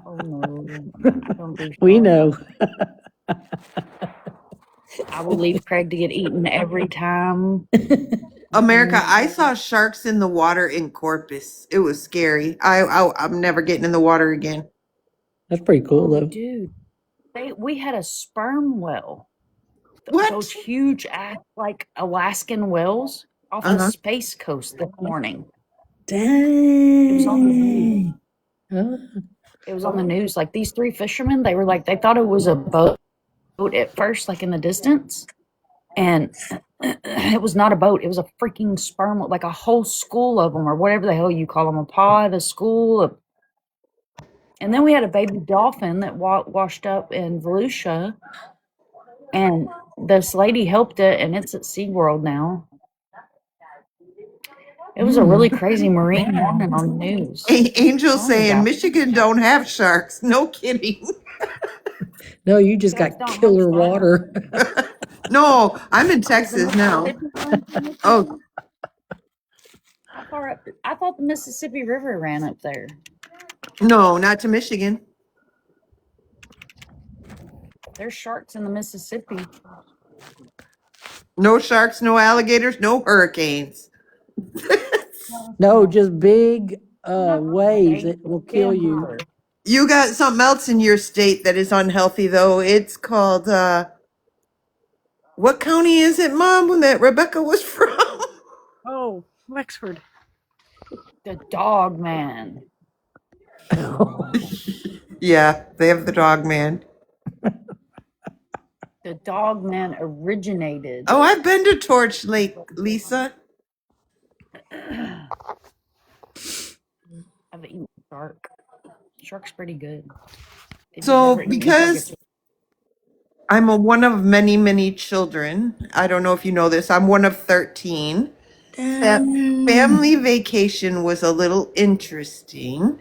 Oh no. I don't do We sharks. know. I will leave Craig to get eaten every time. America, I saw sharks in the water in Corpus. It was scary. I'm never getting in the water again. That's pretty cool, Oh, though. dude. We had a sperm whale. What? Those huge, like Alaskan whales off the Space Coast this morning. Dang. It was on the news. Huh? It was on the news. Like these three fishermen, they were like, they thought it was a boat at first, like in the distance. And it was not a boat. It was a freaking sperm, like a whole school of them, or whatever the hell you call them, a pod, a school. And then we had a baby dolphin that washed up in Volusia. And this lady helped it, and it's at SeaWorld now. It was a really crazy marine morning on the news. Angel Tell me saying about it. Michigan don't have sharks. No kidding. No, you just You guys got don't have killer sharks? water. No, I'm in Does the Texas now. Mississippi run through Michigan? Oh, How far up? I thought the Mississippi River ran up there. no, not to Michigan. There's sharks in the Mississippi. No sharks, no alligators, no hurricanes. No, just big waves that will kill you. You got something else in your state that is unhealthy, though. It's called, what county is it, Mom, that Rebecca was from? Oh, Wexford. The dog man. Yeah, they have the dog man. The dog man originated. Oh, I've been to Torch Lake, Lisa. I've eaten shark. Shark's pretty good. If you've So, never eaten shark, because I'm one of many, many children, I don't know if you know this, I'm one of 13. That family vacation was a little interesting.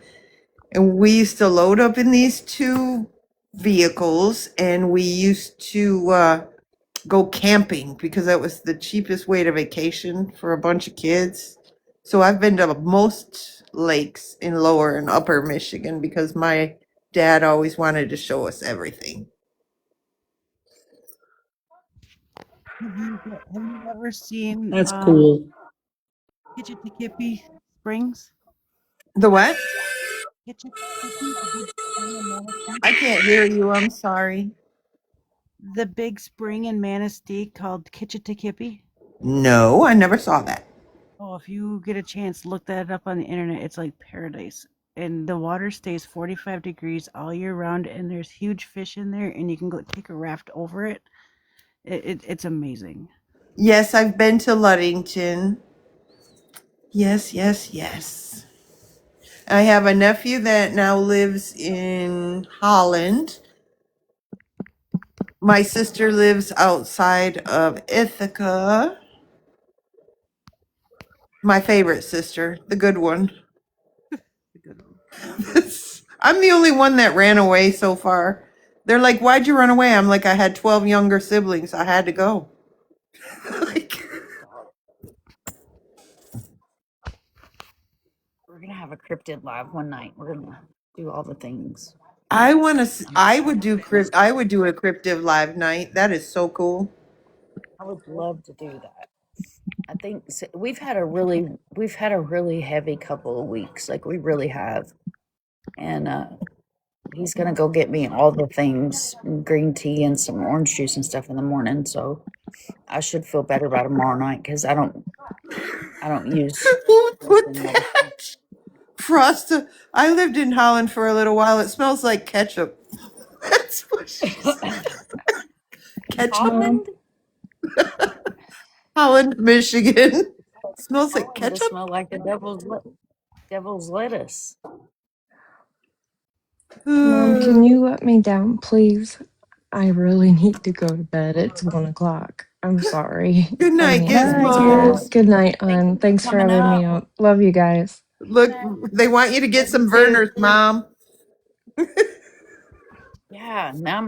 And we used to load up in these two vehicles and we used to go camping because that was the cheapest way to vacation for a bunch of kids. So I've been to most lakes in lower and upper Michigan because my dad always wanted to show us everything. Have you ever seen That's cool. Kitchitikipi Springs? The what? Kitchitikipi, the big spring in Manistee? I can't hear you. I'm sorry. The big spring in Manistee called Kitchitikipi. No, I never saw that. Oh, if you get a chance, look that up on the internet. It's like paradise. And the water stays 45 degrees all year round, and there's huge fish in there, and you can go take a raft over it. It's amazing. Yes, I've been to Ludington. Yes, yes, yes. I have a nephew that now lives in Holland. My sister lives outside of Ithaca. My favorite sister, the good one. The good one. I'm the only one that ran away so far. They're like, "Why'd you run away?" I'm like, "I had 12 younger siblings. I had to go." Like, gonna have a cryptid live one night. We're gonna do all the things. I want to. I would do I would do a cryptid live night. That is so cool. I would love to do that. I think we've had a really heavy couple of weeks. Like we really have. And he's gonna go get me all the things, green tea and some orange juice and stuff in the morning. So I should feel better by tomorrow night because I don't use Who put wrestling medicine. that? Frost. I lived in Holland for a little while. It smells like ketchup. That's what she said. Ketchup. Holland? Holland, Michigan. Smells like Holland to ketchup. smell like the devil's lettuce. Mom, can you let me down, please? I really need to go to bed. It's 1 o'clock. I'm sorry. Good I night, need to. Night, dear. Gizmo. Good night, Thank hon. you for Thanks for coming having up. me up. Love you guys. Look, they want you to get Love you some too. burners, Mom. Yeah, now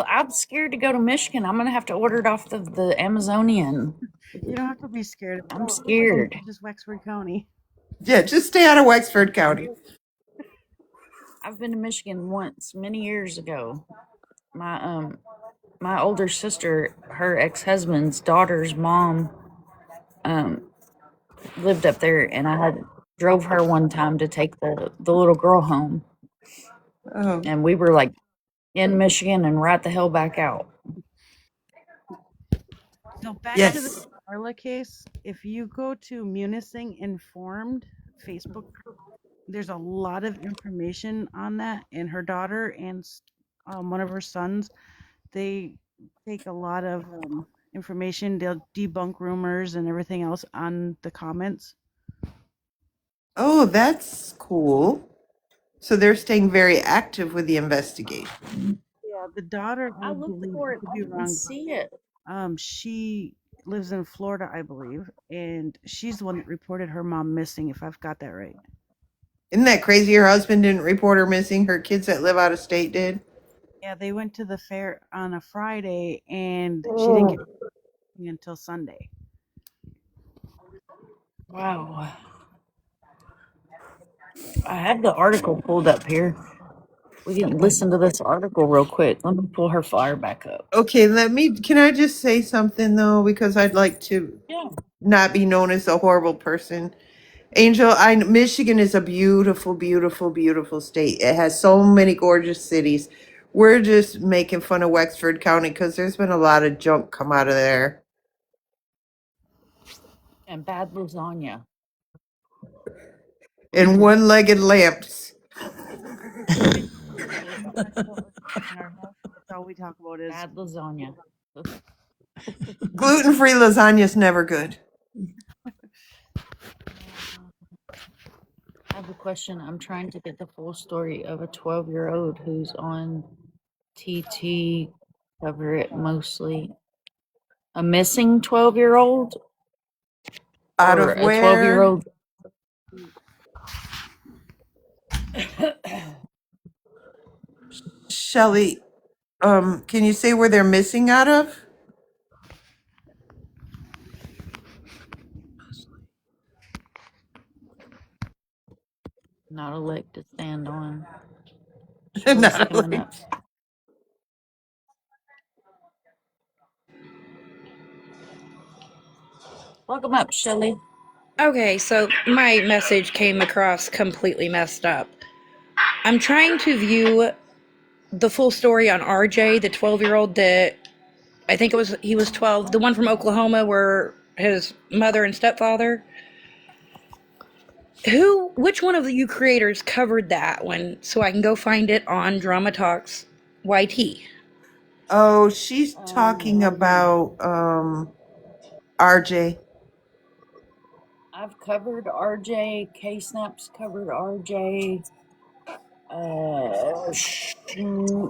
I'm scared to go to Michigan. I'm gonna have to order it off the Amazonian. You don't have to be scared of I'm it. scared. Just Wexford County. Yeah, just stay out of Wexford County. I've been to Michigan once, many years ago. My older sister, her ex-husband's daughter's mom, um, lived up there, and I had drove her one time to take the little girl home, Oh, and we were like in Michigan and right the hell back out. So back to the yes. Carla case. If you go to Munising Informed Facebook, there's a lot of information on that. And her daughter and one of her sons, they take a lot of information. They'll debunk rumors and everything else on the comments. Oh, that's cool. So they're staying very active with the investigation. Yeah, the daughter, I I looked believe, I for it. could I be didn't wrong, see it. she lives in Florida, I believe, and she's the one that reported her mom missing, if I've got that right. Isn't that crazy? Her husband didn't report her missing. Her kids that live out of state did. Yeah, they went to the fair on a Friday and she didn't get Oh, anything until Sunday. wow. I have the article pulled up here. We can listen to this article real quick. Let me pull her flyer back up. Okay, can I just say something though? Because I'd like to Yeah. not be known as a horrible person. Angel, Michigan is a beautiful, beautiful, beautiful state. It has so many gorgeous cities. We're just making fun of Wexford County because there's been a lot of junk come out of there. And bad lasagna. And one-legged lamps. That's what we're in our house. That's all we talk about is Bad lasagna. Gluten-free lasagna is never good. I have a question. I'm trying to get the full story of a 12-year-old who's on TT, cover it mostly. A missing 12-year-old Out or of a where? 12-year-old? Shelly, can you say where they're missing out of? Not a leg to stand on. Shelly's Not coming really. up. Welcome up, Shelly. Okay, so my message came across completely messed up. I'm trying to view the full story on RJ, the 12-year-old that I think he was 12, the one from Oklahoma where his mother and stepfather. Which one of you creators covered that one so I can go find it on Drama Talks YT? Oh, she's talking Um, about RJ. I've covered RJ. K Snaps covered RJ.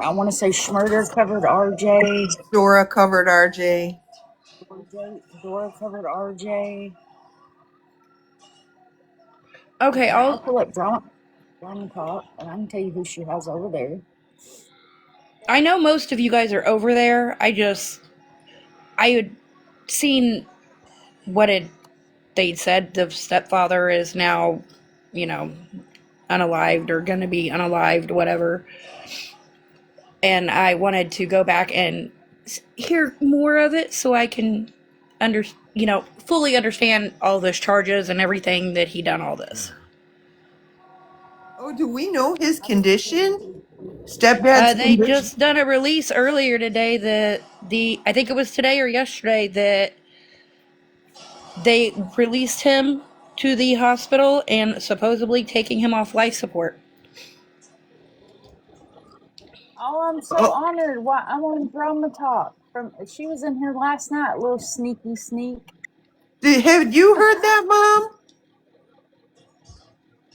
I want to say Schmurder covered RJ. Dora covered RJ. Dora covered RJ. Okay, I'll pull up drama talk, and I can tell you who she has over there. I know most of you guys are over there. I had seen what they'd said the stepfather is now unalived or going to be unalived, whatever. And I wanted to go back and hear more of it so I can fully understand all those charges and everything that he done all this. Oh, do we know his condition? Stepdad's They condition? just done a release earlier today that I think it was today or yesterday that they released him to the hospital and supposedly taking him off life support. Oh, I'm so Oh, honored. Why I want to drama talk. She was in here last night, little sneaky sneak. have you heard that, Mom?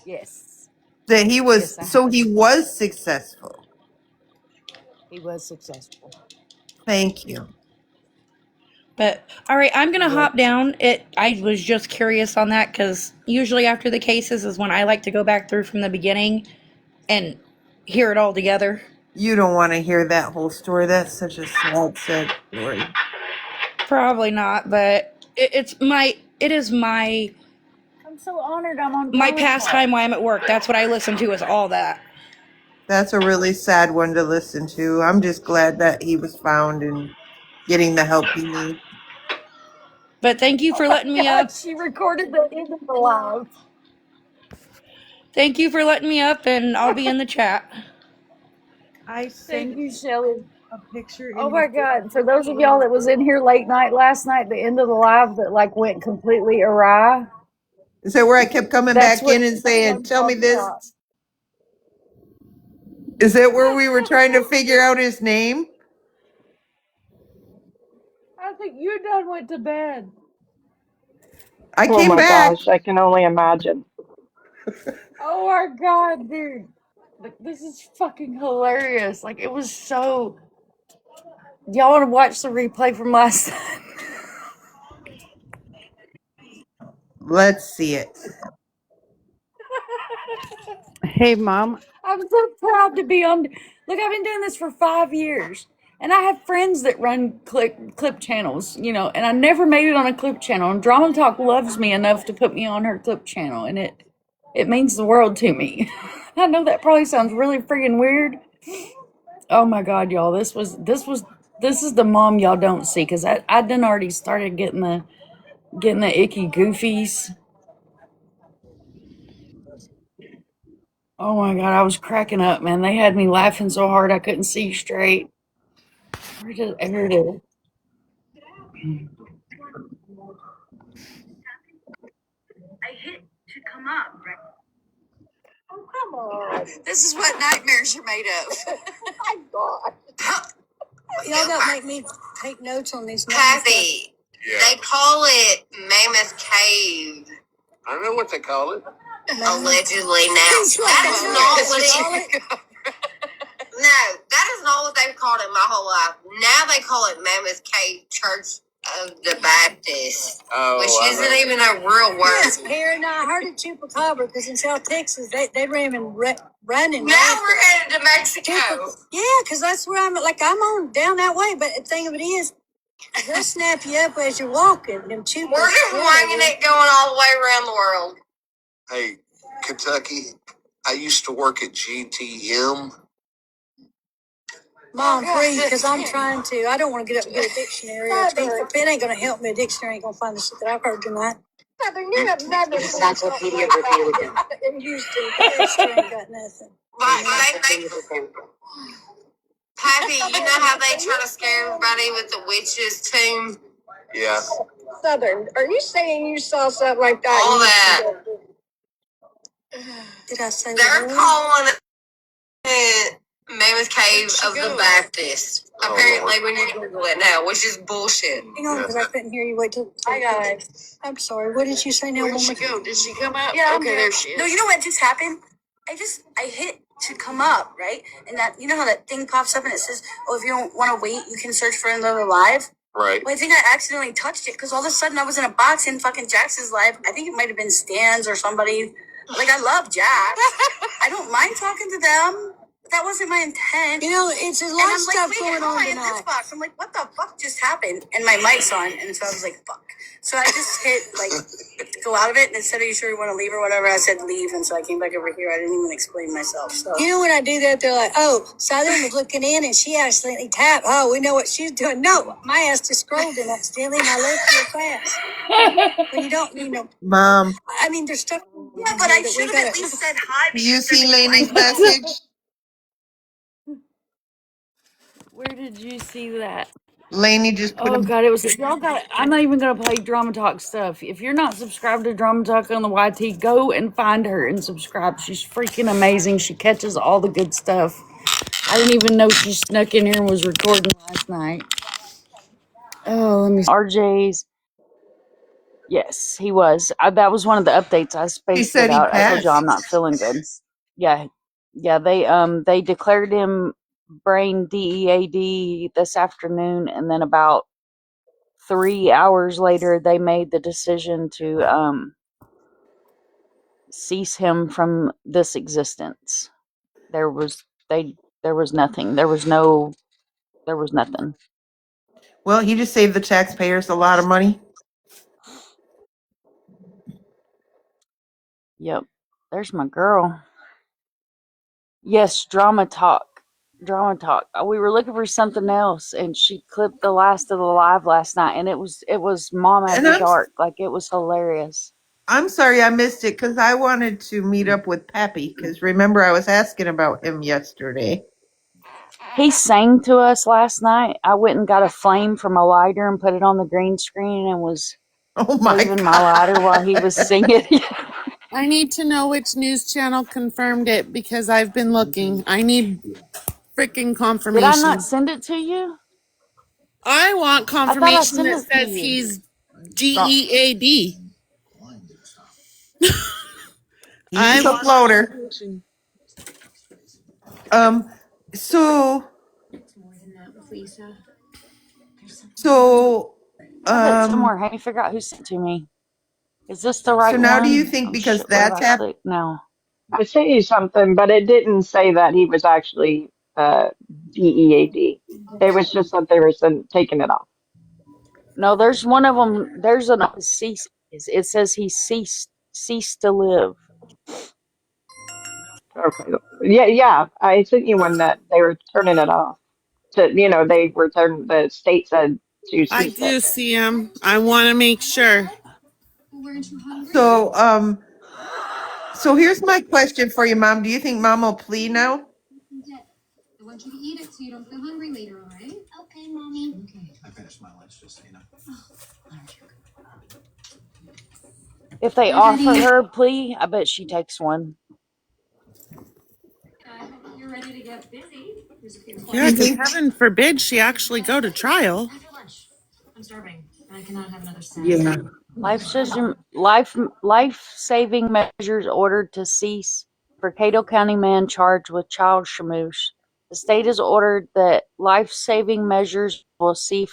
Yes. That he was, Yes, I so have. he was successful. He was successful. Thank you. But all right, I'm gonna You're hop down. I was just curious on that because usually after the cases is when I like to go back through from the beginning and hear it all together. You don't want to hear that whole story. That's such a sad, sad story. Probably not, but it is my I'm so honored. I'm on my drama pastime talk. while I'm at work. That's what I listen to is all that. That's a really sad one to listen to. I'm just glad that he was found and getting the help he needs. But thank you for letting me God, up. she recorded the end of the live. Thank you for letting me up, and I'll be in the chat. I Thank sent you, Shelly. a picture Oh in my your God. For those of y'all that was in here late night last night, the end of the live that like went completely awry. Is that where I kept coming That's back what in and saying, tell me this? talk. Is that where we were trying to figure out his name? I think you done went to bed. I Oh came my back. gosh, I can only imagine. Oh my God, dude. Like, this is fucking hilarious. Like, it was so. Y'all want to watch the replay from last night? Let's see it. Hey, Mom. I'm so proud to be on. Look, I've been doing this for 5 years. And I have friends that run clip channels, and I never made it on a clip channel. And Drama Talk loves me enough to put me on her clip channel, and it means the world to me. I know that probably sounds really freaking weird. Oh my God, y'all! This is the mom y'all don't see because I done already started getting the icky goofies. Oh my God, I was cracking up, man. They had me laughing so hard I couldn't see straight. Here it is. I hit to come up, right? Oh, come on. This is what nightmares are made of. Oh my God. Y'all gotta make me take notes on these names. Kathy, yeah. They call it Mammoth Cave. I don't know what they call it. Allegedly now. That is not what it No, that is not what they've called it my whole life. Now they call it Mammoth Cave Church of the Baptist, which isn't even a real word. Yes, Perry, no, I heard it Chupacabra because in South Texas they ran running. Now we're headed to Mexico. Yeah, because that's where I'm on down that way. But the thing of it is, they'll snap you up as you're walking. Them Chupas. We're just winging it going all the way around the world. Hey, Kentucky, I used to work at GTM. Mom, please, because I'm trying to. I don't want to get up and get a dictionary. If it ain't going to help me, a dictionary ain't going to find the shit that I've heard tonight. Southern, you're another encyclopedia repeated. In Houston, they still ain't got nothing. Pappy, you know how they try to scare everybody with the witch's tomb? Yeah. Southern, are you saying you saw something like that? All that. Did I say that? They're calling it Mammoth Cave of the Baptist. Apparently, we need to Google it now, which is bullshit. Hang on, because I couldn't hear you. Wait till I got it. I'm sorry. What did you say now? Where did she go? Did she come out? Yeah. Okay, there she is. No, you know what just happened? I hit to come up, right? And that, you know how that thing pops up and it says, "Oh, if you don't want to wait, you can search for another live." Right. Well, I think I accidentally touched it because all of a sudden I was in a box in fucking Jax's live. I think it might have been Stan's or somebody. Like, I love Jax. I don't mind talking to them. That wasn't my intent. You know, it's a lot of stuff going on tonight. Box. I'm like, what the fuck just happened? And my mic's on, and so I was like, fuck. So I just hit like go out of it, and instead of you sure you want to leave or whatever, I said leave, and so I came back over here. I didn't even explain myself. So you know when I do that, they're like, oh, Southern was looking in, and she accidentally tapped. Oh, we know what she's doing. No, my ass just scrolled and accidentally, and I left real fast. When you don't, you know. Mom, I mean, there's stuff. Yeah, but I should have at least said hi. do you see Lainey's message? Where did you see that? Lainey just put Oh a god, it was y'all got. I'm not even gonna play Drama Talk stuff. If you're not subscribed to Drama Talk on the YT, go and find her and subscribe. She's freaking amazing. She catches all the good stuff. I didn't even know she snuck in here and was recording last night. Oh, let me. RJ's. Yes, he was. That was one of the updates. I she spaced it said he out. I told y'all I'm passed. not feeling good. Yeah, yeah. They declared him brain DEAD this afternoon, and then about 3 hours later, they made the decision to cease him from this existence. There was they. There was nothing. There was no. There was nothing. Well, he just saved the taxpayers a lot of money. Yep. There's my girl. Yes, drama talk. Drama talk. We were looking for something else, and she clipped the last of the live last night, and it was Mom And After Dark. Like it was hilarious. I'm sorry I missed it because I wanted to meet up with Pappy because remember I was asking about him yesterday. He sang to us last night. I went and got a flame from a lighter and put it on the green screen and was Oh my waving my lighter while he was God. singing. I need to know which news channel confirmed it because I've been looking. I need freaking Did I not confirmation. send it to you? I want I thought I confirmation sent that it to says you. he's GEAD. I He's a want floater. confirmation. Um, so, so, I have it um, somewhere. How do you figure out who sent it to me? Is this the so right now do you one? think Oh because shit, where do that's I happened? click now? I sent you something, but it didn't say that he was actually DEAD. It was just that they were taking it off. No, there's one of them. There's an cease. It says he ceased to live. Okay. Yeah, yeah. I sent you one that they were turning it off. They were the state said to I cease it. do see him. I want to make sure. So, so here's my question for you, Mom. Do you think Mom will plea now? If they offer her a plea, I bet she takes one. Yeah, You because think? heaven forbid she actually go to trial. Yeah. Life-saving measures ordered to cease for Cato County man charged with child shamush. The state has ordered that life-saving measures will cease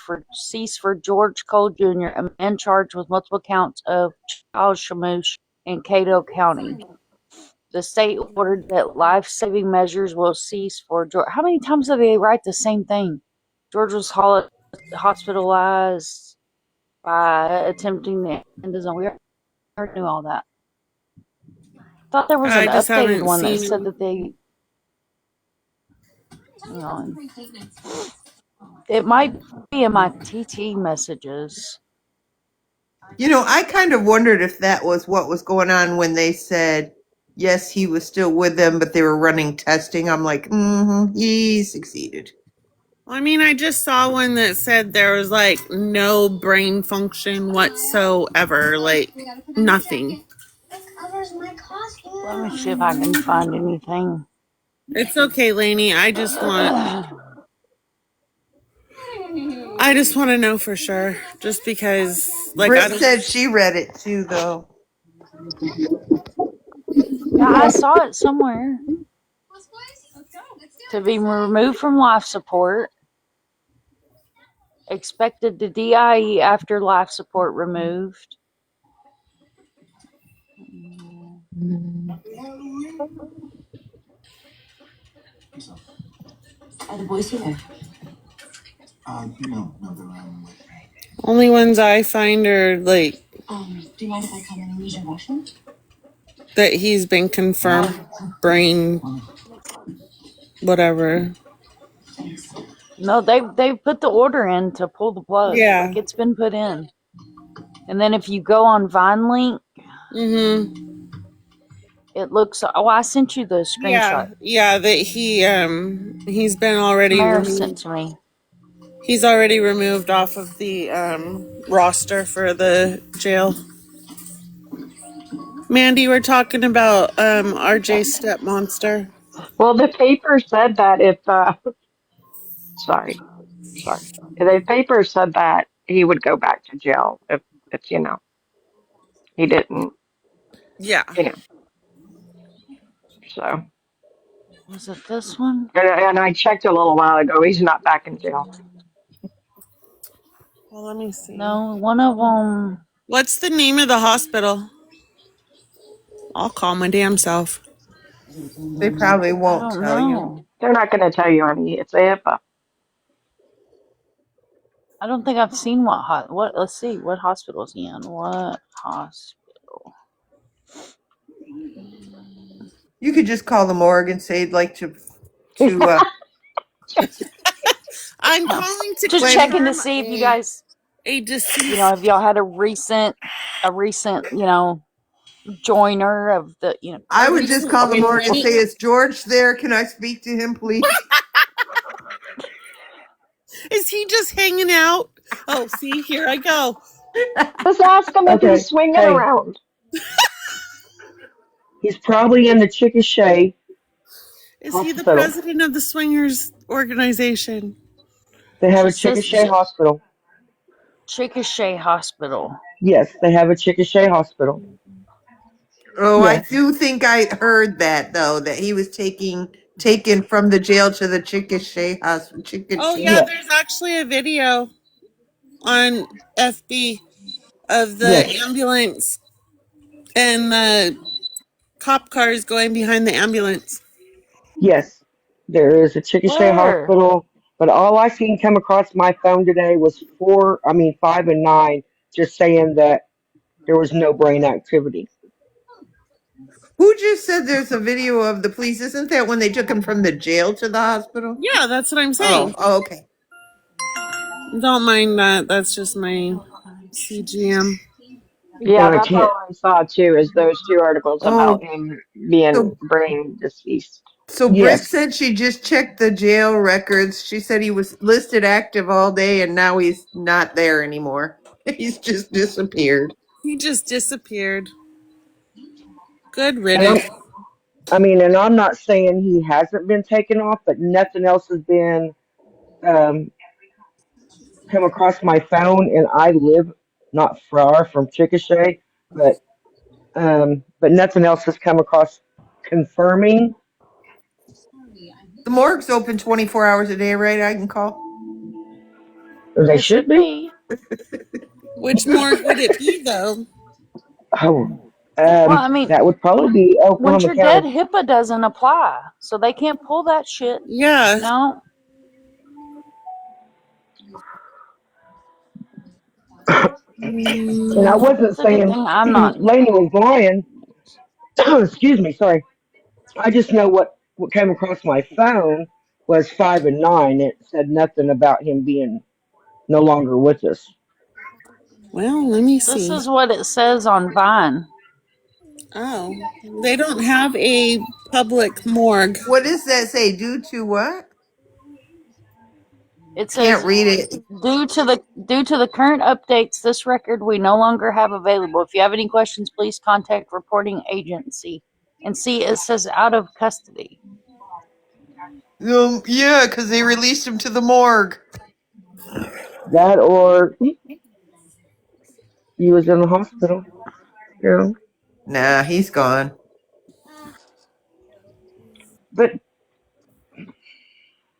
for George Cole Jr., a man charged with multiple counts of child shamush in Cato County. The state ordered that life-saving measures will cease for George. How many times do they write the same thing? George was hospitalized by attempting to end his own. We already knew all that. I thought there was an I just updated haven't one that seen said him. that they. Hang on. It might be in my TT messages. I kind of wondered if that was what was going on when they said, yes, he was still with them, but they were running testing. I'm like, he succeeded. I mean, I just saw one that said there was like no brain function whatsoever, like nothing. Let me see if I can find anything. It's okay, Lainey. I just want to know for sure, just because, like, I Britt don't. said she read it too, though. Yeah, I saw it somewhere. To be removed from life support. Expected to DIE after life support removed. Only ones I find are like that he's been confirmed brain whatever. No, they've put the order in to pull the plug. Yeah. Like it's been put in. And then if you go on Vine link, Mm-hmm. it looks. Oh, I sent you the Yeah. screenshot. Yeah. That he's been already Tamara sent removed. to me. He's already removed off of the roster for the jail. Mandy, we're talking about RJ's step monster. Well, the paper said that if, sorry, sorry. The paper said that he would go back to jail if he didn't, Yeah. you know, so. Was it this one? And I checked a little while ago. He's not back in jail. Well, let me see. No, one of them. What's the name of the hospital? I'll call my damn self. They probably I won't don't tell you. know. They're not going to tell you any. It's a HIPAA. I don't think I've seen what. Let's see. What hospital is he in? What hospital? You could just call the morgue and say you'd like to I'm No, calling to just when checking to confirm see if you guys, a deceased. if y'all had a recent, joiner of the, A I would just recent call the morgue and say, joining. "Is George there? Can I speak to him, please?" Is he just hanging out? Oh, see, here I go. Just ask him if he's Okay. swinging Hey, around. he's probably in the Chickasha Is he the hospital. president of the Swingers organization? They have she a says Chickasha hospital. Chickasha Hospital. Yes, they have a Chickasha hospital. Oh, I Yes, do think I heard that though, that he was taken from the jail to the Chickasha hospital. Oh, yeah, Chickasha. yes, there's actually a video on FB of the yes, ambulance and the cop cars going behind the ambulance. yes. There is a Chickasha Where? hospital, but all I seen come across my phone today was 5 and 9, just saying that there was no brain activity. Who just said there's a video of the police? Isn't that when they took him from the jail to the hospital? Yeah, that's what I'm Oh, saying. oh okay. Don't mind that. That's just my CGM. Yeah, And I that's can't. all I saw too, is those two articles about Oh, him being so brain deceased. Britt Yes, said she just checked the jail records. She said he was listed active all day and now he's not there anymore. He's just disappeared. He just disappeared. Good and riddance. and I'm not saying he hasn't been taken off, but nothing else has been um, come across my phone, and I live not far from Chickasha, but nothing else has come across confirming. The morgue's open 24 hours a day, right? I can call. Or they It should should be. be. Which morgue would it be, though? Oh, Well, I mean, that would probably be once Oklahoma you're dead, County. HIPAA doesn't apply, so they can't pull that shit. Yeah. No, And I Mm, wasn't it's a good saying thing I'm not. Laney was lying. Excuse me, sorry. I just know what came across my phone was 5 and 9. It said nothing about him being no longer with us. well, let me This see. is what it says on Vine. Oh, they don't have a public morgue. What does that say? Due to what? It Can't says read it. due to the current updates, this record we no longer have available. If you have any questions, please contact reporting agency. And see, it says out of custody. Yeah, because they released him to the morgue. That or he was in the hospital. You know, Nah, he's gone. but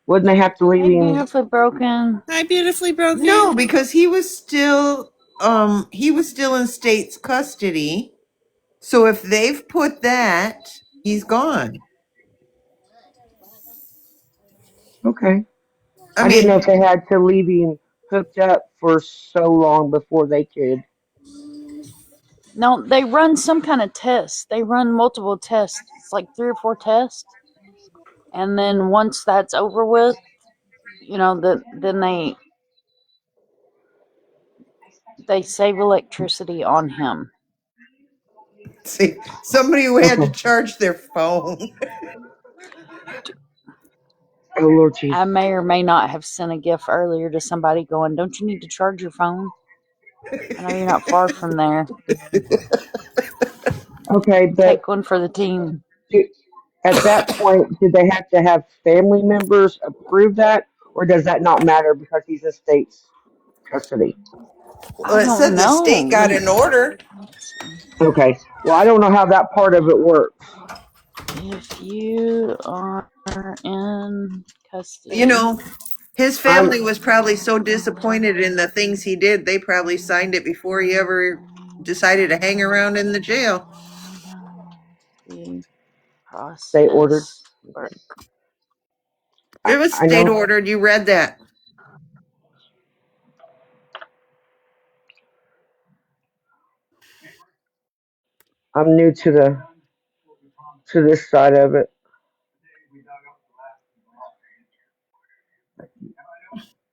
wouldn't they have to leave Hey, him? beautifully broken. Hi, beautifully No, broken. because he was still in state's custody. So if they've put that, he's gone. Okay. I I didn't know mean, if they had to leave him hooked up for so long before they could. No, they run some kind of test. They run multiple tests. It's like 3 or 4 tests, and then once that's over with, then they save electricity on him. see, somebody who had to Okay. charge their phone. Oh Lord I Jesus. may or may not have sent a gift earlier to somebody going, "Don't you need to charge your phone? I know you're not far from there. Okay, but Take one for the team." do, at that point, do they have to have family members approve that, or does that not matter because he's in state's custody? I Well, it don't said the know. state got an order. Let's see. Okay. Well, I don't know how that part of it works. If you are in You custody, know, his I'm family was probably so disappointed in the things he did, they probably signed it before he ever decided to hang around in the jail. the state ordered. process work. It was I state know ordered. You read that. I'm new to this side of it,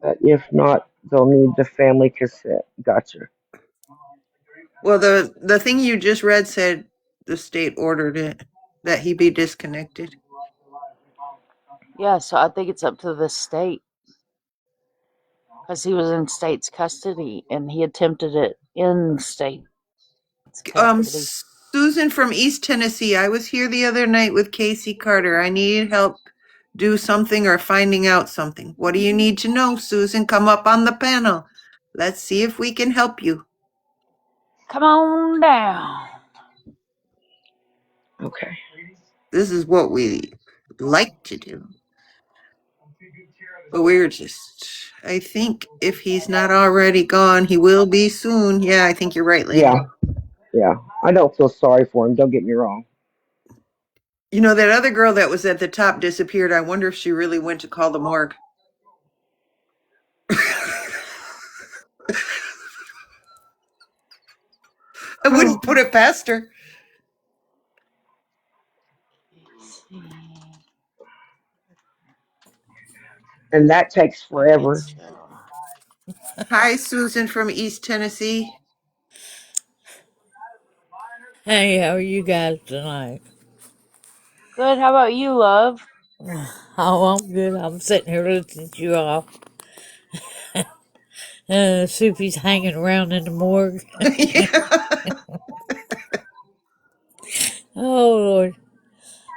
but if not, they'll need the family consent. Gotcha. Well, the thing you just read said the state ordered it that he be disconnected. Yeah, so I think it's up to the state because he was in state's custody and he attempted it in state's custody. Susan from East Tennessee. I was here the other night with Casey Carter. I needed help do something or finding out something. What do you need to know, Susan? Come up on the panel. Let's see if we can help you. Come on down. Okay. This is what we like to do. But we're just, I think if he's not already gone, he will be soon. Yeah, I think you're right, Lena. Yeah, yeah. I don't feel sorry for him. Don't get me wrong. You know, that other girl that was at the top disappeared. I wonder if she really went to call the morgue. I wouldn't put it past her. Let's see. And that takes forever. Rachel. Hi, Susan from East Tennessee. Hey, how are you guys tonight? Good. How about you, love? Oh, I'm good. I'm sitting here listening to you all. Soupy's hanging around in the morgue. Yeah. Oh, Lord.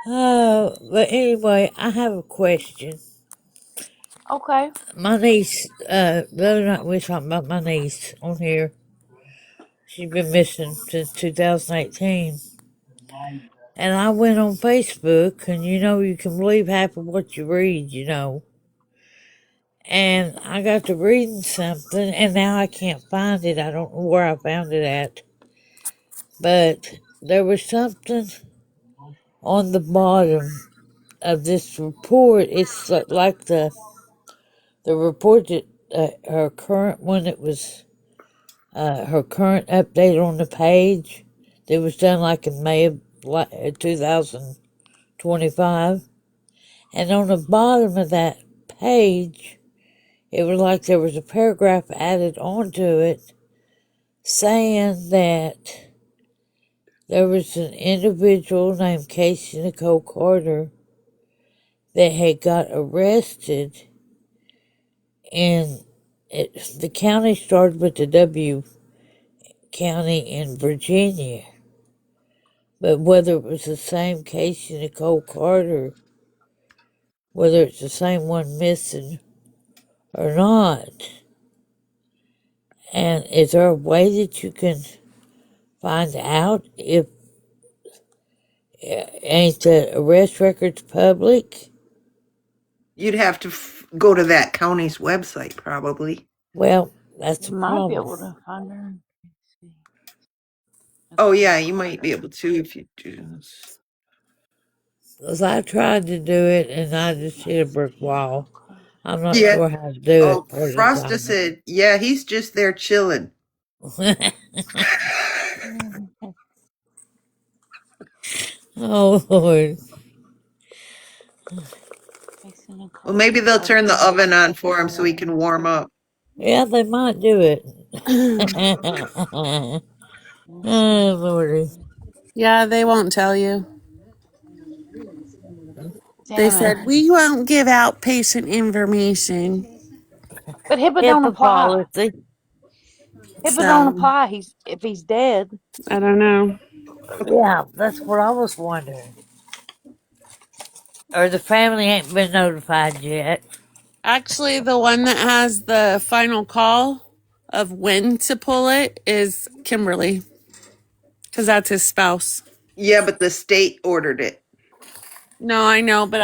But anyway, I have a question. Okay. My niece, the other night we were talking about my niece on here. She's been missing since 2018. And I went on Facebook, and you can believe half of what you read. And I got to reading something, and now I can't find it. I don't know where I found it at. But there was something on the bottom of this report. It's like the report that her current one. It was her current update on the page. That was done like in May of 2025, and on the bottom of that page, it was like there was a paragraph added onto it saying that there was an individual named Casey Nicole Carter that had got arrested in the county started with the W county in Virginia, but whether it was the same Casey Nicole Carter, whether it's the same one missing or not, and is there a way that you can find out if ain't the arrest records public? You'd have to go to that county's website, probably. Well, that's You the might be problem. able to find her. Oh, That's yeah, Nicole you might be Carter. able to if you do. 'Cause I tried to do it and I just hit a brick wall. I'm not Yeah. sure how to do it Oh, for the Frosta time. said, yeah, he's just there chilling. Oh Lord. Facing a Well, close maybe they'll report turn the from oven on for him so he can Mexico. warm up. Yeah, they might do it. Let's see. Oh Lordy. Yeah, they won't tell you. They Damn it. said, we won't give out patient information. But HIPAA don't HIPAA apply. policy. HIPAA don't So, apply. He's if he's dead. I don't know. Yeah, that's what I was wondering. Or the family ain't been notified yet. Actually, the one that has the final call of when to pull it is Kimberly, because that's his spouse. Yeah, but the state ordered it. No, I know, but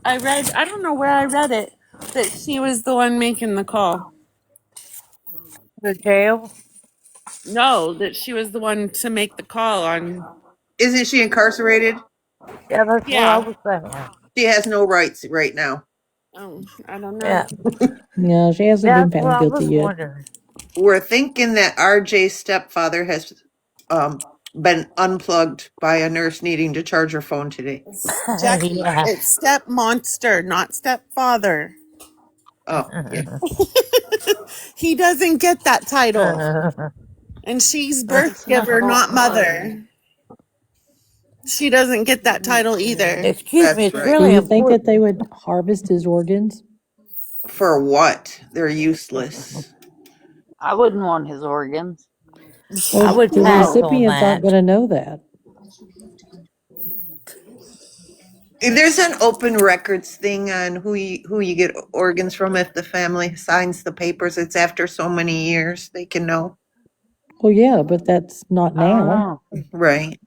I read, I don't know where I read it, that she was the one making the call. The jail? No, that she was the one to make the call on. Isn't she incarcerated? Yeah, that's what I Yeah. was saying. She has no rights right now. Oh, I don't know. Yeah, No, she hasn't been that's what found I guilty was yet. wondering. We're thinking that RJ's stepfather has been unplugged by a nurse needing to charge her phone today. Jackie, Yeah. it's step monster, not stepfather. Oh, yeah. He doesn't get that title. And she's birth Facing a giver, close not report. mother. She doesn't get that title Let's either. see. Excuse me, That's it's right. Do really you think that they important. would harvest his organs? For what? They're useless. I wouldn't want his organs. I Well, would the pass No. on recipients aren't going that. to know that. There's an open records thing on who you get organs from if the family signs the papers. It's after so many years they can know. Well, yeah, but that's not I don't now. know. Right.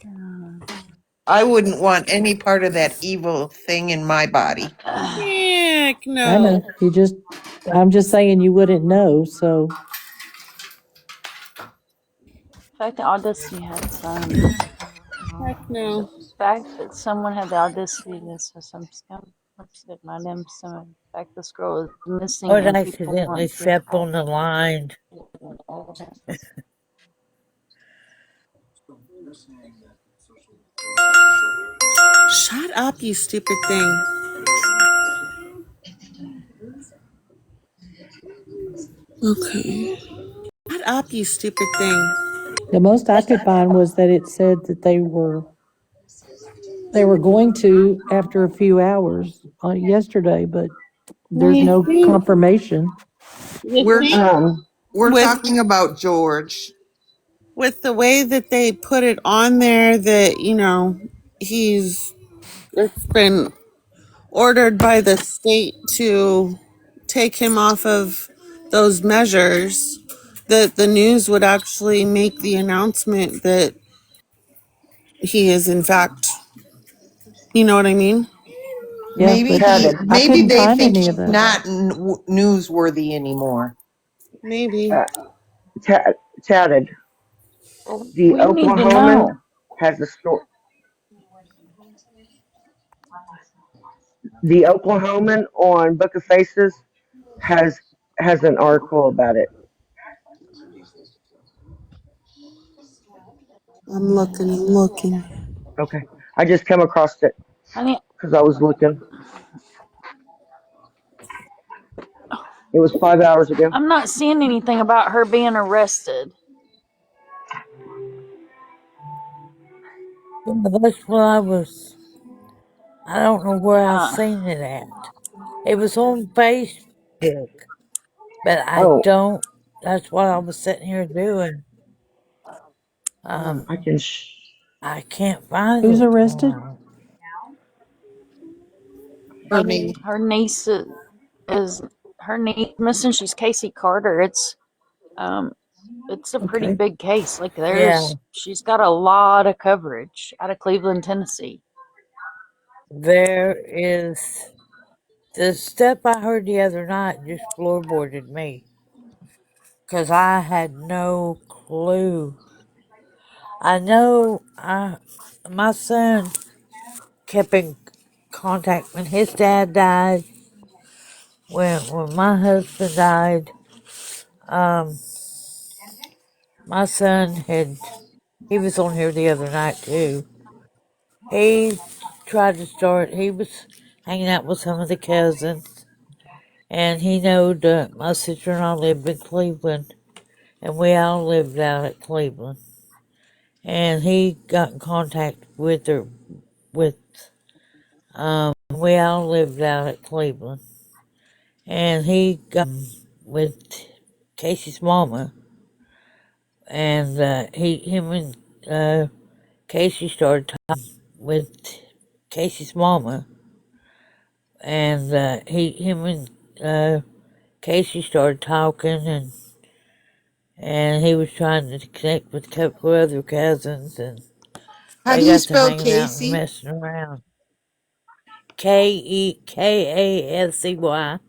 Uh, I wouldn't want any part of that evil thing in my body. Heck I no. know. I'm just saying you wouldn't know. So, fact, the audacity had some. Heck no. Fact that someone had the audacity to say some scum said my name. Some fact this girl is missing Or and people accidentally want to stepped on the line. evidence. Shut up, you stupid thing. Okay. Shut up, you stupid thing. the most I could find was that it said that they were going to after a few hours yesterday, but there's You no think? confirmation. You We're think? we're With talking about George. with the way that they put it on there, that he's it's been ordered by the state to take him off of those measures, that the news would actually make the announcement that he is in fact, you know what I mean? Yeah, Maybe but he chatted, I maybe couldn't they find think any of he's that. not newsworthy anymore. Maybe. uh, chatted. The We need to Oklahoman know. has a story. The Oklahoman on Book of Faces has has an article about it. I'm looking. Okay, I just came across it Honey, because I was looking. It was 5 hours ago. I'm not seeing anything about her being arrested. Yeah, that's what I don't know where I Uh, seen it at. It was on Facebook, but I Oh, don't, that's what I was sitting here doing. Um, I can. I can't find Who's it. arrested? Her name. her niece is her niece missing. She's Casey Carter. Um, it's a pretty Okay. big case. Like Yeah, she's got a lot of coverage out of Cleveland, Tennessee. there is the step I heard the other night just floorboarded me because I had no clue. I know my son kept in contact when his dad died. when my husband died, um, my son he was on here the other night too. He he was hanging out with some of the cousins, and he knowed my sister-in-law lived in Cleveland, and we all lived out at Cleveland. And he got in contact with her, with, we all lived out at Cleveland. And he got with Casey's mama, and him and Casey started talking with Casey's mama, and him and Casey started talking, and he was trying to connect with a couple of other cousins, and How they do you got to spell hanging out and Casey? messing around. Kascy. Kescy.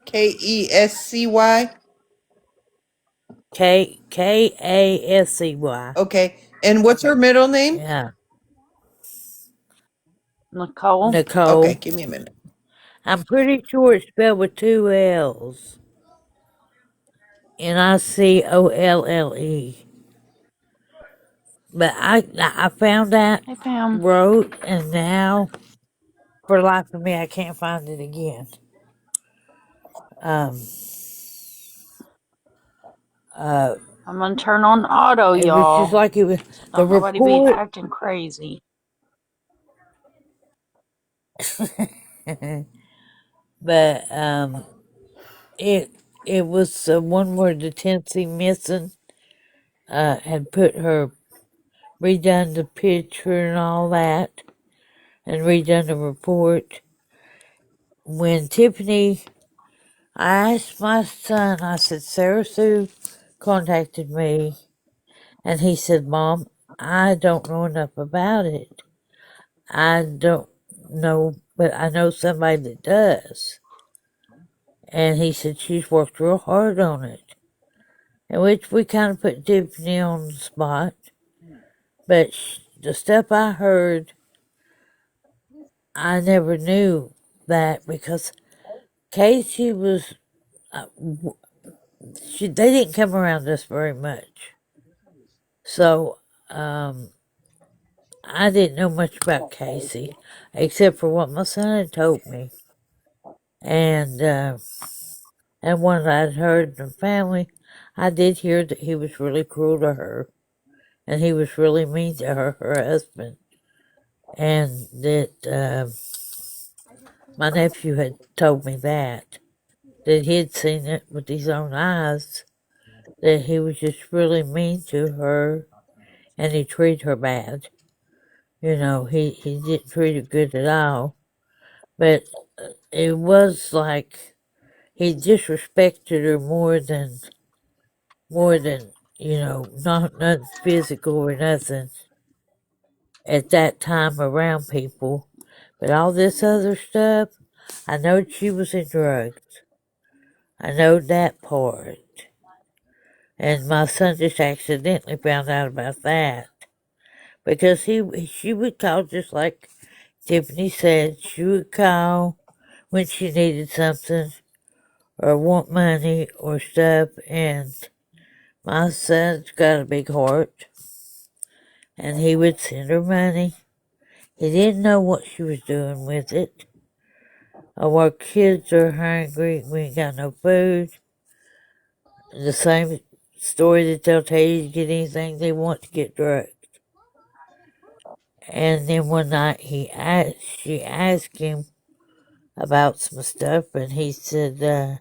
Kascy. Okay. And what's her middle name? Yeah, Nicole. Okay, Nicole. give me a minute. I'm pretty sure it's spelled with two L's. Nicolle. But I found that, Hey, Pam. wrote, and now, for the life of me, I can't find it again. Um, uh, I'm gonna turn on auto, it was just y'all. like it was the Don't nobody be report. acting crazy. But it it was one where the Tennessee missing had put her redone the picture and all that, and redone the report. When Tiffany, I asked my son, I said, Sarah Sue contacted me, and he said, Mom, I don't know enough about it. I don't know, but I know somebody that does. And he said, she's worked real hard on it. In which we kind of put Tiffany on the spot. But the stuff I heard, I never knew that because Casey was, they didn't come around us very much. So, I didn't know much about Casey, except for what my son had told me. And, what I'd heard in the family, I did hear that he was really cruel to her, and he was really mean to her husband. And that, my nephew had told me that he'd seen it with his own eyes, that he was just really mean to her, and he treated her bad. You know, he didn't treat her good at all. But it was like he disrespected her more than, not nothing physical or nothing at that time around people. But all this other stuff, I know she was in drugs. I know that part. And my son just accidentally found out about that. Because she would call just like Tiffany said, she would call when she needed something or want money or stuff, and my son's got a big heart, and he would send her money. He didn't know what she was doing with it. Our kids are hungry, we ain't got no food. The same story that they'll tell you to get anything they want to get drugs. And then one night she asked him about some stuff, and he said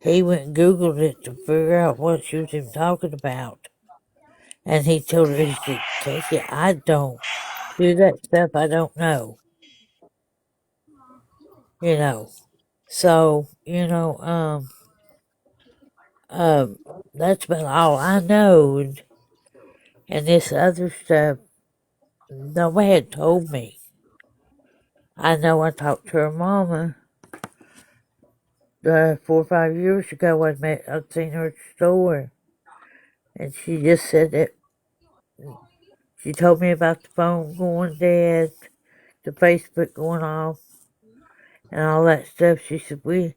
he went and Googled it to figure out what she was even talking about. And he told her, he said, Casey, I don't do that stuff I don't know, you know. So, that's about all I knowed. And this other stuff, nobody had told me. I know I talked to her mama 4 or 5 years ago. I'd seen her at the store, and she just said that she told me about the phone going dead, the Facebook going off, and all that stuff. She said, we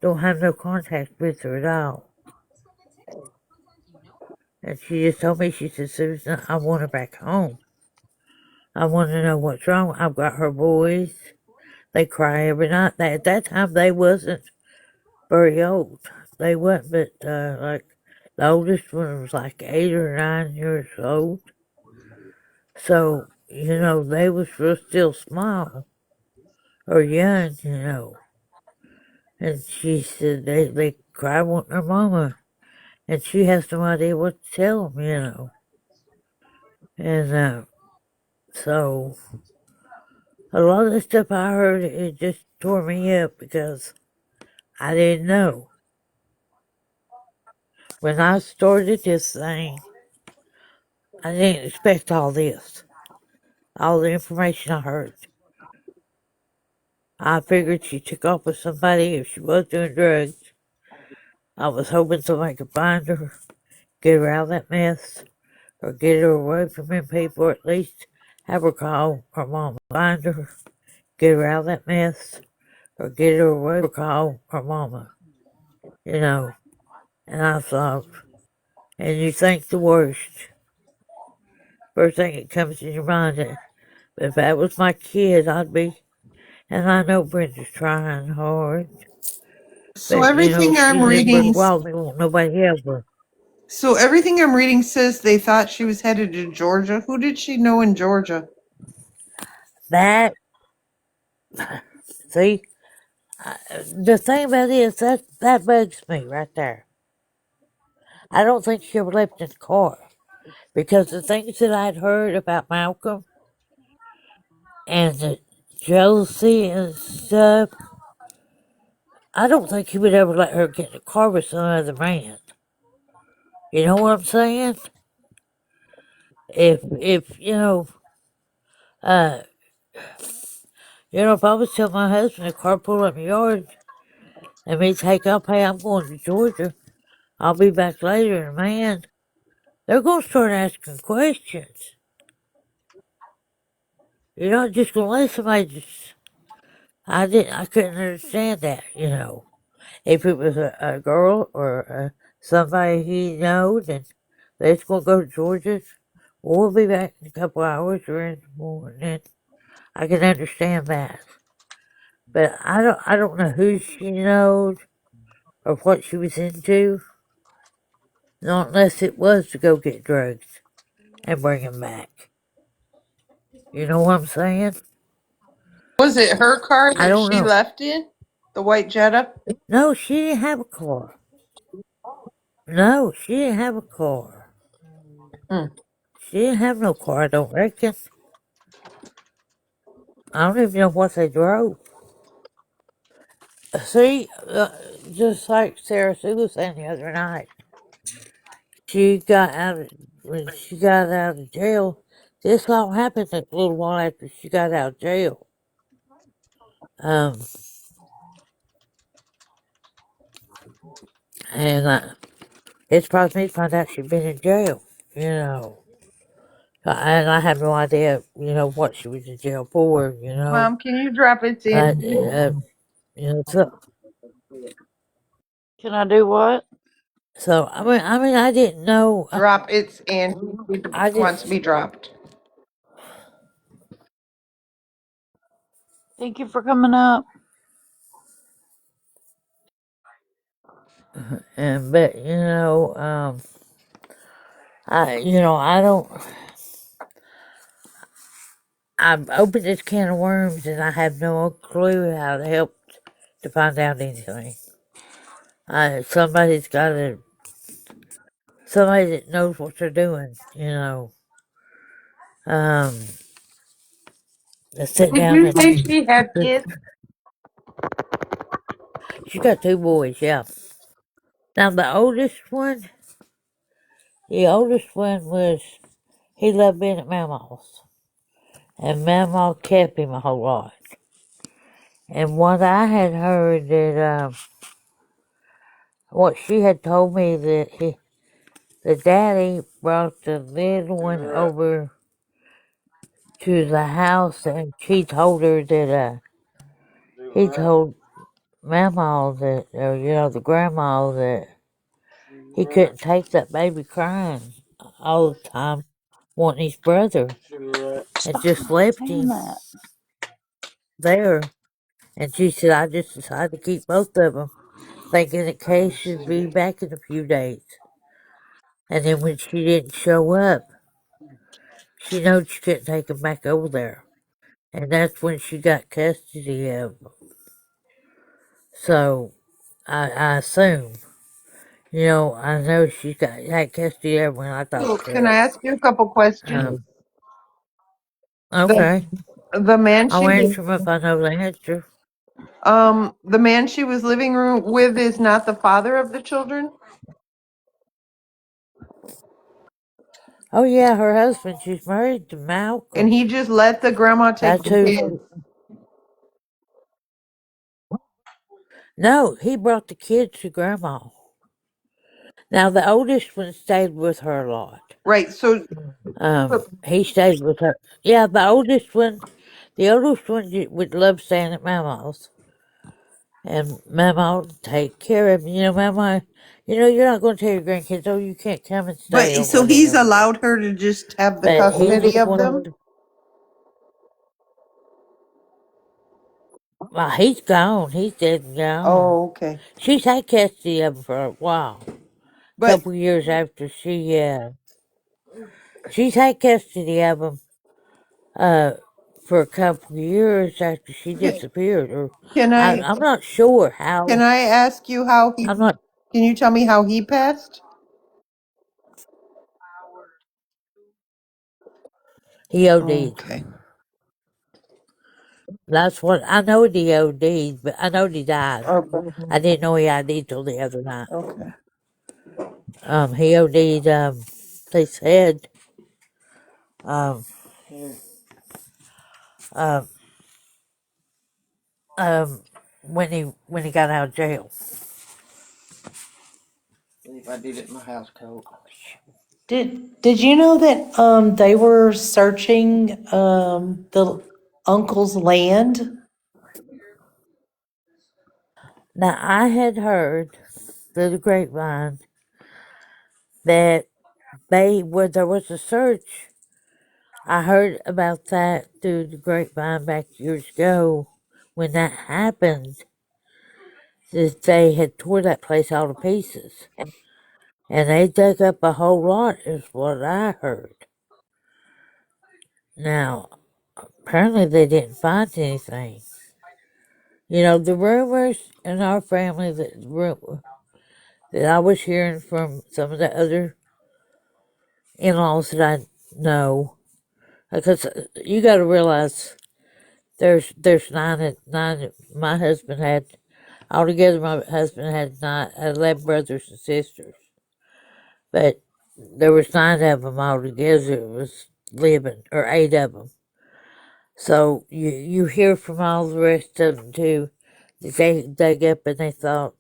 don't have no contact with her at all. And she just told me, she said, Susan, I want her back home. I want to know what's wrong. I've got her boys. They cry every night. At that time, they wasn't very old. They wasn't, but like the oldest one was like 8 or 9 years old. So, they was real still small or young, And she said they cry wanting their mama. And she has no idea what to tell them. And so a lot of the stuff I heard, it just tore me up because I didn't know. When I started this thing, I didn't expect all this, all the information I heard. I figured she took off with somebody if she was doing drugs. I was hoping somebody could find her, get her out of that mess, or get her away from them people, or at least have her call her mama, find her, get her out of that mess, or get her away, call her mama, And I thought, and you think the worst. First thing that comes in your mind is, if that was my kid, I'd be, and I know Brenda's trying hard, So but everything I'm she's in Brother reading, Wilder, won't nobody help her. so everything I'm reading says they thought she was headed to Georgia. Who did she know in Georgia? That, see, the thing about it is that bugs me right there. I don't think she ever left in the car because the things that I'd heard about Malcolm and the jealousy and stuff, I don't think he would ever let her get in the car with some other man. You know what I'm saying? If uh, if I was telling my husband to carpool up my yard and me take off, hey, I'm going to Georgia, I'll be back later, and man, they're gonna start asking questions. You're not just gonna let somebody just. I couldn't understand that. If it was a girl or somebody he knows and they're just gonna go to Georgia, we'll be back in a couple hours or in the morning. I can understand that. But I don't know who she knows or what she was into, not unless it was to go get drugs and bring him back. You know what I'm saying? Was it her car I that don't she know. left in? The white Jetta? No, she didn't have a car. No, she didn't have a car. Hmm. She didn't have no car, I don't reckon. I don't even know what they drove. See, just like Sarah Sue was saying the other night, she got out of, when she got out of jail. This all happened a little while after she got out of jail. Um, and it surprised me to find out she'd been in jail. You know, and I had no idea, what she was in jail for. Mom, can you drop it But in? Can I do what? so I mean, I didn't know. Drop it's in. I It didn't, wants to be dropped. Thank you for coming up. and but I don't. I've opened this can of worms and I have no clue how to help to find out anything. Somebody's got to, somebody that knows what they're doing. Um, to sit Did down you and say she had kids? she's got two boys, yeah. Now the oldest one was he loved being at Mama's, and Mama kept him a whole lot. And what I had heard that what she had told me that the daddy brought the little one over to the house, and she told her that he told Mama that, or, the grandma that he couldn't take that baby crying all the time, wanting his brother, and Stop just left saying him that. there. And she said, I just decided to keep both of them, thinking that Kay should be back in a few days. And then when she didn't show up, she knew she couldn't take him back over there. And that's when she got custody of him. So I assume, I know she had custody of him when I So talked to can I her. ask you a couple questions? Um, The okay. the man I'll she was answer them if I know the answer. the man she was living room with is not the father of the children, Oh, yeah, her husband. She's married to and Malcolm. he just let the grandma take That's the who. kids. No, he brought the kids to Grandma. Now, the oldest one stayed with her a lot. Right. So He stayed with her. Yeah, the oldest one would love staying at Mama's. And Mama would take care of him. Mama, you're not going to tell your grandkids, oh, you can't come and but stay or so he's whatever. allowed her to just have the But he custody just of them? wanted, well, he's gone. He's dead and gone. Oh, okay. She's had custody of him for a while. A But couple years after she's had custody of him uh, for a couple of years after she can, disappeared. Or can I I'm not sure can how. I ask you how he I'm not. can you tell me how he passed? He OD'd. Okay. That's what I know. He OD'd, but I know he died. Okay. I didn't know he ID'd till the other night. Okay. He OD'd. They said. Um, um, um, when he got out of jail. If I did it in my house coat. Did you know that they were searching the uncle's land? Now I had heard through the grapevine that there was a search. I heard about that through the grapevine back years ago when that happened, that they had tore that place all to pieces. And they dug up a whole lot, is what I heard. Now, apparently they didn't find anything. The rumors in our family that I was hearing from some of the other in-laws that I know, because you got to realize there's nine that my husband had. Altogether, my husband had 11 brothers and sisters, but there was 9 of them altogether that was living, or 8 of them. So you hear from all the rest of them too, that they dug up and they thought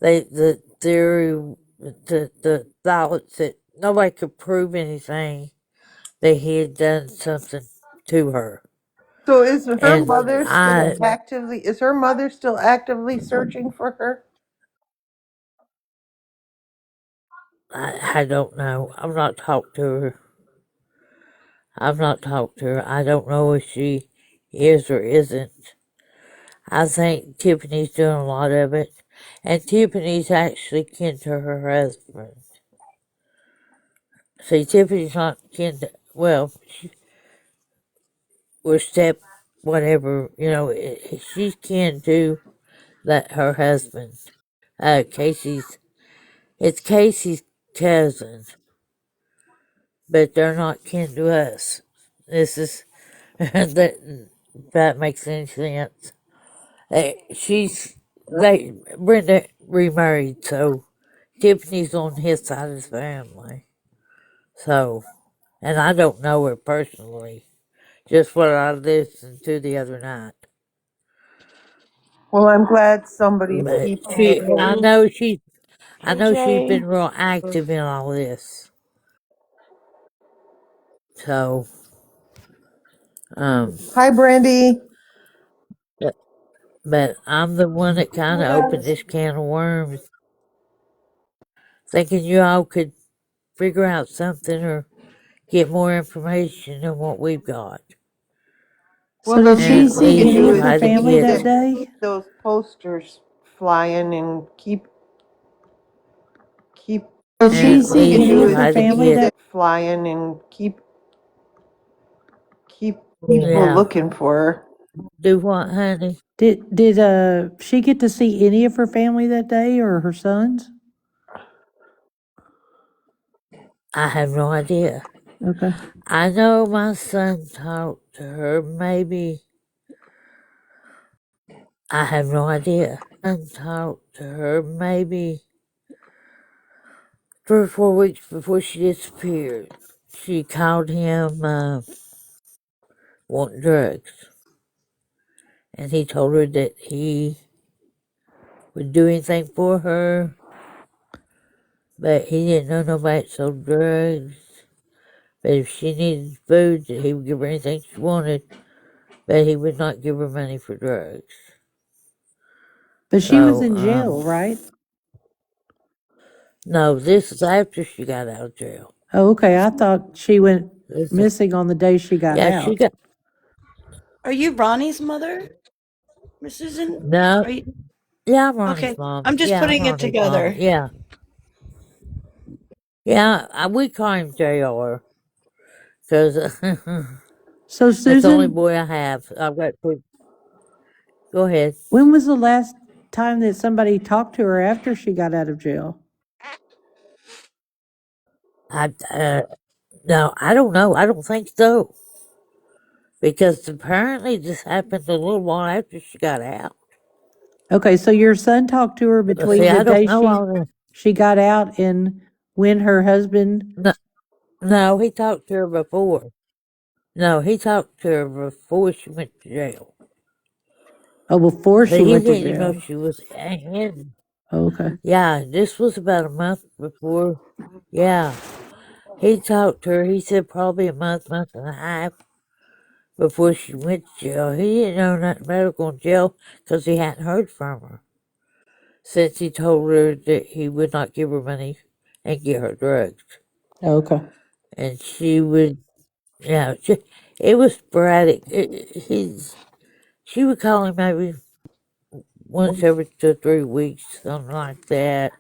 the theory, the thoughts that nobody could prove anything, that he had done something to her. So And is her mother still actively searching for her? I don't know. I've not talked to her. I've not talked to her. I don't know if she is or isn't. I think Tiffany's doing a lot of it. And Tiffany's actually kin to her husband. See, Tiffany's not kin to, well, we're step whatever, she's kin to her husband. Casey's, it's Casey's cousin, but they're not kin to us. This is, that makes any sense. Brenda remarried, so Tiffany's on his side of the family. So, and I don't know her personally, just what I listened to the other night. Well, I'm glad somebody's But keeping it. I Hey, know she's Jay. been real active in all this. So, um, Hi, Brandy. but I'm the one that kind of opened this can of worms, thinking you all could figure out something or get more information than what we've got. Well, So the did And she at least we see can least any do of is her try to family keep get, that day? those posters flying and keep Did the and she least at we see can any do least of is her try to keep family get, that? it flying and keep people yeah. looking for her. Do what, honey? Did she get to see any of her family that day or her sons? I have no idea. Okay. I know my son talked to her maybe. I have no idea. Son talked to her maybe 3 or 4 weeks before she disappeared. She called him wanting drugs, and he told her that he would do anything for her, but he didn't know nobody that sold drugs. But if she needed food, that he would give her anything she wanted, but he would not give her money for drugs. But she was So, in jail, right? no, this is after she got out of jail. Oh, okay. I thought she went This, missing on the day she got yeah, she out. got, Are you Ronnie's mother, Miss Susan? no, Are you yeah, I'm Ronnie's okay? mom. I'm just Yeah, I'm putting it Ronnie's mom. together. Yeah, yeah, we call him JR, because So that's the only Susan, boy I have. I've got two. Go ahead. when was the last time that somebody talked to her after she got out of jail? I, no, I don't know. I don't think so. Because apparently this happened a little while after she got out. Okay, so your son talked to her But see, between the I don't day know all this. she got out and when her husband. No, no, he talked to her before. No, he talked to her before she went to jail. Oh, before See, she he went to didn't even know jail. she was in. Oh, okay. Yeah, this was about a month before. Yeah, he talked to her. He said probably a month and a half before she went to jail. He didn't know nothing about her going to jail because he hadn't heard from her since he told her that he would not give her money and get her drugs. Oh, okay. And she would, yeah, it was sporadic. She would call him maybe once every 2 or 3 weeks, something like that.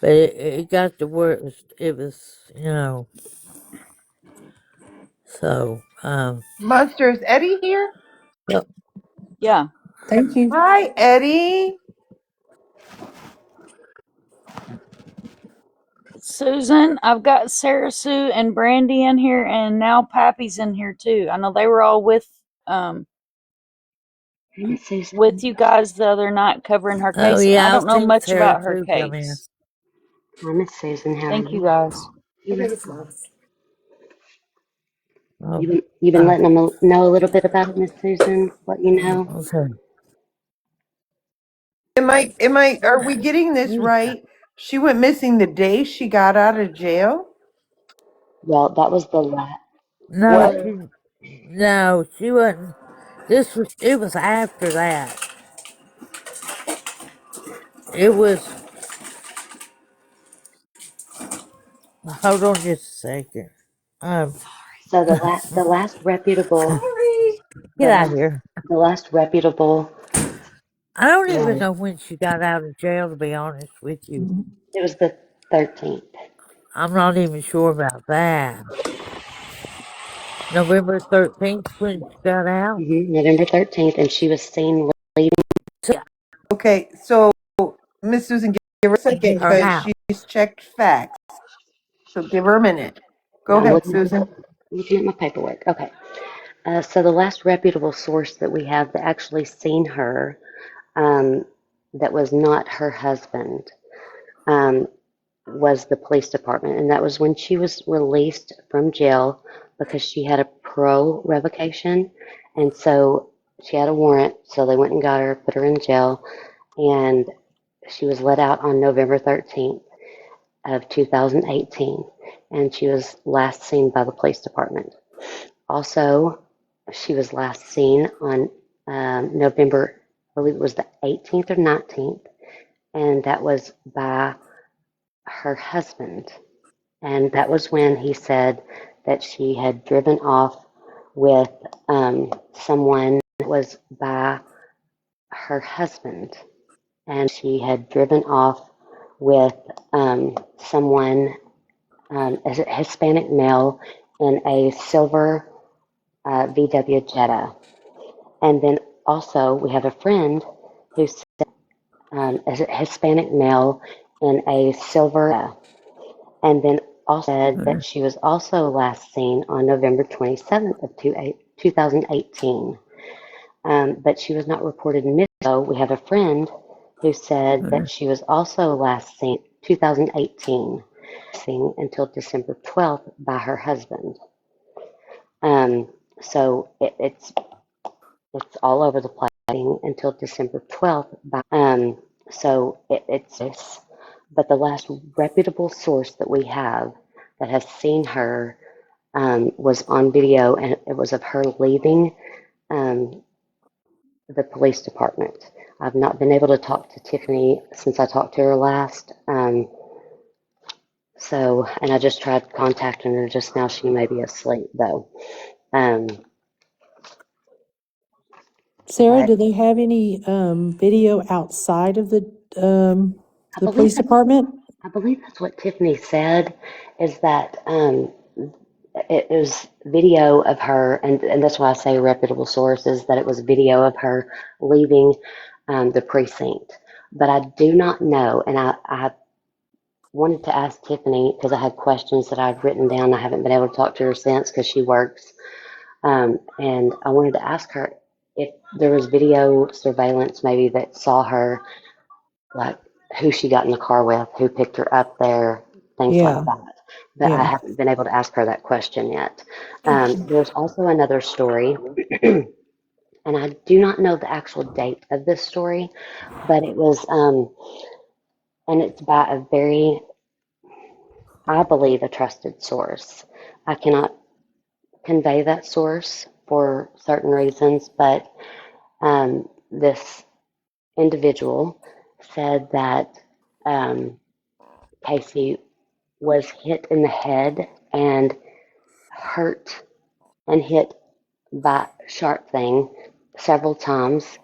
But it got to where it was, so, Monster, is Eddie here? so, Yeah. Thank you. Hi, Eddie. Susan, I've got Sarah Sue and Brandy in here, and now Pappy's in here too. I know they were all um Miss with Susan. you guys the other night covering her oh case, and I yeah, don't I've know seen much Sarah about her too come in. case. Hi, Miss Susan. How are Thank you you? guys. Oh, You've been uh, letting them know a little bit about it, Miss Susan. What you know. okay. Are we getting this right? She went missing the day she got out of jail? Well, that was the last. No, Well, she wasn't. It was after that. It was, hold on just a second. Um, so the last reputable Sorry. get the out of last here. the last reputable I don't even um know when she got out of jail, to be honest with you. it was the 13th. I'm not even sure about that. November 13th when she got out? November 13th, and she was seen leaving. So, Okay, so Miss Susan, give her a second or because how? she's checked facts. So give her a minute. Go Yeah, I'm ahead, looking Susan. looking at my paperwork. Okay. So the last reputable source that we have that actually seen her, um, that was not her husband, um, was the police department, and that was when she was released from jail because she had a parole revocation, and so she had a warrant. So they went and got her, put her in jail, and she was let out on November 13th of 2018, and she was last seen by the police department. Also, she was last seen on November believe it was the 18th or 19th, and that was by her husband. And that was when he said that she had driven off with someone that was by her husband. And she had driven off with someone, as a Hispanic male, in a silver VW Jetta. And then also, we have a friend who said, as a Hispanic male in a silver, and then also said that she was also last seen on November 27th of 2018, but she was not reported missing. So we have a friend who said that she was also last seen 2018, seen until December 12th by her husband. Um, so it's all over the place until December 12th. It's but the last reputable source that we have that has seen her was on video, and it was of her leaving um, the police department. I've not been able to talk to Tiffany since I talked to her last. And I just tried contacting her just now. She may be asleep though. Um, Sarah, but do they have any video outside of I the believe police that's department? I believe that's what Tiffany said, is that it was video of her, and that's why I say reputable sources, that it was video of her leaving the precinct. But I do not know, and I wanted to ask Tiffany because I had questions that I'd written down. I haven't been able to talk to her since because she works. And I wanted to ask her if there was video surveillance maybe that saw her, like who she got in the car with, who picked her up there, things like Yeah, that. But I yeah. haven't been able to ask her that question yet. There's also another story, and I do not know the actual date of this story, but it was, and it's by a very, I believe, a trusted source. I cannot convey that source for certain reasons, but this individual said that Casey was hit in the head and hurt and hit by a sharp thing several times,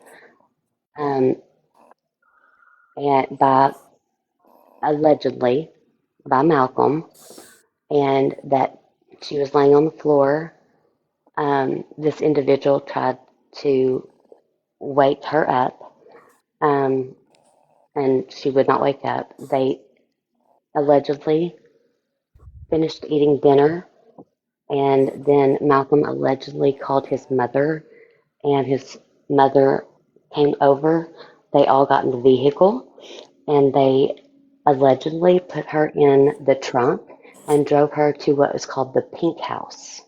um, and by allegedly by Malcolm, and that she was laying on the floor. This individual tried to wake her up, um, and she would not wake up. They allegedly finished eating dinner, and then Malcolm allegedly called his mother, and his mother came over. They all got in the vehicle, and they allegedly put her in the trunk and drove her to what was called the Pink House.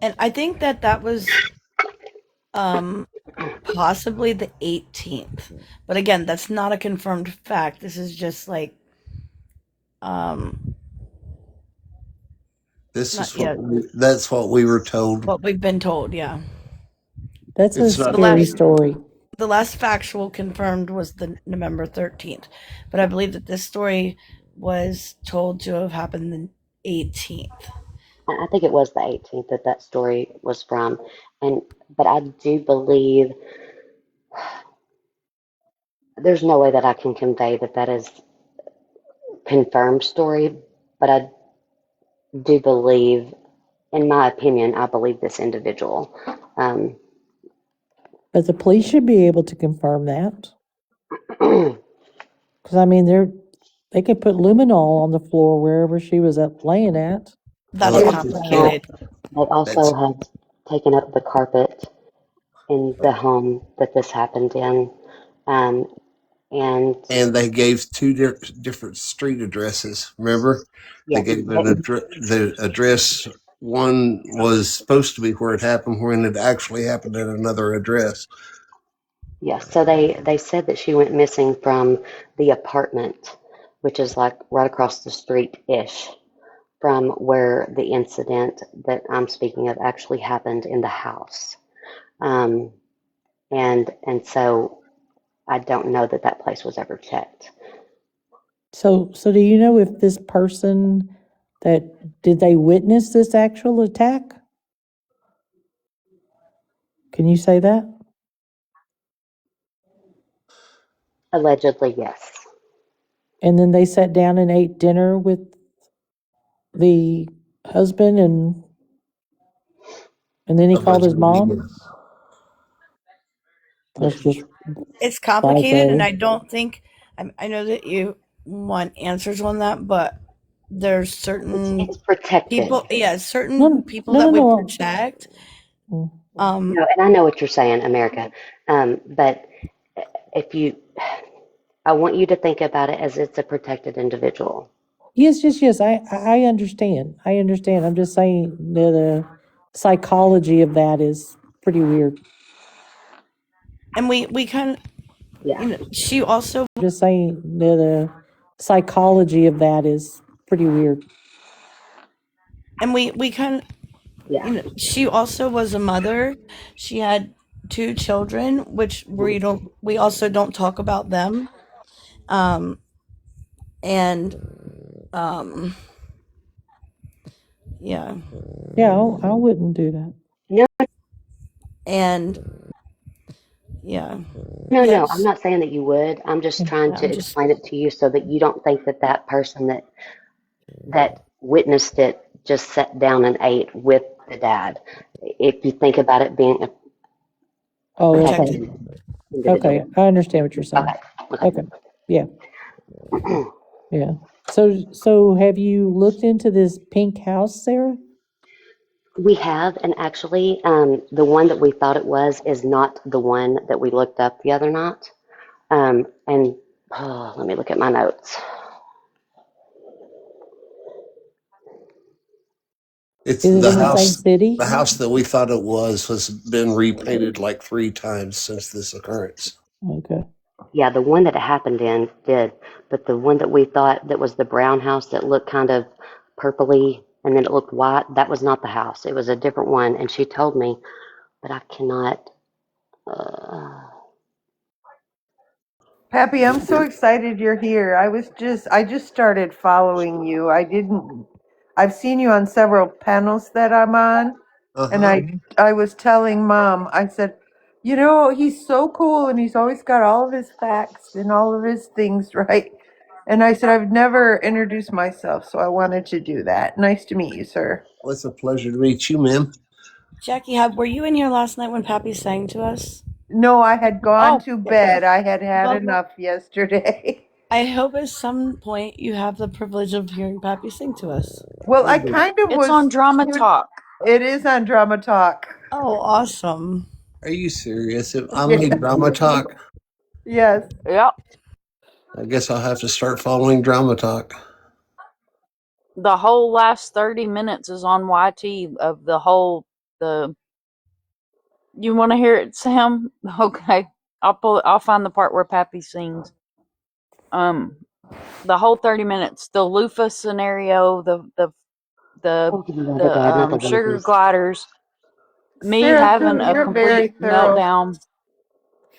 And I think that that was um possibly the 18th. But again, that's not a confirmed fact. This is just like um This not is what yet that's what we were told. what we've been told, yeah. That's a It's So not. the scary last story. the last factual confirmed was the November 13th. But I believe that this story was told to have happened the 18th. I think it was the 18th that that story was from, and but I do believe there's no way that I can convey that that is confirmed story, but I do believe, in my opinion, I believe this individual. Um, But the police should be able to confirm that. they Because, I mean, they could put luminol on the floor wherever she was up laying at. That's Well, you can't. complicated. also That's have taken up the carpet in the home that this happened in, um, and and they gave two different street addresses. Remember, they yes, gave the address. One was supposed to be where it happened, when it actually happened at another address. yes. So they said that she went missing from the apartment, which is like right across the street ish from where the incident that I'm speaking of actually happened in the house. Um, and so I don't know that that place was ever checked. So do you know if this person did they witness this actual attack? Can you say that? Allegedly, yes. And then they sat down and ate dinner with the husband, and then he called his Allegedly, mom. yes. That's just It's complicated, and bizarre. I don't think I know that you want answers on that, but there's certain It's protected. people, yeah, certain No, people no, that no, we no. protect. Mm. Um, No, and I know what you're saying, America. But if you, I want you to think about it as it's a protected individual. Yes, yes, yes. I understand. I understand. I'm just saying that the psychology of that is pretty weird. and we kind of, Yeah, she also, Just saying that the psychology of that is pretty weird. and we kind of, yeah. she also was a mother. She had two children, which Mhm. we also don't talk about them. Um, and yeah, Yeah, I wouldn't do that. No, and yeah, no. I'm yes, not saying that you would. I'm just trying yeah, to I'm just explain it to you so that you don't think that that person that witnessed it just sat down and ate with the dad. If you think about it being a Oh, okay. protected. protected Okay. individual. I understand what you're Okay, saying. okay. Okay. Yeah. Yeah. So have you looked into this pink house, Sarah? We have, and actually, the one that we thought it was is not the one that we looked up the other night. And let me look at my notes. It's Is it in the same city? the house that we thought it was has been repainted like 3 times since this occurrence. Okay. Yeah, the one that it happened in did, but the one that we thought that was the brown house that looked kind of purpley and then it looked white, that was not the house. It was a different one. And she told me, but I cannot. Uh, Pappy, I'm so excited you're here. I just started following you. I've seen you on several panels that I'm on, Uh and huh. I was telling Mom, I said, he's so cool and he's always got all of his facts and all of his things right. And I said, I've never introduced myself, so I wanted to do that. Nice to meet you, sir. Well, it's a pleasure to meet you, ma'am. Jackie, were you in here last night when Pappy sang to us? No, I had gone Oh, to okay. bed. I had had Well, enough yesterday. I hope at some point you have the privilege of hearing Pappy sing to us. Well, I Will do. kind of It's on was. Drama Talk. It is on Drama Talk. Oh, awesome. Are you serious? If I'm like drama talk, Yes. Yep. I guess I'll have to start following drama talk. The whole last 30 minutes is on YT of the you want to hear it, Sam? Okay. I'll find the part where Pappy sings. Um the whole 30 minutes, the loofah scenario, the oh, no, the dad, not the sugar loafers. gliders, me Sarah, having a you're very complete thorough. meltdown.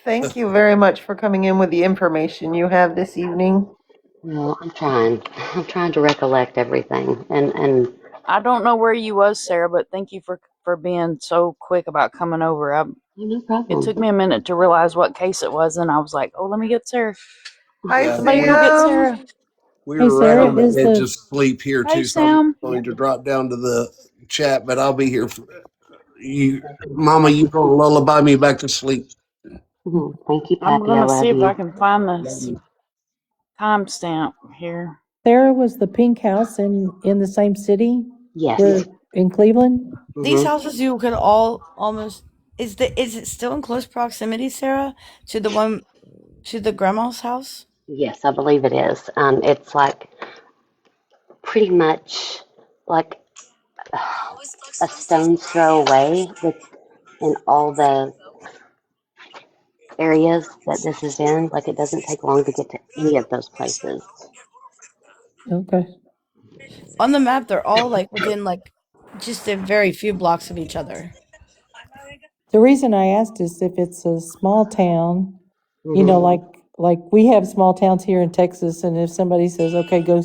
Thank you very much for coming in with the information you have this evening. No, I'm trying. I'm trying to recollect everything. And I don't know where you was, Sarah, but thank you for being so quick about coming over. no It took problem. me a minute to realize what case it was, and I was like, "Oh, let me get Sarah. Hi, Yeah, Somebody go get Sarah." we Hey, were right Sarah, on the is edge the of sleep here Hey, too, so I'm Sam. going to drop down to the chat, but I'll be here. For you, Mama, you gonna lullaby me back to sleep? Thank you, I'm Pappy. I gonna see love if I you. can find Love this you. timestamp here. Sarah was the pink house in the same city Yes. where in Cleveland? These hmm houses you could all almost is it still in close proximity, Sarah, to the one to the grandma's house? Yes, I believe it is. It's like pretty much like a stone's throw away with in all the areas that this is in. Like it doesn't take long to get to any of those places. Okay. On the map, they're all like within like just a very few blocks of each other. The reason I asked is if it's a small town, you know, Hmm. like we have small towns here in Texas, and if somebody says, okay, go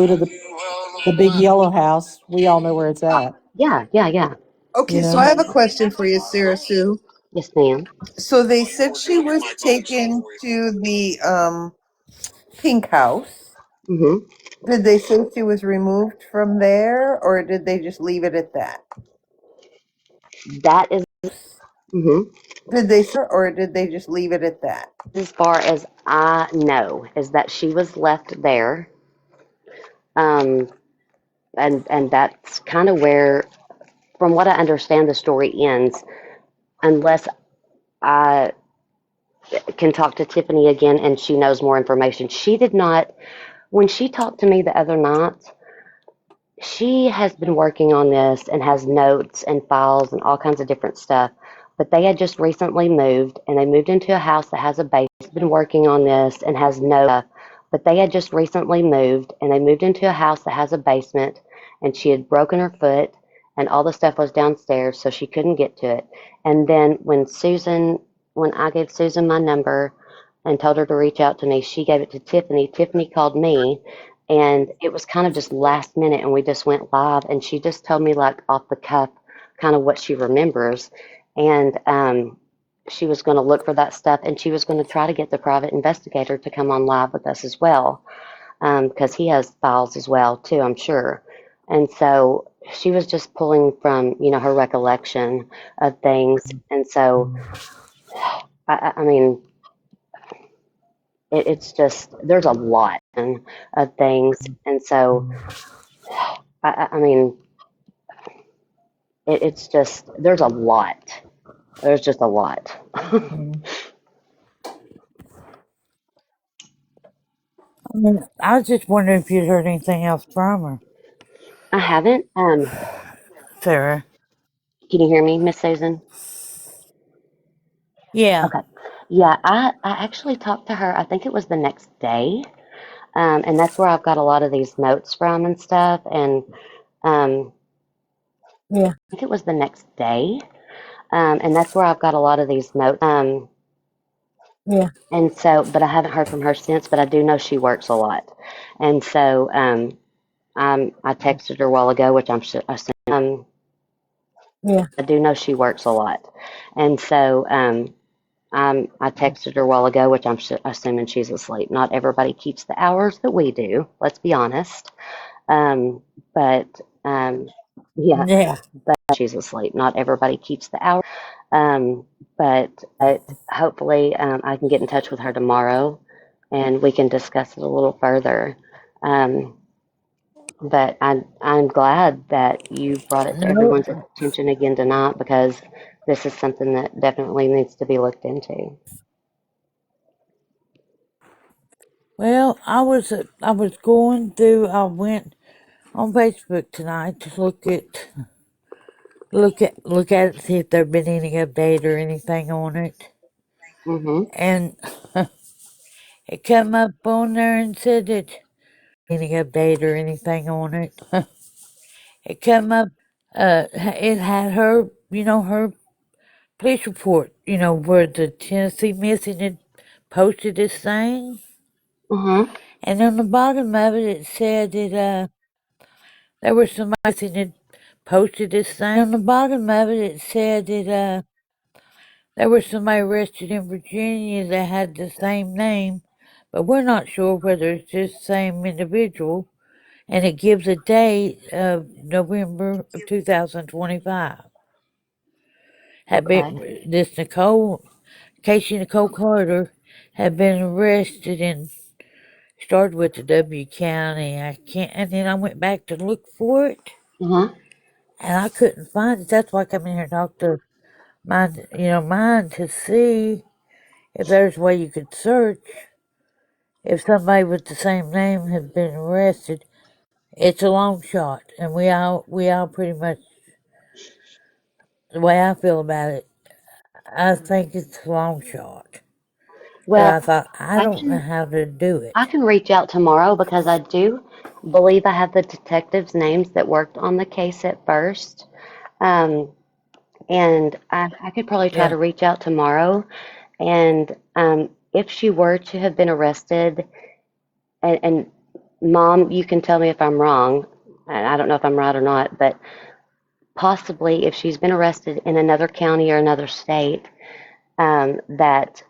to the big yellow house, we all know where it's at, Yeah, yeah, yeah. you Okay, so I know? have a question for you, Sarah Sue. Yes, ma'am. So they said she was taken to the pink house. Hmm. Did they say she was removed from there, or did they just leave it at that? That is, hmm, Did they say, or did they just leave it at that? as far as I know, is that she was left there. Um, and that's kind of where, from what I understand, the story ends, unless I can talk to Tiffany again and she knows more information. She did not, when she talked to me the other night, she has been working on this and has notes and files and all kinds of different stuff. But they had just recently moved and they moved into a house that has a basement. She's been working on this and has no, but they had just recently moved and they moved into a house that has a basement, and she had broken her foot and all the stuff was downstairs, so she couldn't get to it. And then when I gave Susan my number and told her to reach out to me, she gave it to Tiffany. Tiffany called me, and it was kind of just last minute, and we just went live, and she just told me like off the cuff kind of what she remembers. And she was going to look for that stuff, and she was going to try to get the private investigator to come on live with us as well, because he has files as well too, I'm sure. And so she was just pulling from, her recollection of things. And so I mean, it's just, there's a lot of things. And so I mean, it's just, there's a lot. There's just a lot. Mhm. I mean, I was just wondering if you'd heard anything else from her, I haven't. Sarah. Can you hear me, Miss Susan? Yeah, Okay. Yeah, I actually talked to her. I think it was the next day, and that's where I've got a lot of these notes from and stuff. And um, yeah, I think it was the next day, and that's where I've got a lot of these notes. yeah, And so, but I haven't heard from her since. But I do know she works a lot, and so I texted her a while ago, which yeah. I do know she works a lot, and so I texted her a while ago, which I'm assuming she's asleep. Not everybody keeps the hours that we do. Let's be honest. Um, but yeah, Yeah. but she's asleep. Not everybody keeps the hour. Um, but hopefully I can get in touch with her tomorrow, and we can discuss it a little further. Um, but I'm glad that you brought it to No, everyone's attention again tonight, because this is something that definitely needs to be looked into. well, I was going through. I went on Facebook tonight to look at it, see if there'd been any update or anything on it, Hmm. and it come up on there and said that any update or anything on it. It come up. It had her police report. Where the Tennessee Missing had posted this thing, Hmm. and on the bottom of it, it said that there was somebody missing had posted this thing. On the bottom of it, it said that there was somebody arrested in Virginia that had the same name, but we're not sure whether it's just the same individual. And it gives a date of November of 2025. Had Okay. been this Casey Nicole Carter, had been arrested and started with the W County. I can't, and then I went back to look for it, Uh-huh. and I couldn't find it. That's why I come in here and talk to mine to see if there's a way you could search if somebody with the same name has been arrested. It's a long shot, and we all pretty much, the way I feel about it, I think it's a long shot. But Well, I thought, I I don't know can how to do I it. can reach out tomorrow, because I do believe I have the detectives' names that worked on the case at first. Um, And I could probably try Yeah. to reach out tomorrow. And if she were to have been arrested, and Mom, you can tell me if I'm wrong, and I don't know if I'm right or not, but possibly if she's been arrested in another county or another state, that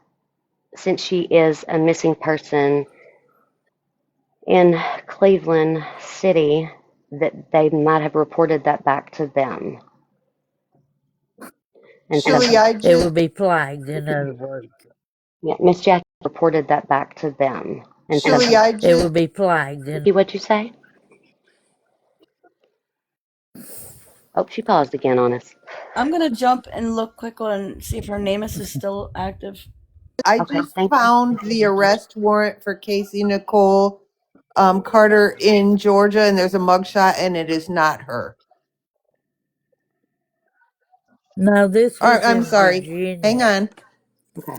since she is a missing person in Cleveland City, that they might have reported that back to them. And so, Julie, I It just would be flagged, in other words. yeah, Miss Jackie reported that back to them. And so, Julie, I It just would be flagged. In what'd you say? Oh, she paused again on us. I'm gonna jump and look quick and see if her Namus is still active. I Okay, just thank you. found the arrest warrant for Casey Nicole Carter in Georgia, and there's a mugshot, and it is not her. No, this Or was I'm in sorry. Hang Virginia. on. Okay.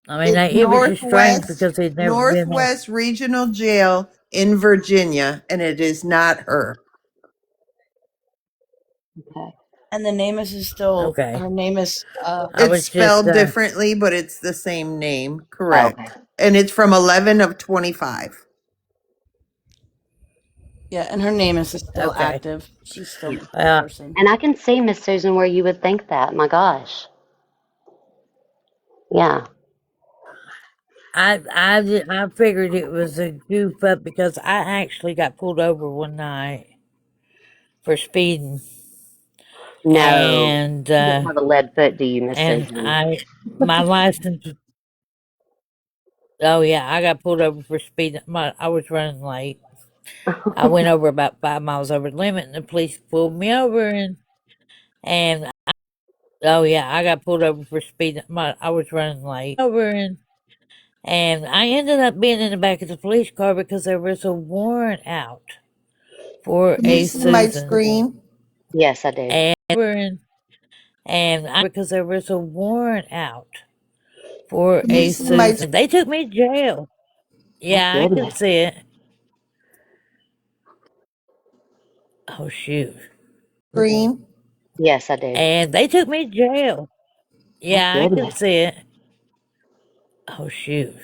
I mean, It's it was just strange Northwest because he'd never been there. Northwest Regional Jail in Virginia, and it is not her. Okay. And the Namus is still Okay. her name is I It's was just, spelled differently, but it's the same name, Okay. correct? And it's from 11 of 25. yeah, and her Namus is still okay. active. She's still a Uh, person. And I can see, Miss Susan, where you would think that. My gosh. Yeah. I figured it was a goof up because I actually got pulled over one night for speeding, No. and You don't have a lead foot, do you, Miss Susan? my license. Oh yeah, I got pulled over for speeding. I was running late. I went over about 5 miles over the limit, and the police pulled me over, and oh yeah, I got pulled over for speeding. I was running late over, and I ended up being in the back of the police car because there was a warrant out for Can you a see my Susan, screen? Yes, I do. and because there was a warrant out for Can you a see my Susan. They took me to jail. Oh, Yeah, I could goodness. see it. Oh shoot. screen? Yes, I do. And they took me to jail. Oh, Yeah, I could goodness. see it. Oh shoot.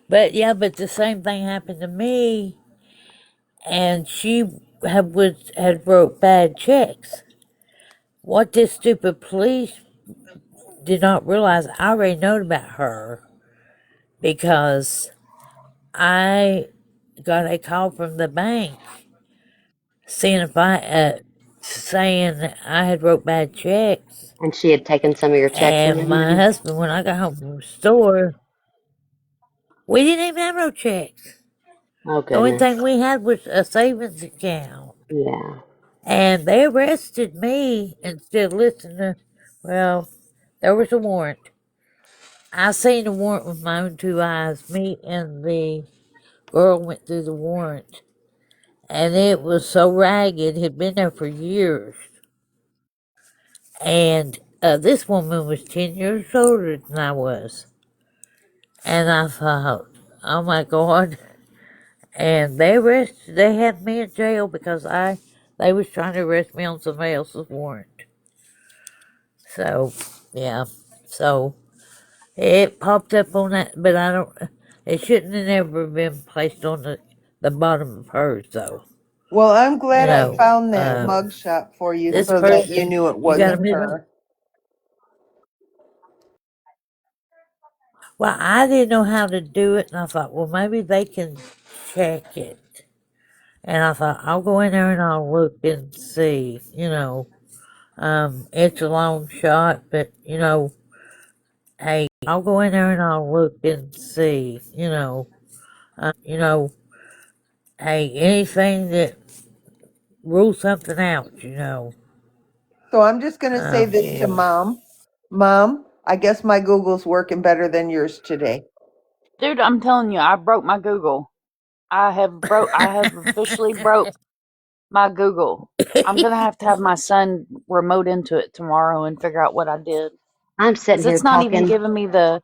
But yeah, but the same thing happened to me, and she had wrote bad checks. What this stupid police did not realize, I already knowed about her because I got a call from the bank seeing if saying that I had wrote bad checks, And she had taken some of your checks and and my everything? husband, when I got home from the store, we didn't even have no checks. Oh, The only goodness. thing we had was a savings account. Yeah. And they arrested me instead of listening to, well, there was a warrant. I seen the warrant with my own two eyes. Me and the girl went through the warrant. And it was so ragged, it had been there for years. And this woman was 10 years older than I was. And I thought, oh my God. And they had me in jail because they was trying to arrest me on somebody else's warrant. So, yeah. So, it popped up on that, but I don't, it shouldn't have never been placed on the bottom of hers, though. Well, I'm You glad I know, found that mugshot for you this so that you person, knew it you gotta wasn't admit, her. well, I didn't know how to do it, and I thought, well, maybe they can check it. And I thought, I'll go in there and I'll look and see, you know. It's a long shot, but, hey, I'll go in there and I'll look and see, you know, hey, anything that rules something out, So I'm just going to say this to Yeah. mom. Mom, I guess my Google's working better than yours today. Dude, I'm telling you, I broke my Google. I have officially broke my Google. I'm gonna have to have my son remote into it tomorrow and figure out what I did. I'm sitting Cause here it's not even talking. giving me the,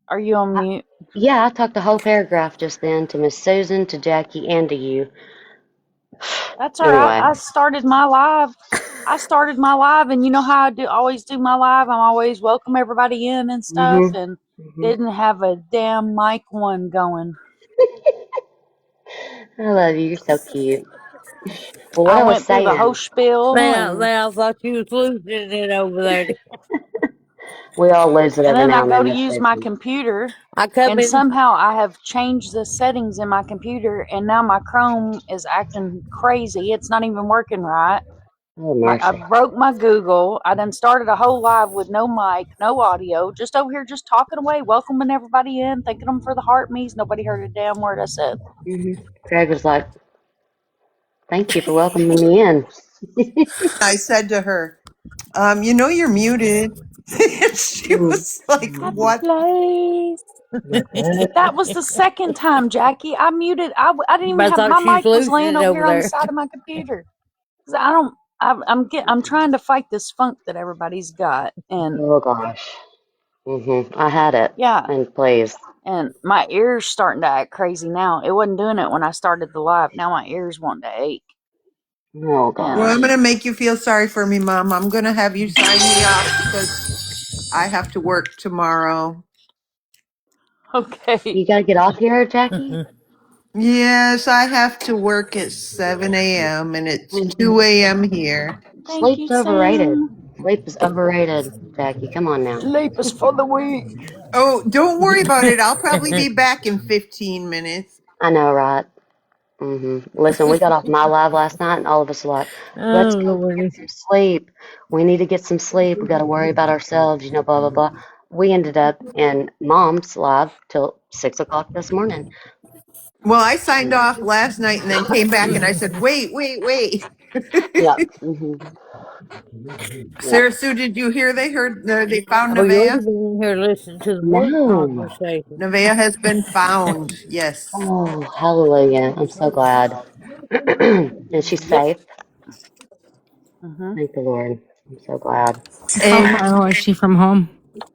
are you on I, mute? Yeah, I talked the whole paragraph just then to Miss Susan, to Jackie, and to you. That's all right. Anyway. I started my live, and you know how I do always do my live. I'm always welcome everybody in and stuff, Mhm. and Mhm. didn't have a damn mic one going. I love you. You're so cute. Well, what I I was went through the whole saying, spiel, and Now I thought you was losing it over there. we all lose it and every then I now and go then, to Miss use my Susan. computer, I come and in. somehow I have changed the settings in my computer, and now my Chrome is acting crazy. It's not even working right. Oh I mercy. broke my Google. I done started a whole live with no mic, no audio, just over here, just talking away, welcoming everybody in, thanking them for the heart me's. Nobody heard a damn word I said. Craig was like, "Thank you for welcoming me in." I said to her, you know you're muted. And she Mm. was like, Happy what? place. Like, what? That was the second time, Jackie. I muted. I didn't even I have thought my she was mic was losing laying it over over here on the there. side of my computer. 'Cause I don't. I'm trying to fight this funk that everybody's got, and Oh gosh. I had it. yeah, And please. and my ears starting to act crazy now. It wasn't doing it when I started the live. Now my ears want to ache. Oh And Well, I'm gosh. going to make you feel sorry for me, Mom. I'm going to have you sign me off because I have to work tomorrow. okay, You gotta get off here, Jackie? Yes, I have to work at 7 a.m. and it's 2 a.m. here. thank Sleep's you, overrated. Sam. Sleep is overrated, Jackie. Come on now. Sleep is for the weak. Oh, don't worry about it. I'll probably be back in 15 minutes. I know, right? Listen, we got off my live last night, and all of us were like, "Let's Oh, go get Lordy. some sleep. We need to get some sleep. We got to worry about ourselves, blah blah blah." We ended up in Mom's live till 6 o'clock this morning. Well, I signed off last night and then came back and I said, wait, wait, wait. Yep. Yep. Sarah Sue, did you hear they found Oh, you ought to Nevaeh? be in here listening to the more No. conversation. Nevaeh has been found. Yes. Oh, hallelujah! I'm so glad. And she's Yep. safe. Mm-hmm. Thank the Lord. I'm so glad. How And far was she from home?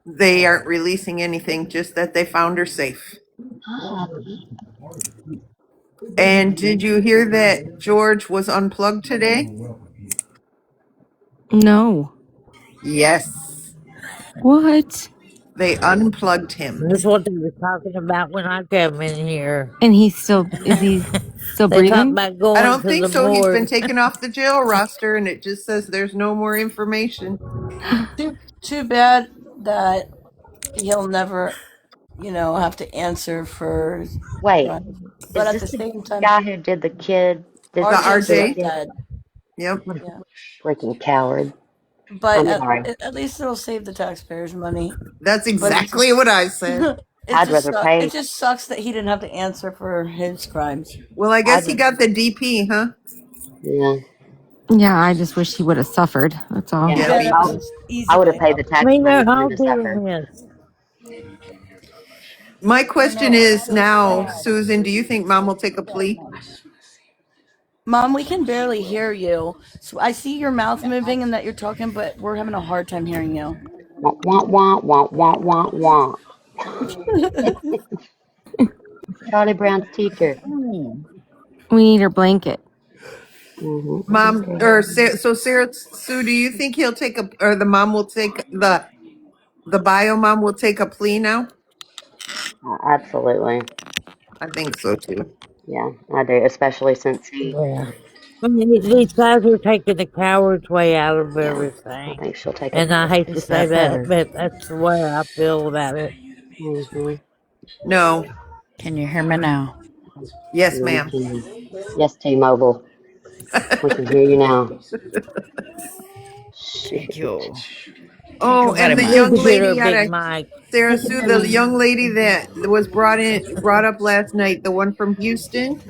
they aren't releasing anything, just that they found her safe. Ah, And did you hear that George was unplugged today? No. Yes. What? They unplugged him. That's what they were talking about when I come in here. And he's still, is he still They talked breathing? about I going don't to think the so. He's been morgue. taken off the jail roster and it just says there's no more information. Too bad that he'll never, have to answer for his wait, crime. But is at this the the same time, guy who did the kid? Did The RJ's the not RJ? kid? dead. Yep. What a Yeah. freaking coward! But I'm at, sorry. at least it'll save the taxpayers money. That's But exactly what I said. it I'd just rather pay. it just sucks that he didn't have to answer for his crimes. Well, I I'd guess he rather. got the DP, huh? Yeah, Yeah, I just wish he would have suffered. That's all. yeah. Yeah, Yeah, me that was too. an I easy would have way paid the out. I tax mean, money they're for him all to doing suffer. this. My I question know. is now, Susan, do you think mom will take a plea? Mom, we can barely hear you. So I see your mouth moving and that you're talking, but we're having a hard time hearing you. Wah wah wah wah wah wah wah. Charlie Brown's teacher. Hmm. We need her blanket. Mom, Okay. or so Sarah Sue, do you think he'll take or the mom will take the bio mom will take a plea now? Absolutely. I think so too. Yeah, I do. Especially since he. Yeah. I mean, these guys are taking the coward's way out of Yeah, I everything. think she'll take it. And I hate to Is say that that, better? but that's the way I feel about it. hmm No. Can you hear me now? Yes, Yeah, we ma'am. can. Yes, T-Mobile. We can hear you now. Thank Shoot. you. Thank you Oh, very and the Need young to get her lady a had big a mic. Sarah You can Sue, hear the me. young lady that was brought up last night, the one from Houston,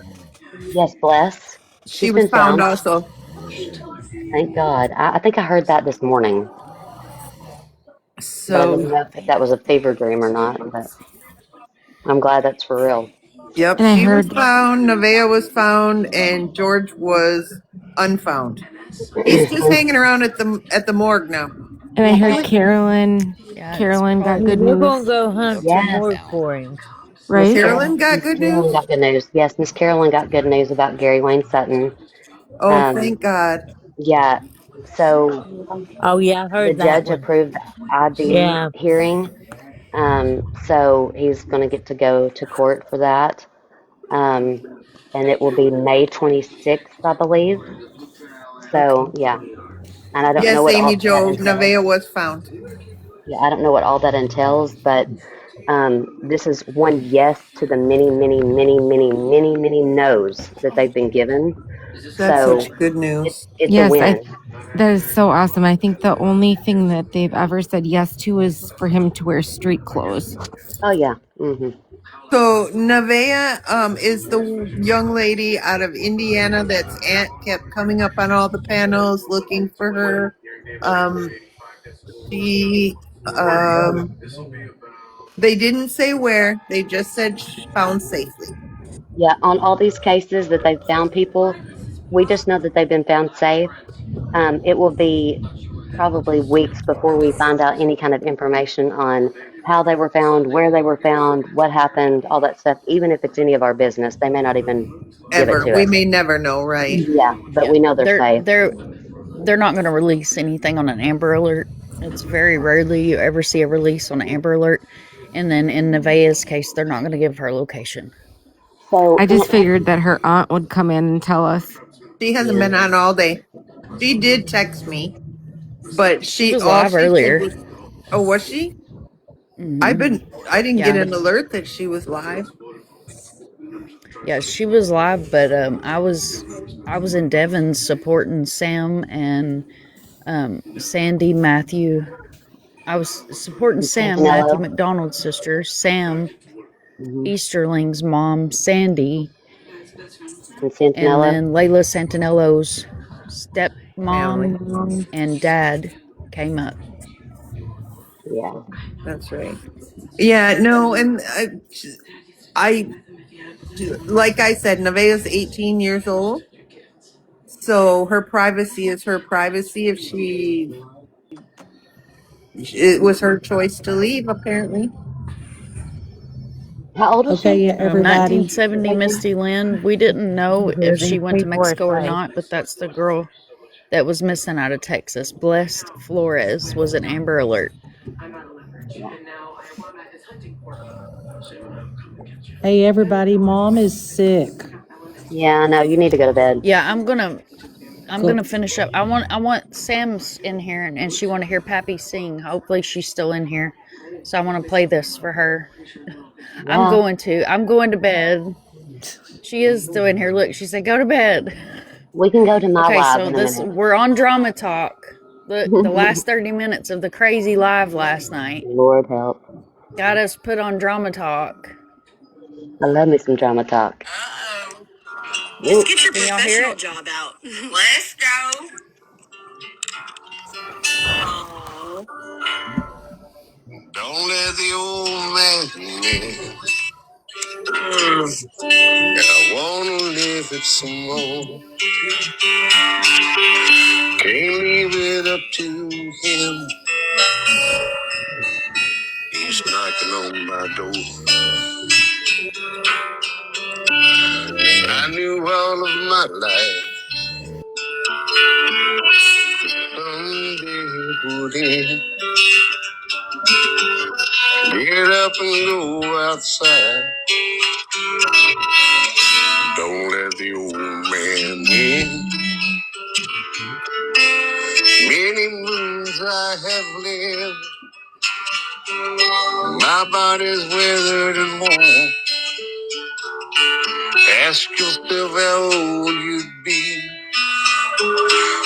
Yes, bless. she She's was been found found. also. Thank God. I think I heard that this morning, but I So, didn't know if that was a fever dream or not. But I'm glad that's for real. yep, And I she was heard, found, Nevaeh was found, and George was unfound. He's just hanging around at the morgue now. and I Yeah, heard he. Carolyn, Yeah, it's Carolyn got probably good We're news. going to go go hunt some take him Yes. more down. for him. Miss right? Carolyn got Miss good Carolyn news? got good news. Yes, Miss Carolyn got good news about Gary Wayne Sutton. Oh, Um, thank God. yeah. So Oh, yeah, I the heard that judge one. approved the ID Yeah. hearing. So he's going to get to go to court for that. Um, and it will be May 26th, I believe. Okay. So yeah, and I don't know Yes, what Amy all that Jo, entails. Nevaeh was found. Yeah, I don't know what all that entails, but this is one yes to the many, many, many, many, many, many no's that they've been given. That's So such good news. it's a Yes, win. that is so awesome. I think the only thing that they've ever said yes to is for him to wear street clothes. Oh yeah. Hmm. So Nevaeh is the young lady out of Indiana that's aunt kept coming up on all the panels looking for her. Um, she they didn't say where. They just said found safely. Yeah, on all these cases that they've found people, we just know that they've been found safe. It will be probably weeks before we find out any kind of information on how they were found, where they were found, what happened, all that stuff. Even if it's any of our business, they may not even give it Ever. to We us. may never know, right? Yeah, but Yeah, we know they're they're safe. they're they're not going to release anything on an Amber Alert. It's very rarely you ever see a release on an Amber Alert. And then in Nevaeh's case, they're not going to give her location. So, I just figured that her aunt would come in and tell us. She hasn't yeah. been on all day. She did text me, but She she was all live she said earlier. was, "Oh, was she? Hmm. I didn't get Yeah, an alert that she was live." yeah, she was live, but I was in Devon supporting Sam and Sandy Matthew. I was supporting And Sam, Matthew Santinello. McDonald's sister, Sam Hmm. Easterling's mom, Sandy, And and Santinello. then Layla Santinello's stepmom Family. and dad came up. Yeah. That's right. Yeah, no, and I like I said, Nevaeh's 18 years old, so her privacy is her privacy. If it was her choice to leave, apparently. How old is she? Okay, everybody. 1970 Misty Lynn. We didn't know if she went to Mexico or not, but that's the girl that was missing out of Texas. Blessed Flores was an Amber Alert. Yeah. Hey, everybody. Mom is sick. Yeah, no, you need to go to bed. Yeah, I'm gonna Go. finish up. I want Sam's in here and she want to hear Pappy sing. Hopefully she's still in here. So I want to play this for her. Yeah. I'm going to bed. She is still in here. Look, she said go to bed. We can go to my Okay, live so in a this minute. we're on Drama Talk. The last 30 minutes of the crazy live last night Lord help. got us put on Drama Talk. I love me some drama talk. Let's Ooh. get your Can y'all hear professional it? job out. Let's go. Oh. Don't let the old man in. I wanna live it some more. Can't leave it up to him. He's knocking on my door. I knew all of my life someday it would end. Get up and go outside. Don't let the old man in. Many moons I have lived. My body's withered and worn. Ask yourself how old you'd be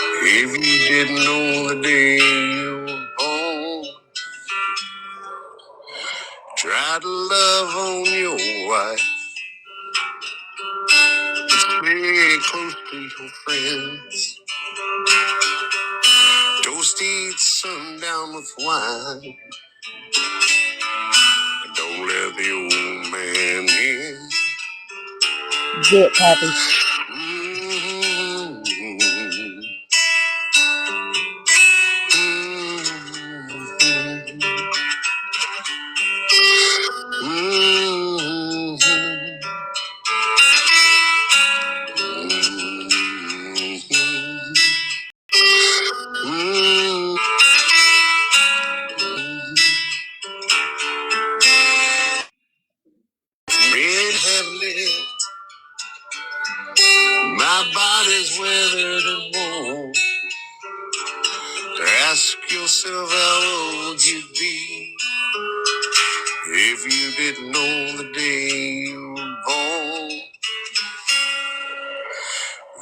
if you didn't know the day you were born. Try to love on your wife. Stay close to your friends. Toast each sundown with wine. Don't let the old man in. Get Pappy. Mm-hmm. My body's weathered and worn. Ask yourself how old you'd be if you didn't know the day you were born.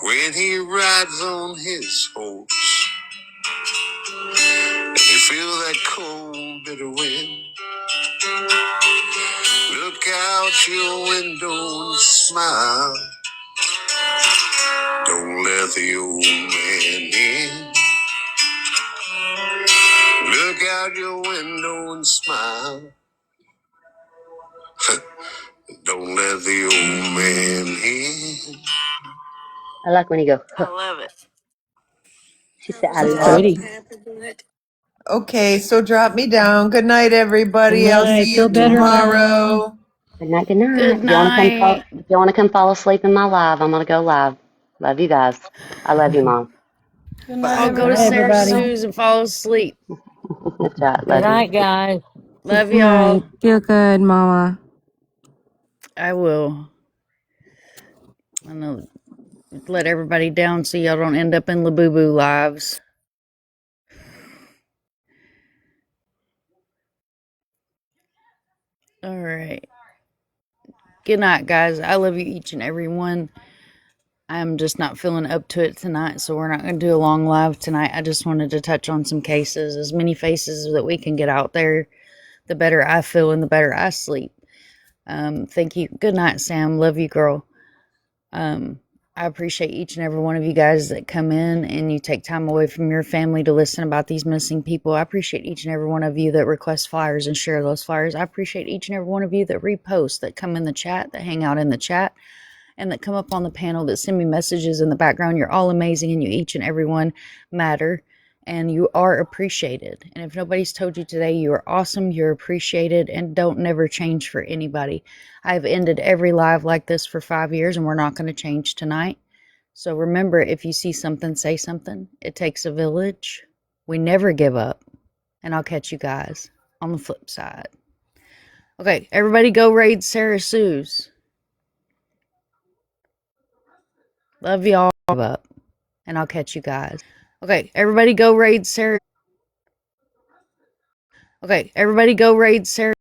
When he rides on his horse and you feel that cold, bitter wind, look out your window and smile. Don't let the old man in. Look out your window and smile. Don't let the old man in. I like when you go, huh. I love it. She said, I That's love it. pretty. Okay, so drop me down. Good night, Good everybody. I'll see night. you Feel better now. tomorrow. Good night, good night. Good If you want to come fall, night. if you want to come fall asleep in my live, I'm gonna go live. Love you guys. I love you, Mom. Good night, Bye. I'll go to Bye, everybody. Sarah everybody. Sue's and fall asleep. That's right. Good Love you. night, guys. Love Good night. y'all. Feel good, Mama. I will. I know. Let everybody down so y'all don't end up in Labubu lives. All right. Good night, guys. I love you each and every one. I'm just not feeling up to it tonight, so we're not going to do a long live tonight. I just wanted to touch on some cases, as many faces that we can get out there. The better I feel and the better I sleep. Thank you. Good night, Sam. Love you, girl. Um, I appreciate each and every one of you guys that come in and you take time away from your family to listen about these missing people. I appreciate each and every one of you that request flyers and share those flyers. I appreciate each and every one of you that repost, that come in the chat, that hang out in the chat, and that come up on the panel, that send me messages in the background. You're all amazing, and you each and every one matter, and you are appreciated. And if nobody's told you today, you are awesome, you're appreciated, and don't never change for anybody. I've ended every live like this for 5 years, and we're not going to change tonight. So remember, if you see something, say something. It takes a village. We never give up. And I'll catch you guys on the flip side. Okay, everybody go raid Sarah Sue's. Love y'all. Give up. And I'll catch you guys. Okay, everybody go raid Sarah. Okay, everybody go raid Sarah.